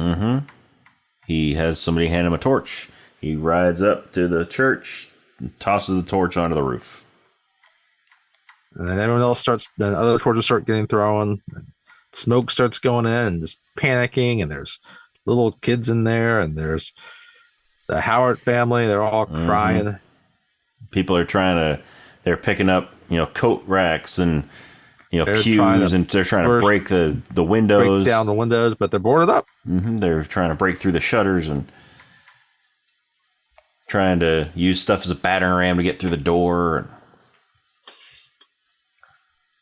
he has somebody hand him a torch. He rides up to the church and tosses the torch onto the roof. And then everyone else then other torches start getting thrown. And smoke starts going in and just panicking. And there's little kids in there. And there's the Howard family. They're all crying. People are they're picking up, coat racks and, pews, and they're trying to break the windows. Break down the windows, but they're boarded up. They're trying to break through the shutters and trying to use stuff as a battering ram to get through the door.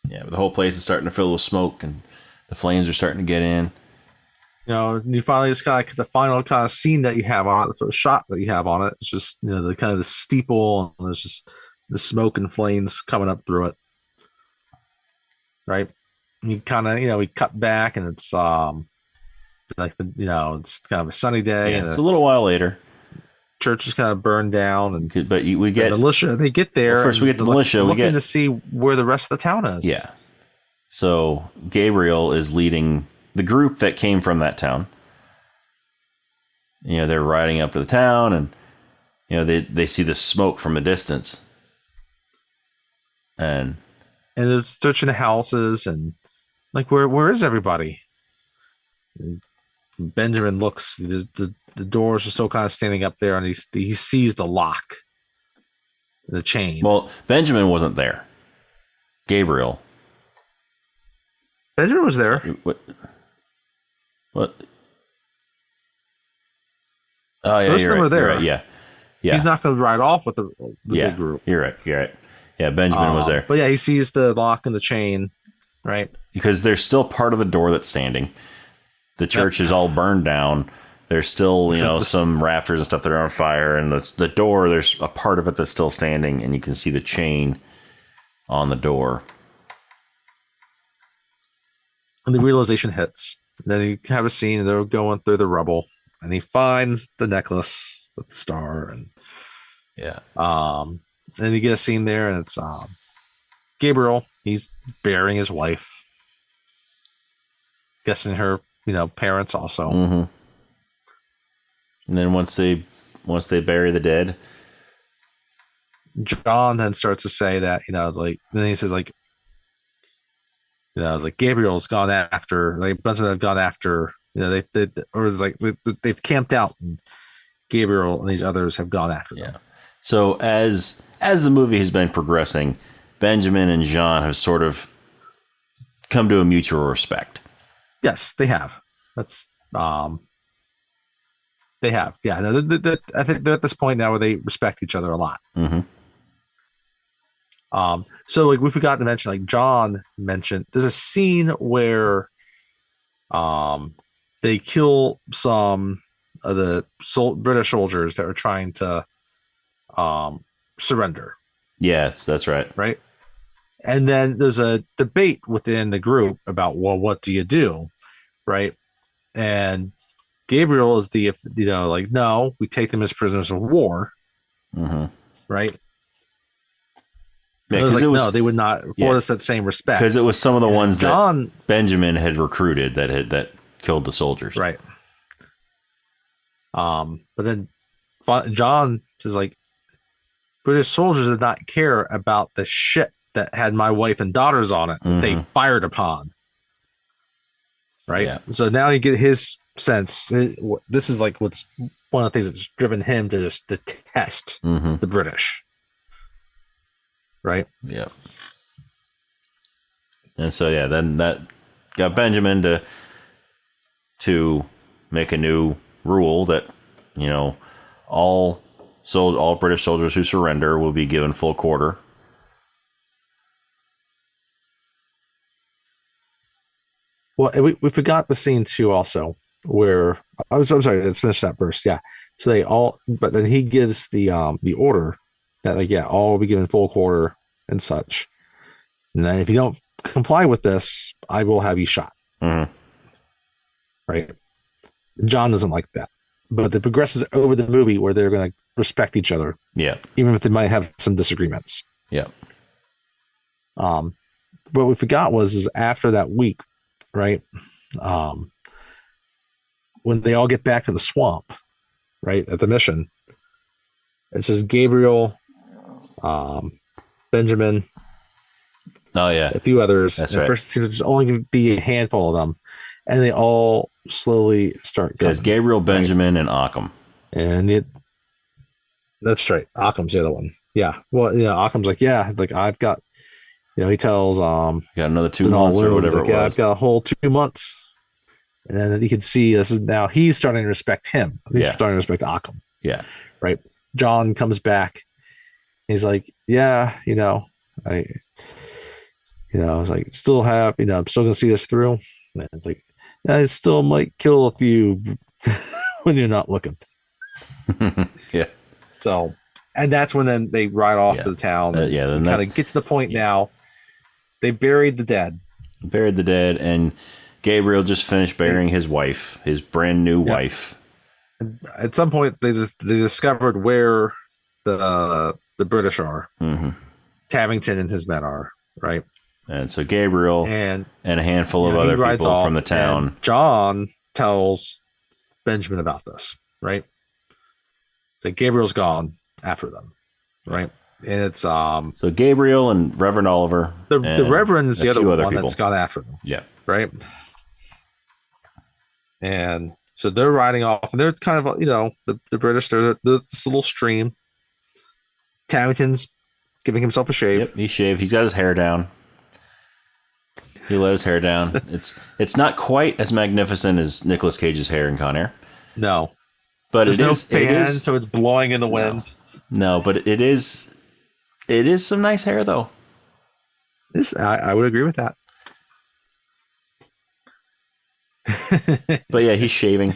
But the whole place is starting to fill with smoke and the flames are starting to get in. You finally just got the final kind of scene that you have on it, the shot that you have on it. It's just, the kind of the steeple, and there's just the smoke and flames coming up through it. Right. You kind of, we cut back and it's it's kind of a sunny day. Yeah, it's a little while later. Church is kind of burned down, but we get the militia. They get there. Well, first, we get the militia. We get to see where the rest of the town is. Yeah. So Gabriel is leading the group that came from that town. They're riding up to the town, and they see the smoke from a distance, and they're searching the houses and like, where is everybody? And Benjamin looks. The doors are still kind of standing up there, and he sees the lock, the chain. Well, Benjamin wasn't there. Gabriel. Benjamin was there. What? Oh yeah, most of them are there. Right. Yeah. He's not going to ride off with the big group. You're right. Yeah, Benjamin was there. But yeah, he sees the lock and the chain, right? Because there's still part of the door that's standing. The church is all burned down. There's still, some rafters and stuff that are on fire, and the door, there's a part of it that's still standing, and you can see the chain on the door. And the realization hits. And then you have a scene, and they're going through the rubble, and he finds the necklace with the star, and then you get a scene there, and it's Gabriel. He's burying his wife, guessing her, parents also. And then once they bury the dead, John then starts to say that, it's like, then he says like, it's like Gabriel's gone after, like a bunch of them have gone after, they or it's like they've camped out, and Gabriel and these others have gone after them. So as the movie has been progressing, Benjamin and Jean have sort of come to a mutual respect. Yes, they have. That's they have. Yeah, no, I think they're at this point now where they respect each other a lot. Mm-hmm. So like we forgot to mention, like John mentioned, there's a scene where they kill some of the British soldiers that are trying to surrender. Yes, that's right. Right. And then there's a debate within the group about, well, what do you do? Right. And Gabriel is like, no, we take them as prisoners of war. Mm-hmm. Right. Yeah, like, no, they would not afford us that same respect. Because it was some of the ones John, that Benjamin had recruited that killed the soldiers. Right. But then John is like, British soldiers did not care about the shit that had my wife and daughters on it. Mm-hmm. They fired upon. Right. Yeah. So now you get his sense. This is like what's one of the things that's driven him to just detest the British. Right. Yeah. And so then that got Benjamin to make a new rule that all British soldiers who surrender will be given full quarter. Well, we forgot the scene too, also, where I'm sorry, let's finish that verse. Yeah. So but then he gives the order that all will be given full quarter and such. And then if you don't comply with this, I will have you shot. Mm-hmm. Right. John doesn't like that, but it progresses over the movie where they're going to respect each other. Yeah. Even if they might have some disagreements. Yeah. What we forgot is after that week, right? When they all get back to the swamp, right, at the mission, it says Gabriel, Benjamin, a few others. That's right. First, there's only going to be a handful of them, and they all slowly start. There's Gabriel, Benjamin, and Occam. And that's right. Occam's the other one. Yeah. Well, Occam's like, I've got. He tells got another 2 months or whatever it was. I've got a whole 2 months. And then you can see this is now he's starting to respect him. He's starting to respect Occam. Yeah. Right. John comes back. He's like, I was like, still have, I'm still going to see this through. And it's like, I still might kill a few when you're not looking. Yeah. So, and that's when then they ride off to the town. Then kind of get to the point now. They buried the dead. And Gabriel just finished burying his wife, his brand new wife. At some point, they discovered where the British are. Mm-hmm. Tavington and his men are, right? And so Gabriel and a handful of other people from the town. John tells Benjamin about this, right? So Gabriel's gone after them, right? And it's so Gabriel and Reverend Oliver. The Reverend's the other one people that's gone after them. Yeah. Right. And so they're riding off, and they're kind of the British. They're this little stream. Tavington's giving himself a shave. Yep, he shaved. He's got his hair down. He let his hair down. It's not quite as magnificent as Nicolas Cage's hair in Con Air. No, but there's no fan, so it's blowing in the wind. No, but it is some nice hair though. I would agree with that. But yeah, he's shaving.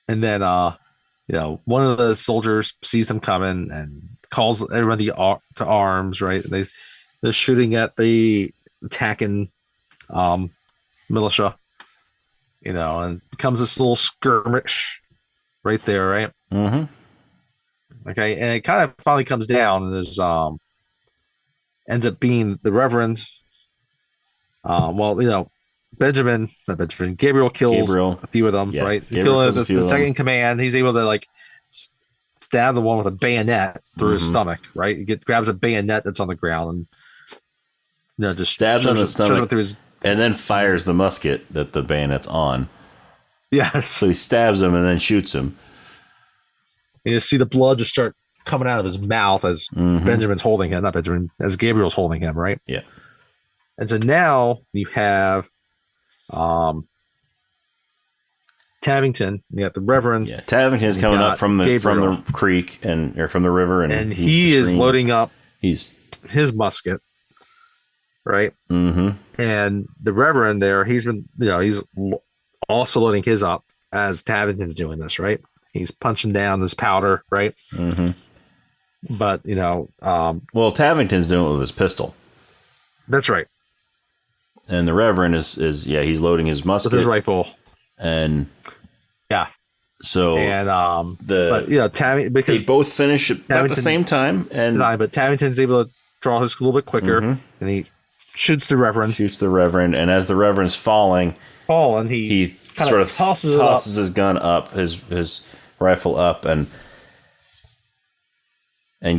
And then one of the soldiers sees them coming and calls everybody to arms, right? They're shooting at the attacking militia, and becomes this little skirmish right there, right? Mm-hmm. Okay, and it kind of finally comes down, and there's ends up being the Reverend. Gabriel kills Gabriel. a few of them, Yeah, right? Gabriel kills a few The of them. second in command, he's able to like stab the one with a bayonet through his stomach, right? Grabs a bayonet that's on the ground and just Stabs him in the shoves it stomach, through his and then fires the musket that the bayonet's on. yes. So he stabs him and then shoots him. And you see the blood just start coming out of his mouth as Benjamin's holding him, not Benjamin, as Gabriel's holding him, right? Yeah. And so now you have Tavington, you got the Reverend. Yeah, Tavington's coming up from Gabriel. the creek or from the river, and he is loading up his musket, right? And the Reverend there, he's also loading his up as Tavington's doing this, right? He's punching down this powder, right? But well, Tavington's doing it with his pistol. That's right. And the Reverend is he's loading his musket with his rifle, and yeah. So because they both finish at the same time, but Tavington's able to draw his a little bit quicker, and he shoots the Reverend. And as the Reverend's falling, he sort of tosses his gun up, his rifle up, and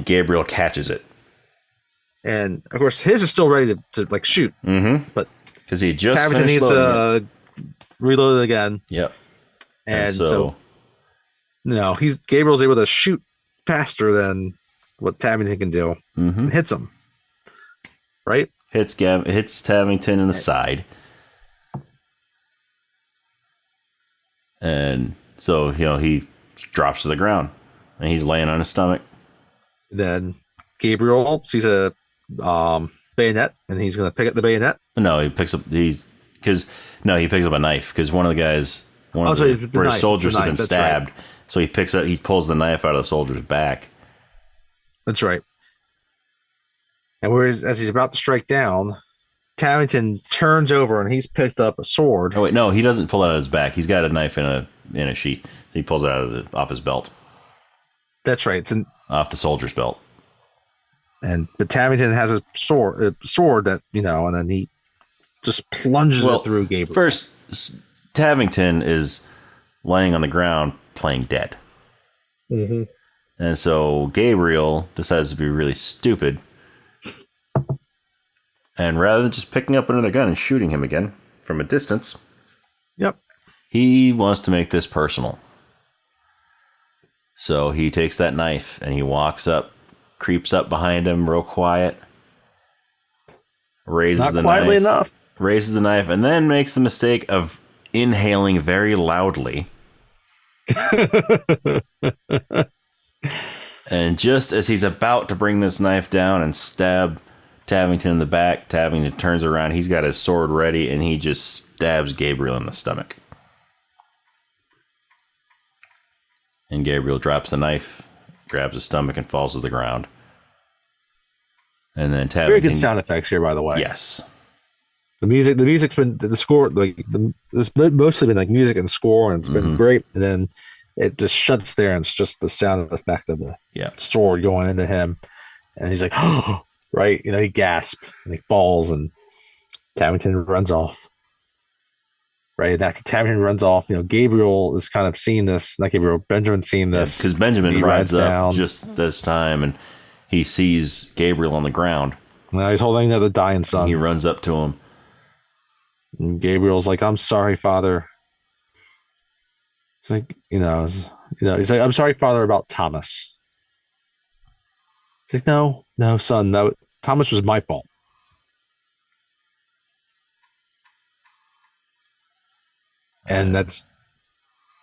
Gabriel catches it. And of course, his is still ready to like shoot, but because he just Tavington needs to reload it again. Yep. And so Gabriel's able to shoot faster than what Tavington can do, and hits him. Right? Hits Tavington in the side. And so, he drops to the ground and he's laying on his stomach. Then Gabriel sees a bayonet and he's going to pick up the bayonet. No, he picks up he picks up a knife because one of the guys, the British soldiers have been stabbed. Right. So he pulls the knife out of the soldier's back. That's right. And as he's about to strike down, Tavington turns over and he's picked up a sword. Oh wait, no, he doesn't pull it out of his back. He's got a knife in a sheath. He pulls it out off his belt. That's right. It's off the soldier's belt. But Tavington has a sword that and then he just plunges it through Gabriel. First, Tavington is laying on the ground playing dead. And so Gabriel decides to be really stupid. And rather than just picking up another gun and shooting him again from a distance, he wants to make this personal. So he takes that knife and he walks up, creeps up behind him real quiet, raises the knife, and then makes the mistake of inhaling very loudly. And just as he's about to bring this knife down and stab Tavington in the back, Tavington turns around. He's got his sword ready, and he just stabs Gabriel in the stomach. And Gabriel drops the knife, grabs his stomach, and falls to the ground. And then Tavington... Very good sound effects here, by the way. Yes. The music's been the score, it's mostly been like music and score, and it's been great. And then it just shuts there, and it's just the sound effect of the sword going into him, and he's like, "Oh!" Right? He gasps and he falls, and Tavington runs off. Right? And after Tavington runs off, Gabriel is kind of seeing this. Not Gabriel, Benjamin's seeing this because Benjamin rides up down just this time, and he sees Gabriel on the ground. Now he's holding the dying son. He runs up to him. And Gabriel's like, "I'm sorry, Father." It's like, he's like, "I'm sorry, Father, about Thomas." It's like, no, son, no, Thomas was my fault. And that's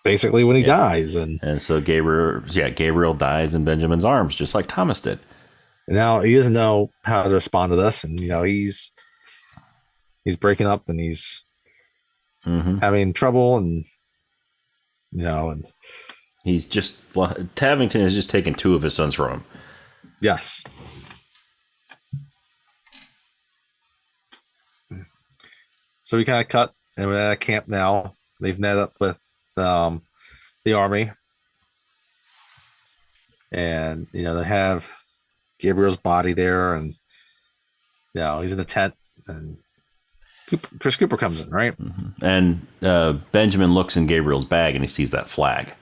basically when he dies. And so Gabriel dies in Benjamin's arms, just like Thomas did. And now he doesn't know how to respond to this. And, he's breaking up and he's having trouble and he's just, Tavington has just taken two of his sons from him. Yes. So we kind of cut and we're at a camp now. They've met up with the army. And, they have Gabriel's body there and, he's in the tent and Chris Cooper comes in, right? Mm-hmm. And Benjamin looks in Gabriel's bag and he sees that flag.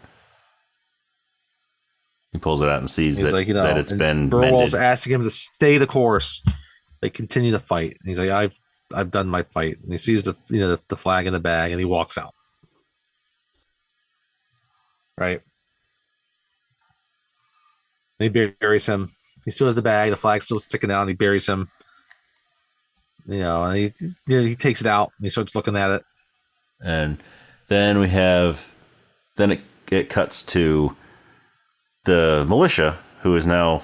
He pulls it out and sees that, like, that it's been Burwell's mended. asking him to stay the course. They continue to fight. And he's like, I've done my fight. And he sees the flag in the bag and he walks out. Right. And he buries him. He still has the bag. The flag's still sticking out. And he buries him. And he takes it out and he starts looking at it. And then it cuts to the militia, who is now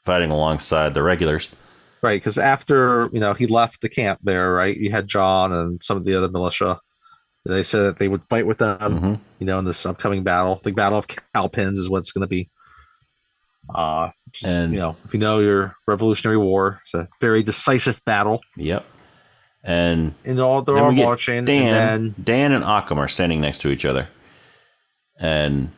fighting alongside the regulars. Right, because after he left the camp there, right, you had John and some of the other militia. They said that they would fight with them, in this upcoming battle. The Battle of Cowpens is what it's going to be. And if you know your Revolutionary War, it's a very decisive battle. Yep. And they're all marching. Dan and Occam are standing next to each other. And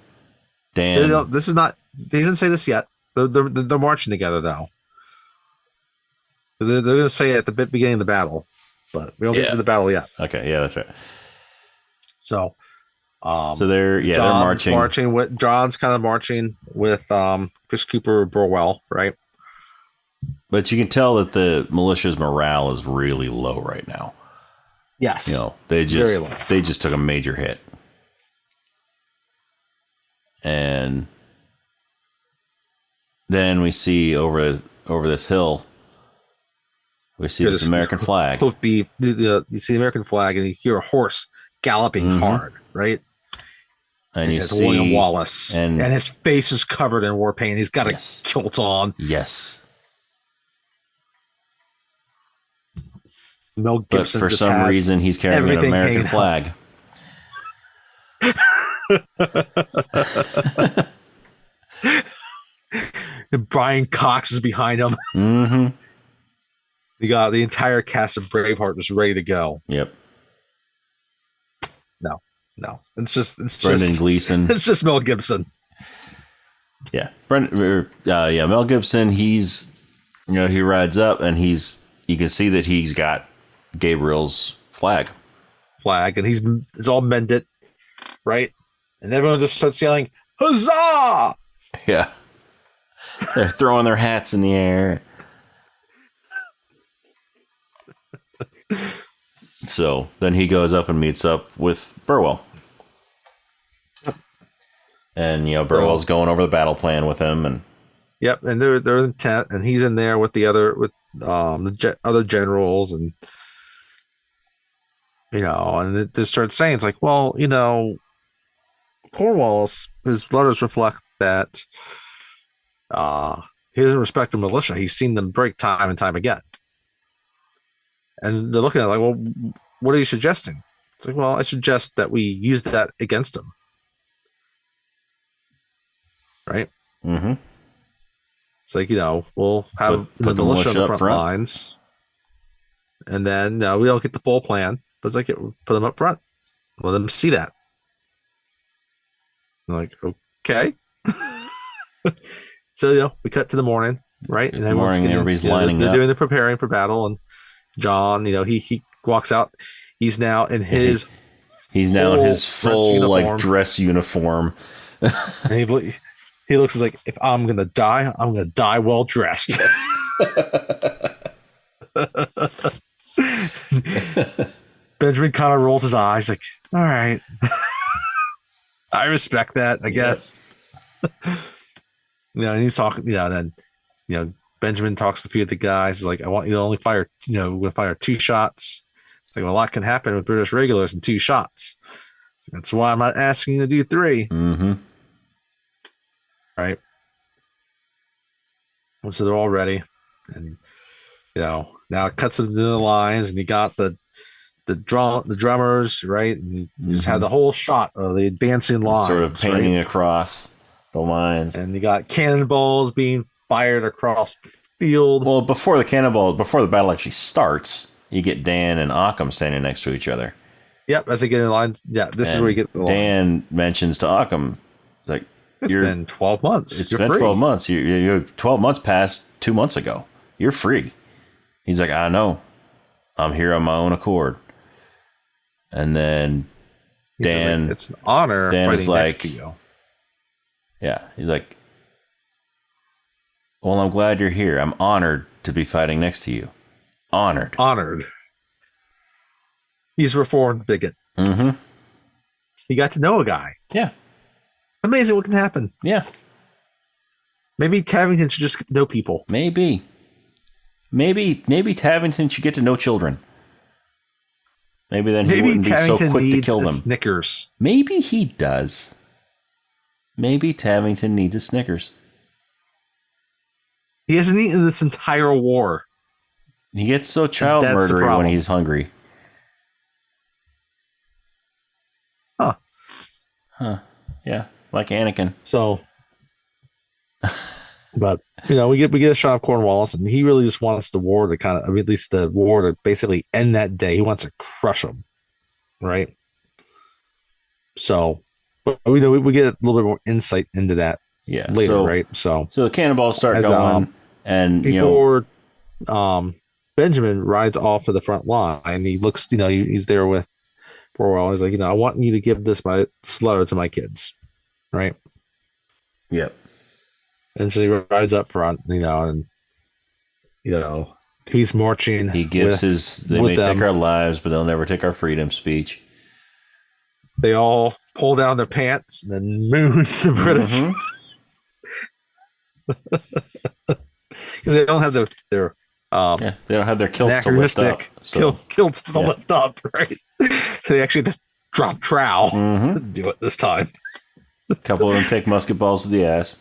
Dan, this is not. They didn't say this yet. They're marching together though. They're going to say it at the beginning of the battle, but we don't get to the battle yet. Okay, yeah, that's right. So they're marching. John's kind of marching with Chris Cooper, Burwell, right? But you can tell that the militia's morale is really low right now. Yes, they just took a major hit. And then we see over this hill, we see this American flag. You see the American flag, and you hear a horse galloping hard, right? And you see William Wallace, and his face is covered in war paint. He's got a kilt on. Yes. Mel Gibson, but for some reason, he's carrying an American flag. And Brian Cox is behind him. Mm-hmm. You got the entire cast of Braveheart just ready to go. Yep. No. It's Brendan Gleeson. It's just Mel Gibson. Yeah. Mel Gibson, he's he rides up and you can see that he's got Gabriel's flag. And it's all mended, right? And everyone just starts yelling, "Huzzah!" Yeah. They're throwing their hats in the air. So then he goes up and meets up with Burwell. And Burwell's going over the battle plan with him, and and they're in the tent, and he's in there with the other generals, and and it just starts saying, it's like, well, Cornwallis, his letters reflect that he doesn't respect the militia. He's seen them break time and time again. And they're looking at it like, well, what are you suggesting? It's like, well, I suggest that we use that against him. Right? Mm-hmm. It's like, we'll have the militia on the front lines. And then we don't get the full plan. But it's like, put them up front. Let them see that. I'm like, okay. So, we cut to the morning, right? And everybody's lining up. They're doing the preparing for battle. And John, he walks out. He's now in his full like dress uniform. And he looks like, if I'm gonna die, I'm gonna die well dressed. Benjamin kind of rolls his eyes, like, all right, I respect that, I guess. And he's talking, and then Benjamin talks to a few of the guys. He's like, I want you to only fire, we're going to fire 2 shots. It's like, well, a lot can happen with British regulars in 2 shots. That's why I'm not asking you to do 3. Mm-hmm. Right. And so they're all ready. And, now it cuts into the lines, and you got the drummers, right? And you just had the whole shot of the advancing lines. Sort of painting across the lines. And you got cannonballs being fired across the field. Well, before the battle actually starts, you get Dan and Occam standing next to each other. Yep, as they get in lines. Yeah, this is where you get the line. Dan mentions to Occam, like, it's been 12 months. It's been free. 12 months. You're 12 months past 2 months ago. You're free. He's like, I know. I'm here on my own accord. And then Dan, like, it's an honor Dan fighting is like, next to you. Yeah, he's like, well, I'm glad you're here. I'm honored to be fighting next to you. Honored. He's a reformed bigot. Mm-hmm. He got to know a guy. Yeah. Amazing what can happen. Yeah. Maybe Tavington should just know people. Maybe Tavington should get to know children. Maybe then he wouldn't be so quick to kill them. Snickers. Maybe he does. Maybe Tavington needs a Snickers. He hasn't eaten this entire war. He gets so child murdery when he's hungry. Huh. Yeah, like Anakin. So, but we get a shot of Cornwallis, and he really just wants the war to kind of, at least the war to basically end that day. He wants to crush him, right? So, but we get a little bit more insight into that. Yeah, later, right? So the cannonballs start going, and before Benjamin rides off to the front line, he looks, he's there with Cornwallis. He's like, I want you to give my letter to my kids, right? Yep. And so he rides up front, and he's marching. He gives they may take our lives, but they'll never take our freedom speech. They all pull down their pants and then moon the British. Mm-hmm. Because they don't have their they don't have their kilts to lift up. Kilts to lift up, right? So they actually have to drop trowel to do it this time. A couple of them take musket balls to the ass.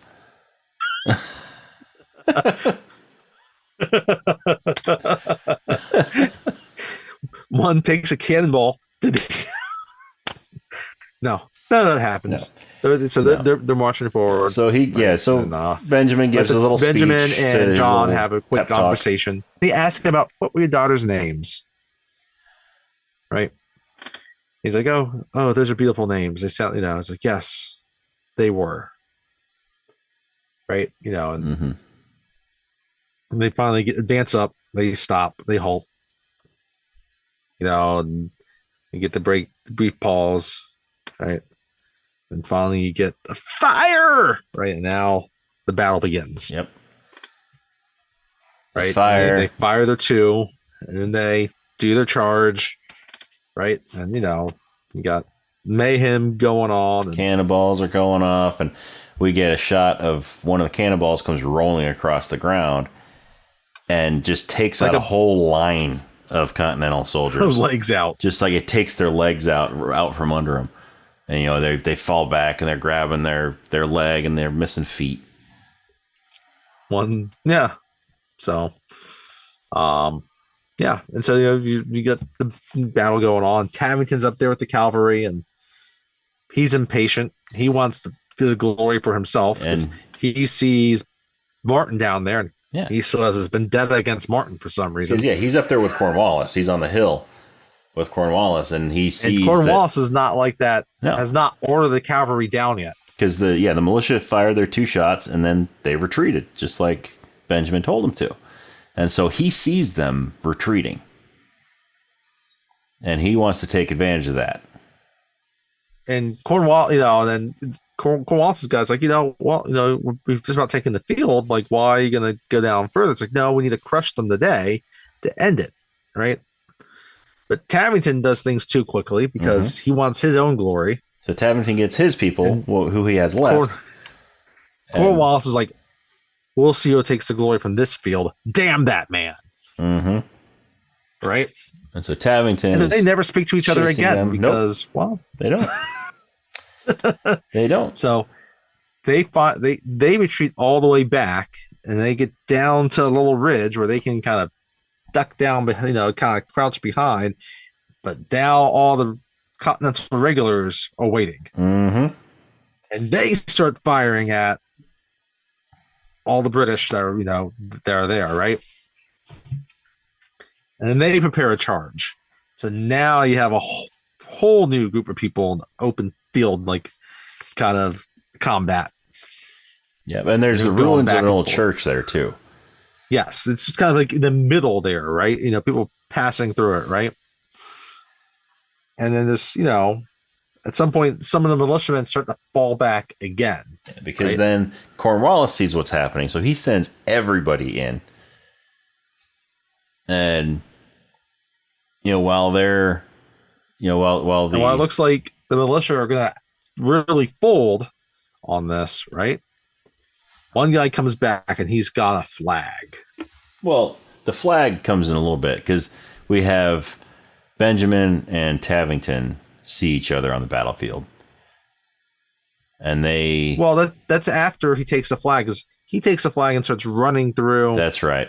One takes a cannonball. No, none of that happens. No. They're marching forward. So Benjamin gives a little Benjamin speech. Benjamin and John have a quick conversation. He asks him about, what were your daughter's names? Right? He's like, oh, those are beautiful names. They sound, I was like, yes, they were. Right? And they finally advance up. They stop. They halt. And you get the brief pause. Right? And finally you get the fire. Right? And now the battle begins. Yep. Right? They fire their two, and then they do their charge. Right? And you got mayhem going on. And cannonballs are going off, and we get a shot of one of the cannonballs comes rolling across the ground and just takes out a whole line of Continental soldiers. Legs out. Just like it takes their legs out from under them. And, they fall back and they're grabbing their leg and they're missing feet. Yeah. So, yeah. And so, you got the battle going on. Tavington's up there with the cavalry, and he's impatient. He wants the glory for himself. And he sees Martin down there, and he still has his vendetta against Martin for some reason. Yeah, he's up there with Cornwallis. He's on the hill with Cornwallis, and he sees. And Cornwallis is not like that. No. Has not ordered the cavalry down yet. Because the militia fired their 2 shots, and then they retreated, just like Benjamin told them to. And so he sees them retreating, and he wants to take advantage of that. And Cornwallis, then Cornwallis' guy's like, we've just about taken the field. Like, why are you going to go down further? It's like, no, we need to crush them today to end it, right? But Tavington does things too quickly because he wants his own glory. So Tavington gets his people, who he has left. Cornwallis is like, we'll see who takes the glory from this field. Damn that man. Right? And so Tavington and they never speak to each other again because, they don't. They don't. So they retreat all the way back, and they get down to a little ridge where they can kind of duck down, kind of crouch behind. But now all the Continental regulars are waiting, and they start firing at all the British that are there, right? And then they prepare a charge. So now you have a whole new group of people in the open field, like kind of combat. Yeah, and there's the ruins of an old church there too. Yes, it's just kind of like in the middle there, right? People passing through it, right? And then this, at some point, some of the militiamen start to fall back again. Yeah, because then Cornwallis sees what's happening, so he sends everybody in. And while they're while it looks like the militia are gonna really fold on this, right? One guy comes back and he's got a flag. Well, the flag comes in a little bit because we have Benjamin and Tavington see each other on the battlefield, and that's after he takes the flag, because he takes the flag and starts running through. That's right.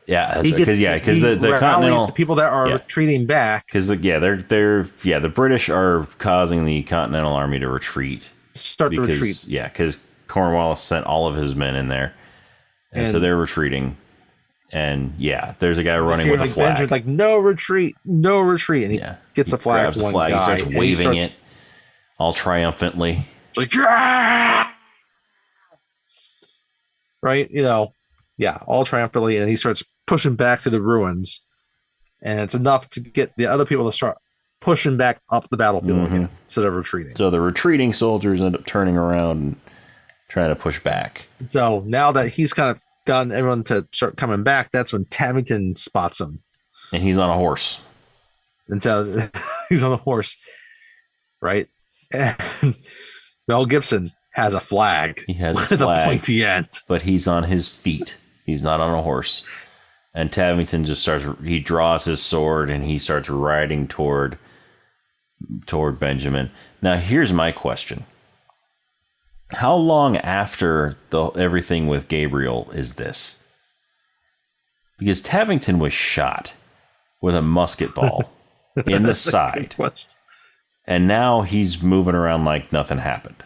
Yeah, because the Continental, the people that are retreating back, because the British are causing the Continental Army to retreat. To retreat. Yeah, because Cornwallis sent all of his men in there, and so they're retreating. And there's a guy running with a flag. Benjamin's like, no retreat, and he gets the flag. Grabs the flag, he starts waving it all triumphantly. Like, yeah! Right, all triumphantly, and he starts pushing back to the ruins, and it's enough to get the other people to start pushing back up the battlefield again instead of retreating. So the retreating soldiers end up turning around and trying to push back. So now that he's kind of gotten everyone to start coming back, that's when Tavington spots him, and he's on a horse. And so he's on a horse, right? And Mel Gibson has a flag. He has with a pointy end, but he's on his feet. He's not on a horse. And Tavington just he draws his sword and he starts riding toward Benjamin. Now, here's my question. How long after everything with Gabriel is this? Because Tavington was shot with a musket ball in the side. And now he's moving around like nothing happened.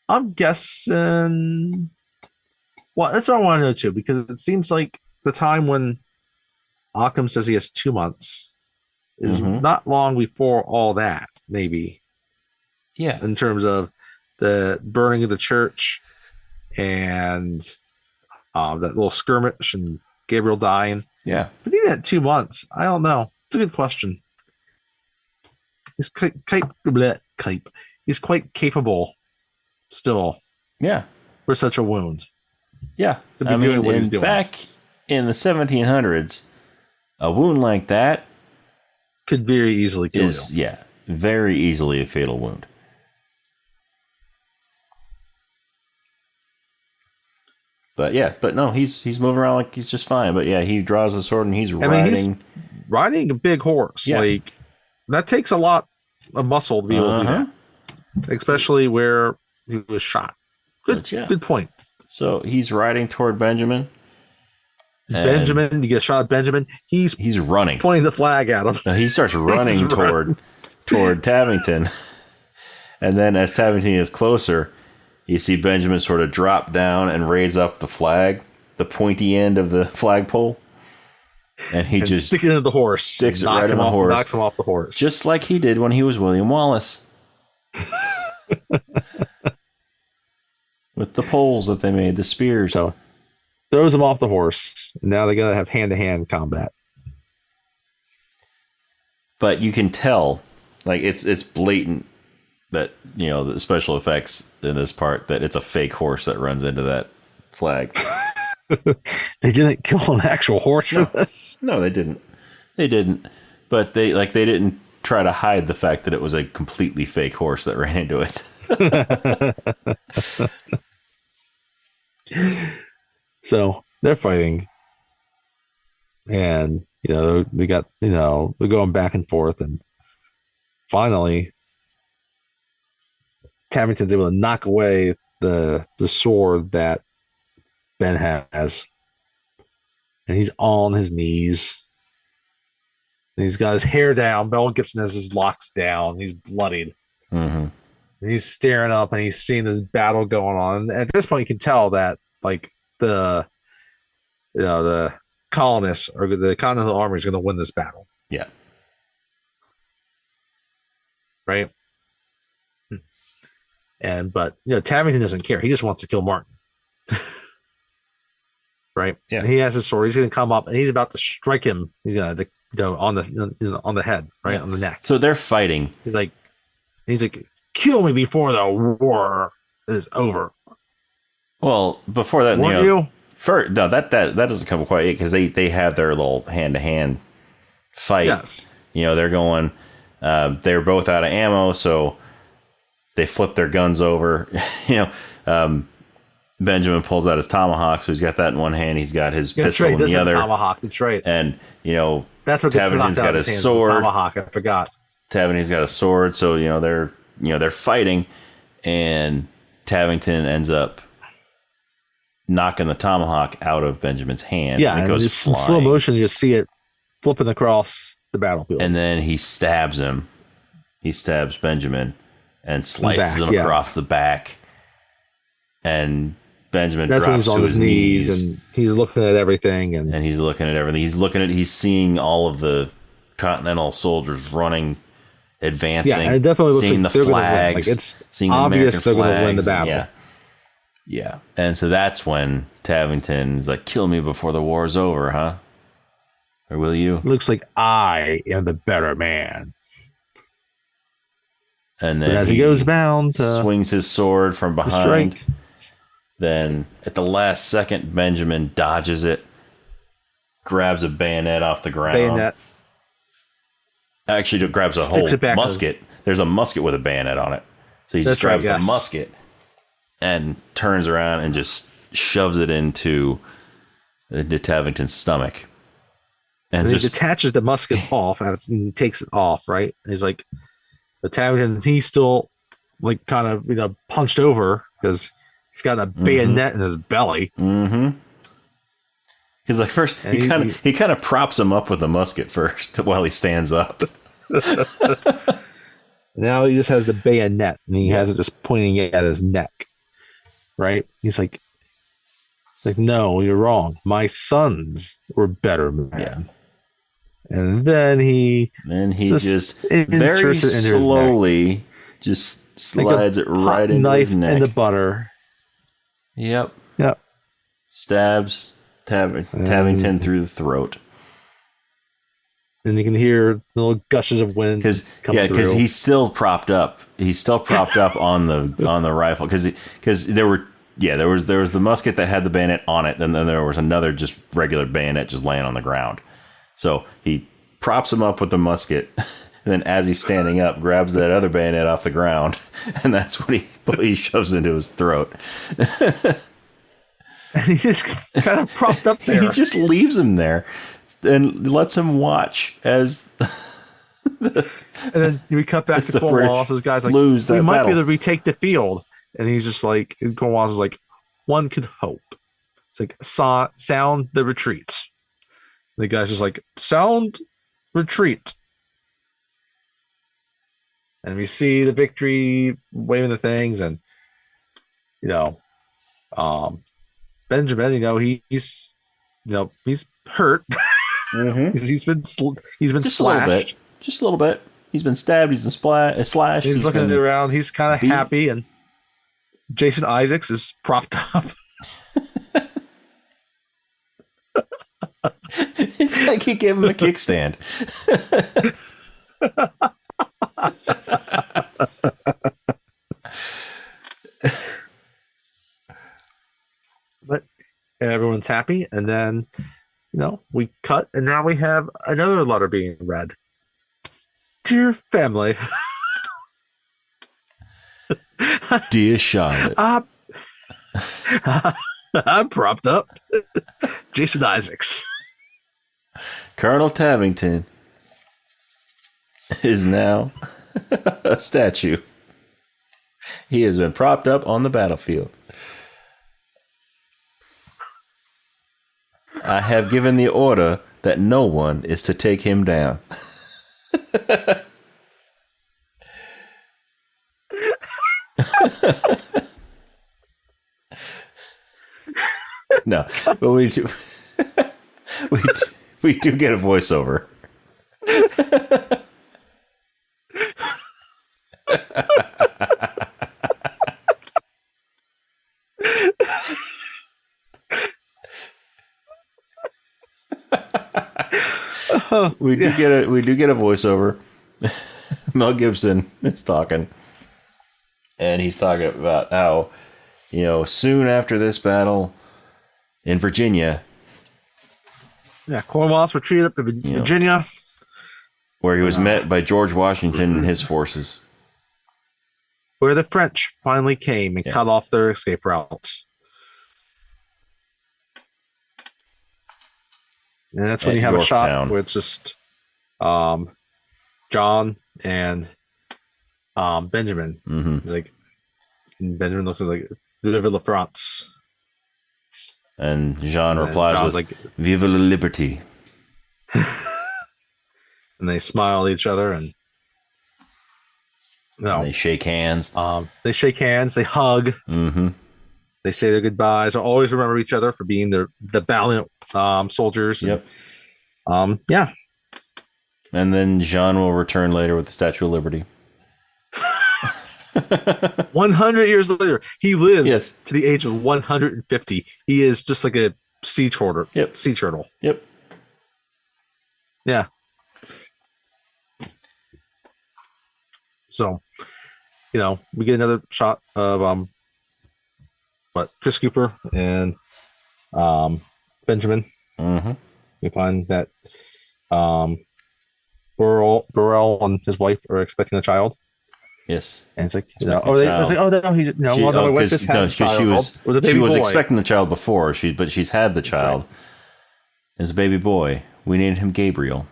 I'm guessing. Well, that's what I want to know too, because it seems like the time when Occam says he has 2 months is not long before all that, maybe. Yeah. In terms of the burning of the church and that little skirmish and Gabriel dying. Yeah. But even at 2 months, I don't know. It's a good question. He's he's quite capable still. Yeah. For such a wound. Yeah. To be doing what he's doing. Back in the 1700s, a wound like that could very easily kill you. Yeah. Very easily a fatal wound. But no, he's moving around like he's just fine. But he draws a sword and he's riding. He's riding a big horse. Yeah. Like, that takes a lot of muscle to be able to do that. Especially where he was shot. Good point. So he's riding toward Benjamin. You get shot at Benjamin. He's running, pointing the flag at him. Now he starts running toward Tavington. And then as Tavington is closer, you see Benjamin sort of drop down and raise up the flag, the pointy end of the flagpole. And he just sticks it into the horse. Sticks it right in the horse. Knocks him off the horse. Just like he did when he was William Wallace. With the poles that they made, the spears. So throws him off the horse. Now they gotta have hand-to-hand combat. But you can tell, like it's blatant that the special effects in this part, that it's a fake horse that runs into that flag. They didn't kill an actual horse for this. No, they didn't. But they didn't try to hide the fact that it was a completely fake horse that ran into it. So they're fighting, and they got they're going back and forth, and finally Tavington's able to knock away the sword that Ben has, and he's on his knees, and he's got his hair down. Mel Gibson has his locks down. He's bloodied. And he's staring up, and he's seeing this battle going on. And at this point, you can tell that the colonists or the Continental Army is going to win this battle. Yeah. Right. But Tavington doesn't care. He just wants to kill Martin. Right. Yeah. And he has his sword. He's going to come up and he's about to strike him. He's going to on the head, right on the neck. So they're fighting. He's like, kill me before the war is over. Well, before that, Weren't you? No, that doesn't come quite yet because they have their little hand to hand fight. Yes. They're going. They're both out of ammo, so they flip their guns over. Benjamin pulls out his tomahawk, so he's got that in one hand. He's got his pistol in the other. Tomahawk. That's right. And that's what Tavington's got his sword. Tomahawk. I forgot. Tavington's got a sword, so they're fighting, and Tavington ends up knocking the tomahawk out of Benjamin's hand. Yeah, and it goes in flying. slow motion. You see it flipping across the battlefield, and then he stabs him. He stabs Benjamin and slices him across the back, and Benjamin drops when he's on his knees and he's looking at everything, and he's looking at everything. He's seeing all of the Continental soldiers running, advancing. Yeah, and it definitely looks seeing like the flags. It's seeing obvious the they're going to win the battle. Yeah. And so that's when Tavington is like, "Kill me before the war's over, huh? Or will you?" It looks like I am the better man. And then as he goes bound, swings his sword from behind. Then at the last second, Benjamin dodges it, grabs a bayonet off the ground. Actually, grabs a whole musket. There's a musket with a bayonet on it. So he just grabs the musket and turns around and just shoves it into Tavington's stomach. And he detaches the musket off, and he takes it off, right? And he's like, the Tavington, he's still like kind of punched over because he's got a bayonet in his belly. Mm-hmm. He's like, first he kind of props him up with the musket first while he stands up. Now he just has the bayonet, and he has it just pointing at his neck. Right? He's like, no, you're wrong. My sons were better men. Yeah. And then he just very slowly just slides it right into his neck. In the butter. Yep. Stabs Tavington through the throat. And you can hear little gushes of wind because he's still propped up. He's still propped up on the rifle because there was the musket that had the bayonet on it, and then there was another just regular bayonet just laying on the ground. So he props him up with the musket, and then as he's standing up, grabs that other bayonet off the ground, and that's what he shoves into his throat. And he just kind of propped up there. He just leaves him there and lets him watch as. And then we cut back to Cornwallis's guys like, we might be able to retake the field. And he's just like, Cornwallis is like, one could hope. It's like, sound the retreat. And the guy's just like, sound retreat. And we see the victory waving the things, and Benjamin, he's hurt. Mm-hmm. he's been just slashed. Just a little bit. He's been stabbed. He's been slashed. He's looking around. He's kind of happy, and Jason Isaacs is propped up. It's like he gave him a kickstand. But everyone's happy, and then we cut, and now we have another letter being read. Dear family. Dear Charlotte. I'm propped up. Jason Isaacs. Colonel Tavington is now a statue. He has been propped up on the battlefield. I have given the order that no one is to take him down. No, but we do get a voiceover. we do get a voiceover. Mel Gibson is talking, and he's talking about how, soon after this battle in Virginia, Cornwallis retreated up to Virginia, where he was met by George Washington and his forces, where the French finally came and cut off their escape route. And that's when you have Yorktown. a shot where it's just John and Benjamin. Mm-hmm. He's like, and Benjamin looks like "Vive la France," and Jean replies with like, "Vive la liberté." And they smile at each other, and and they shake hands. They shake hands. They hug. Mm-hmm. They say their goodbyes. They'll always remember each other for being the valiant soldiers. Yep. Yeah. And then Jean will return later with the Statue of Liberty. 100 years later, he lives to the age of 150. He is just like a sea turtle. Yep. Sea turtle. Yep. Yeah. So, we get another shot of Chris Cooper and Benjamin. Mm-hmm. We find that Burrell and his wife are expecting a child. Yes. And it's like, no, he's no. She, my wife just had a child. She was expecting the child before. But she's had the child. As a baby boy, we named him Gabriel.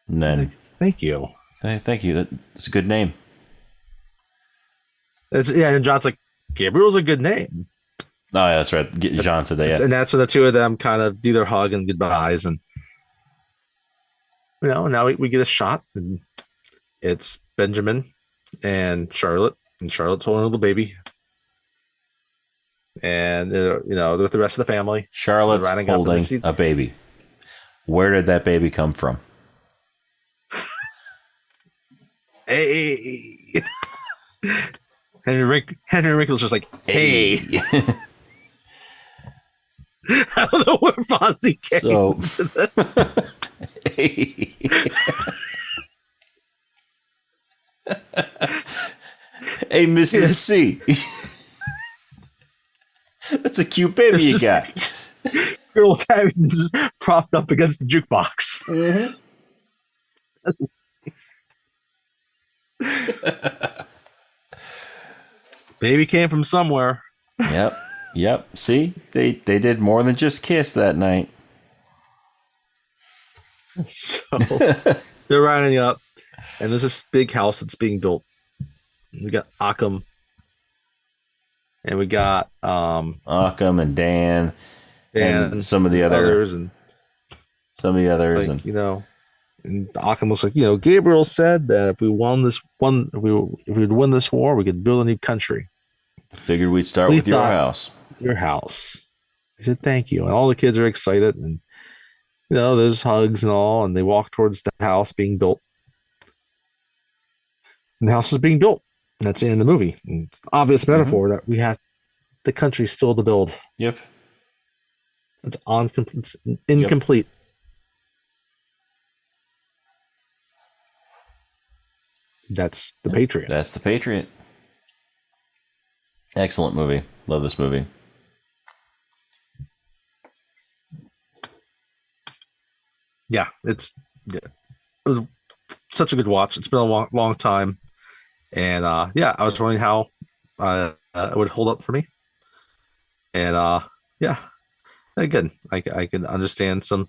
And then, thank you. Thank you. That's a good name. And John's like, Gabriel's a good name. Oh, yeah, that's right. John said that. Yeah. And that's when the two of them kind of do their hug and goodbyes, and now we get a shot, and it's Benjamin and Charlotte's holding a little baby, and they're with the rest of the family. Charlotte's holding a baby. Where did that baby come from? Hey. Henry Winkle's just like, hey. I don't know where Fonzie came to this. Hey. Hey, Mrs. C. That's a cute baby you got. Good old time just propped up against the jukebox. Mm-hmm. Baby came from somewhere. Yep. See, they did more than just kiss that night. So they're riding up, and there's this big house that's being built. We got Occam, and we got Occam and Dan and some of the others, and and Occam was like, Gabriel said that if we won this one, if we would win this war, we could build a new country. Figured we'd start with your house. Your house. I said, thank you. And all the kids are excited, and there's hugs and all, and they walk towards the house being built. And the house is being built. And that's in the movie. And it's an obvious metaphor that we have the country still to build. Yep. It's incomplete. Yep. That's the Patriot. That's the Patriot. Excellent movie. Love this movie. Yeah, it was such a good watch. It's been a long time, and I was wondering how it would hold up for me. And again, I can understand some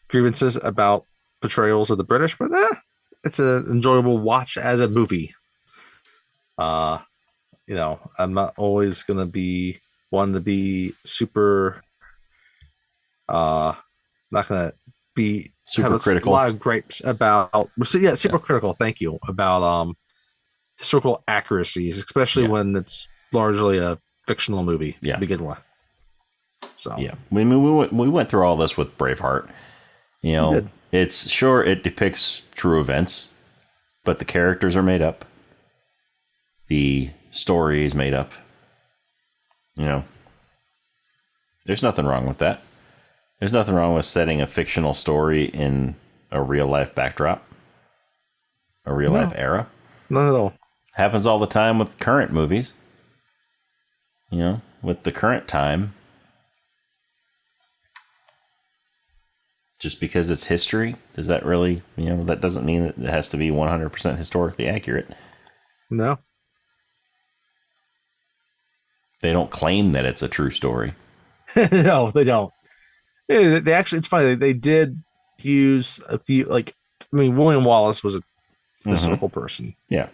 grievances about portrayals of the British, but it's an enjoyable watch as a movie. I'm not always gonna be one to be super. Not gonna be super critical. A lot of gripes about. Super critical. Thank you about historical accuracies, especially when it's largely a fictional movie to begin with. So we went through all this with Braveheart. It's sure it depicts true events, but the characters are made up. The story is made up. There's nothing wrong with that. There's nothing wrong with setting a fictional story in a real life backdrop, a real life era. Not at all. Happens all the time with current movies. You know, with the current time. Just because it's history, does that really, that doesn't mean that it has to be 100% historically accurate. No. They don't claim that it's a true story. No, they don't. They actually, it's funny. They did use a few, William Wallace was a historical person. Yeah.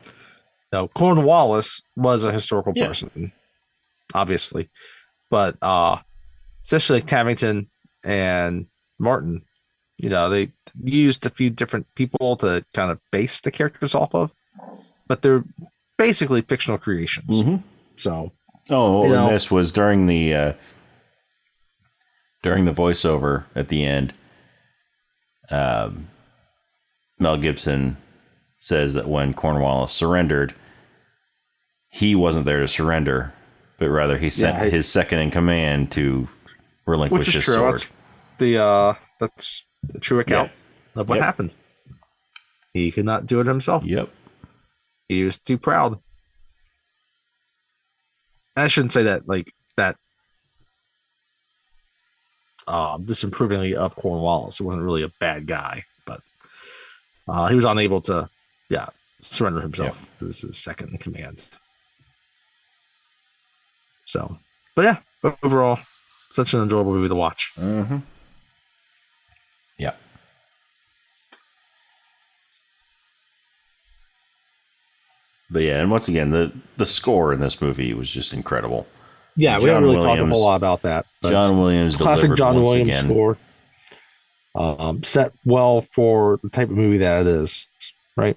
Now, Cornwallis was a historical person, obviously. But especially like Tamington and Martin, they used a few different people to kind of base the characters off of. But they're basically fictional creations. So. Oh, what we missed was during the voiceover at the end, Mel Gibson says that when Cornwallis surrendered, he wasn't there to surrender, but rather he sent his second in command to relinquish his sword. That's the true account of what happened. He could not do it himself. Yep. He was too proud. I shouldn't say that disapprovingly of Cornwallis. He wasn't really a bad guy, but he was unable to, surrender himself. It was his second in command. So, but overall, such an enjoyable movie to watch. Yeah. But yeah, and once again, the score in this movie was just incredible. Yeah, we haven't really talked a whole lot about that. John Williams, classic John Williams score, set well for the type of movie that it is, right?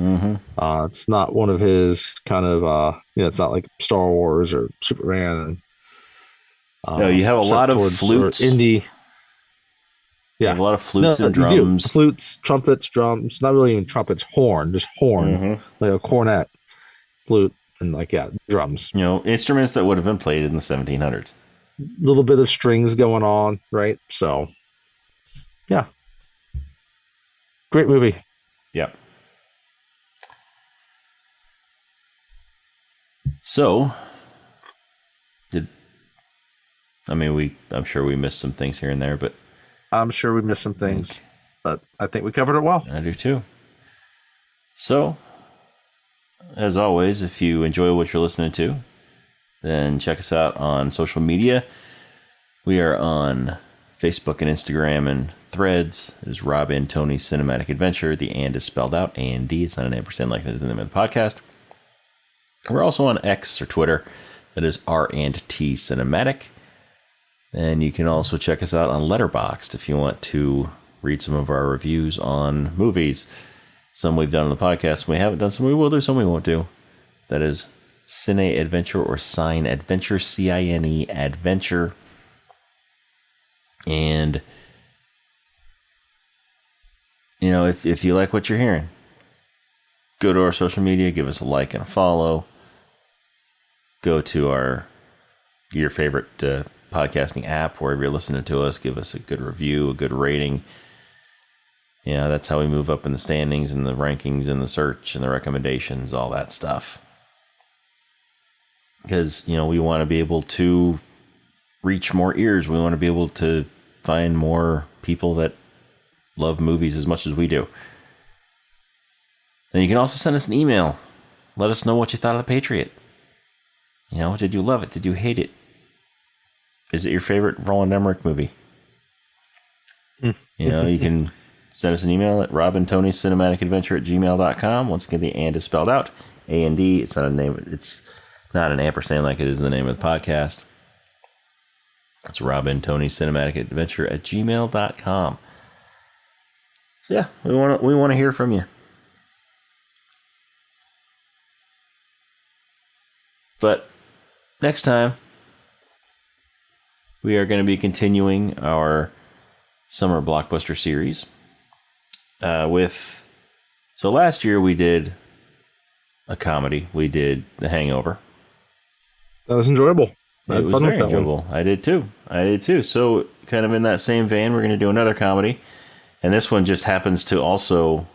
It's not one of his kind of, it's not like Star Wars or Superman. No, you have a lot of flutes, indie. Yeah, a lot of flutes and drums, flutes, trumpets, drums. Not really even trumpets, just horn, like a cornet, flute, and drums. Instruments that would have been played in the 1700s. A little bit of strings going on, right? So, yeah, great movie. Yep. So, I'm sure we missed some things here and there, but I'm sure we missed some things, but I think we covered it well. I do too. So, as always, if you enjoy what you're listening to, then check us out on social media. We are on Facebook and Instagram and Threads. It is Rob and Tony's Cinematic Adventure. The and is spelled out, A-N-D. It's not an ampersand like that is in the name of the podcast. We're also on X or Twitter. That is R&T Cinematic. And you can also check us out on Letterboxd if you want to read some of our reviews on movies. Some we've done on the podcast, some we haven't done, some we will do, some we won't do. That is Cine Adventure or Cine Adventure, C-I-N-E Adventure. And, if you like what you're hearing, go to our social media, give us a like and a follow. Go to your favorite podcasting app, wherever you're listening to us, give us a good review, a good rating. That's how we move up in the standings and the rankings and the search and the recommendations, all that stuff. Because, we want to be able to reach more ears. We want to be able to find more people that love movies as much as we do. And you can also send us an email. Let us know what you thought of The Patriot. Did you love it? Did you hate it? Is it your favorite Roland Emmerich movie? You can send us an email at robandtonycinematicadventure@gmail.com. Once again, the and is spelled out. A-N-D. It's not a name. It's not an ampersand like it is in the name of the podcast. It's robandtonycinematicadventure@gmail.com. So yeah, we want to hear from you. But next time, we are going to be continuing our summer blockbuster series so last year we did a comedy. We did The Hangover. That was enjoyable. I It had was fun with very that one. enjoyable. I did too. So, kind of in that same vein, we're going to do another comedy. And this one just happens to also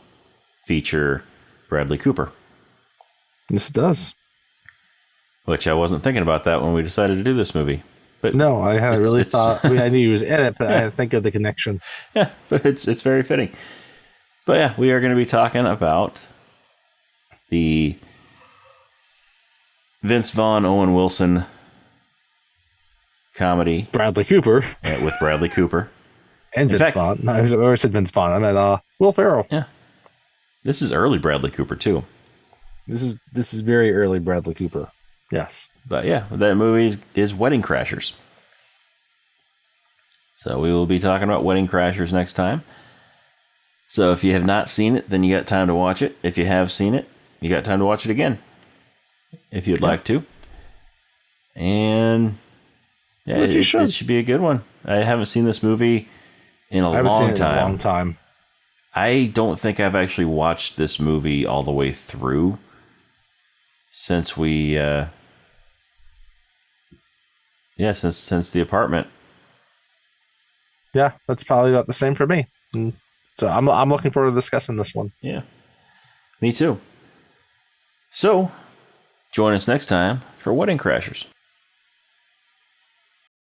feature Bradley Cooper. This does. Which I wasn't thinking about that when we decided to do this movie. But No, I hadn't really thought. I mean, I knew he was in it, but I didn't think of the connection. yeah, but it's very fitting. But yeah, we are going to be talking about the Vince Vaughn, Owen Wilson comedy Bradley Cooper with Bradley Cooper. and Vince Vaughn. No, I always said Vince Vaughn. I meant Will Ferrell. Yeah, this is early Bradley Cooper too. This is very early Bradley Cooper. Yes. But yeah, that movie is Wedding Crashers. So we will be talking about Wedding Crashers next time. So if you have not seen it, then you got time to watch it. If you have seen it, you got time to watch it again, if you'd like to. And yeah, it should be a good one. I haven't seen this movie in a long time. I don't think I've actually watched this movie all the way through since we, since The Apartment. Yeah, that's probably about the same for me. So I'm looking forward to discussing this one. Yeah, me too. So join us next time for Wedding Crashers.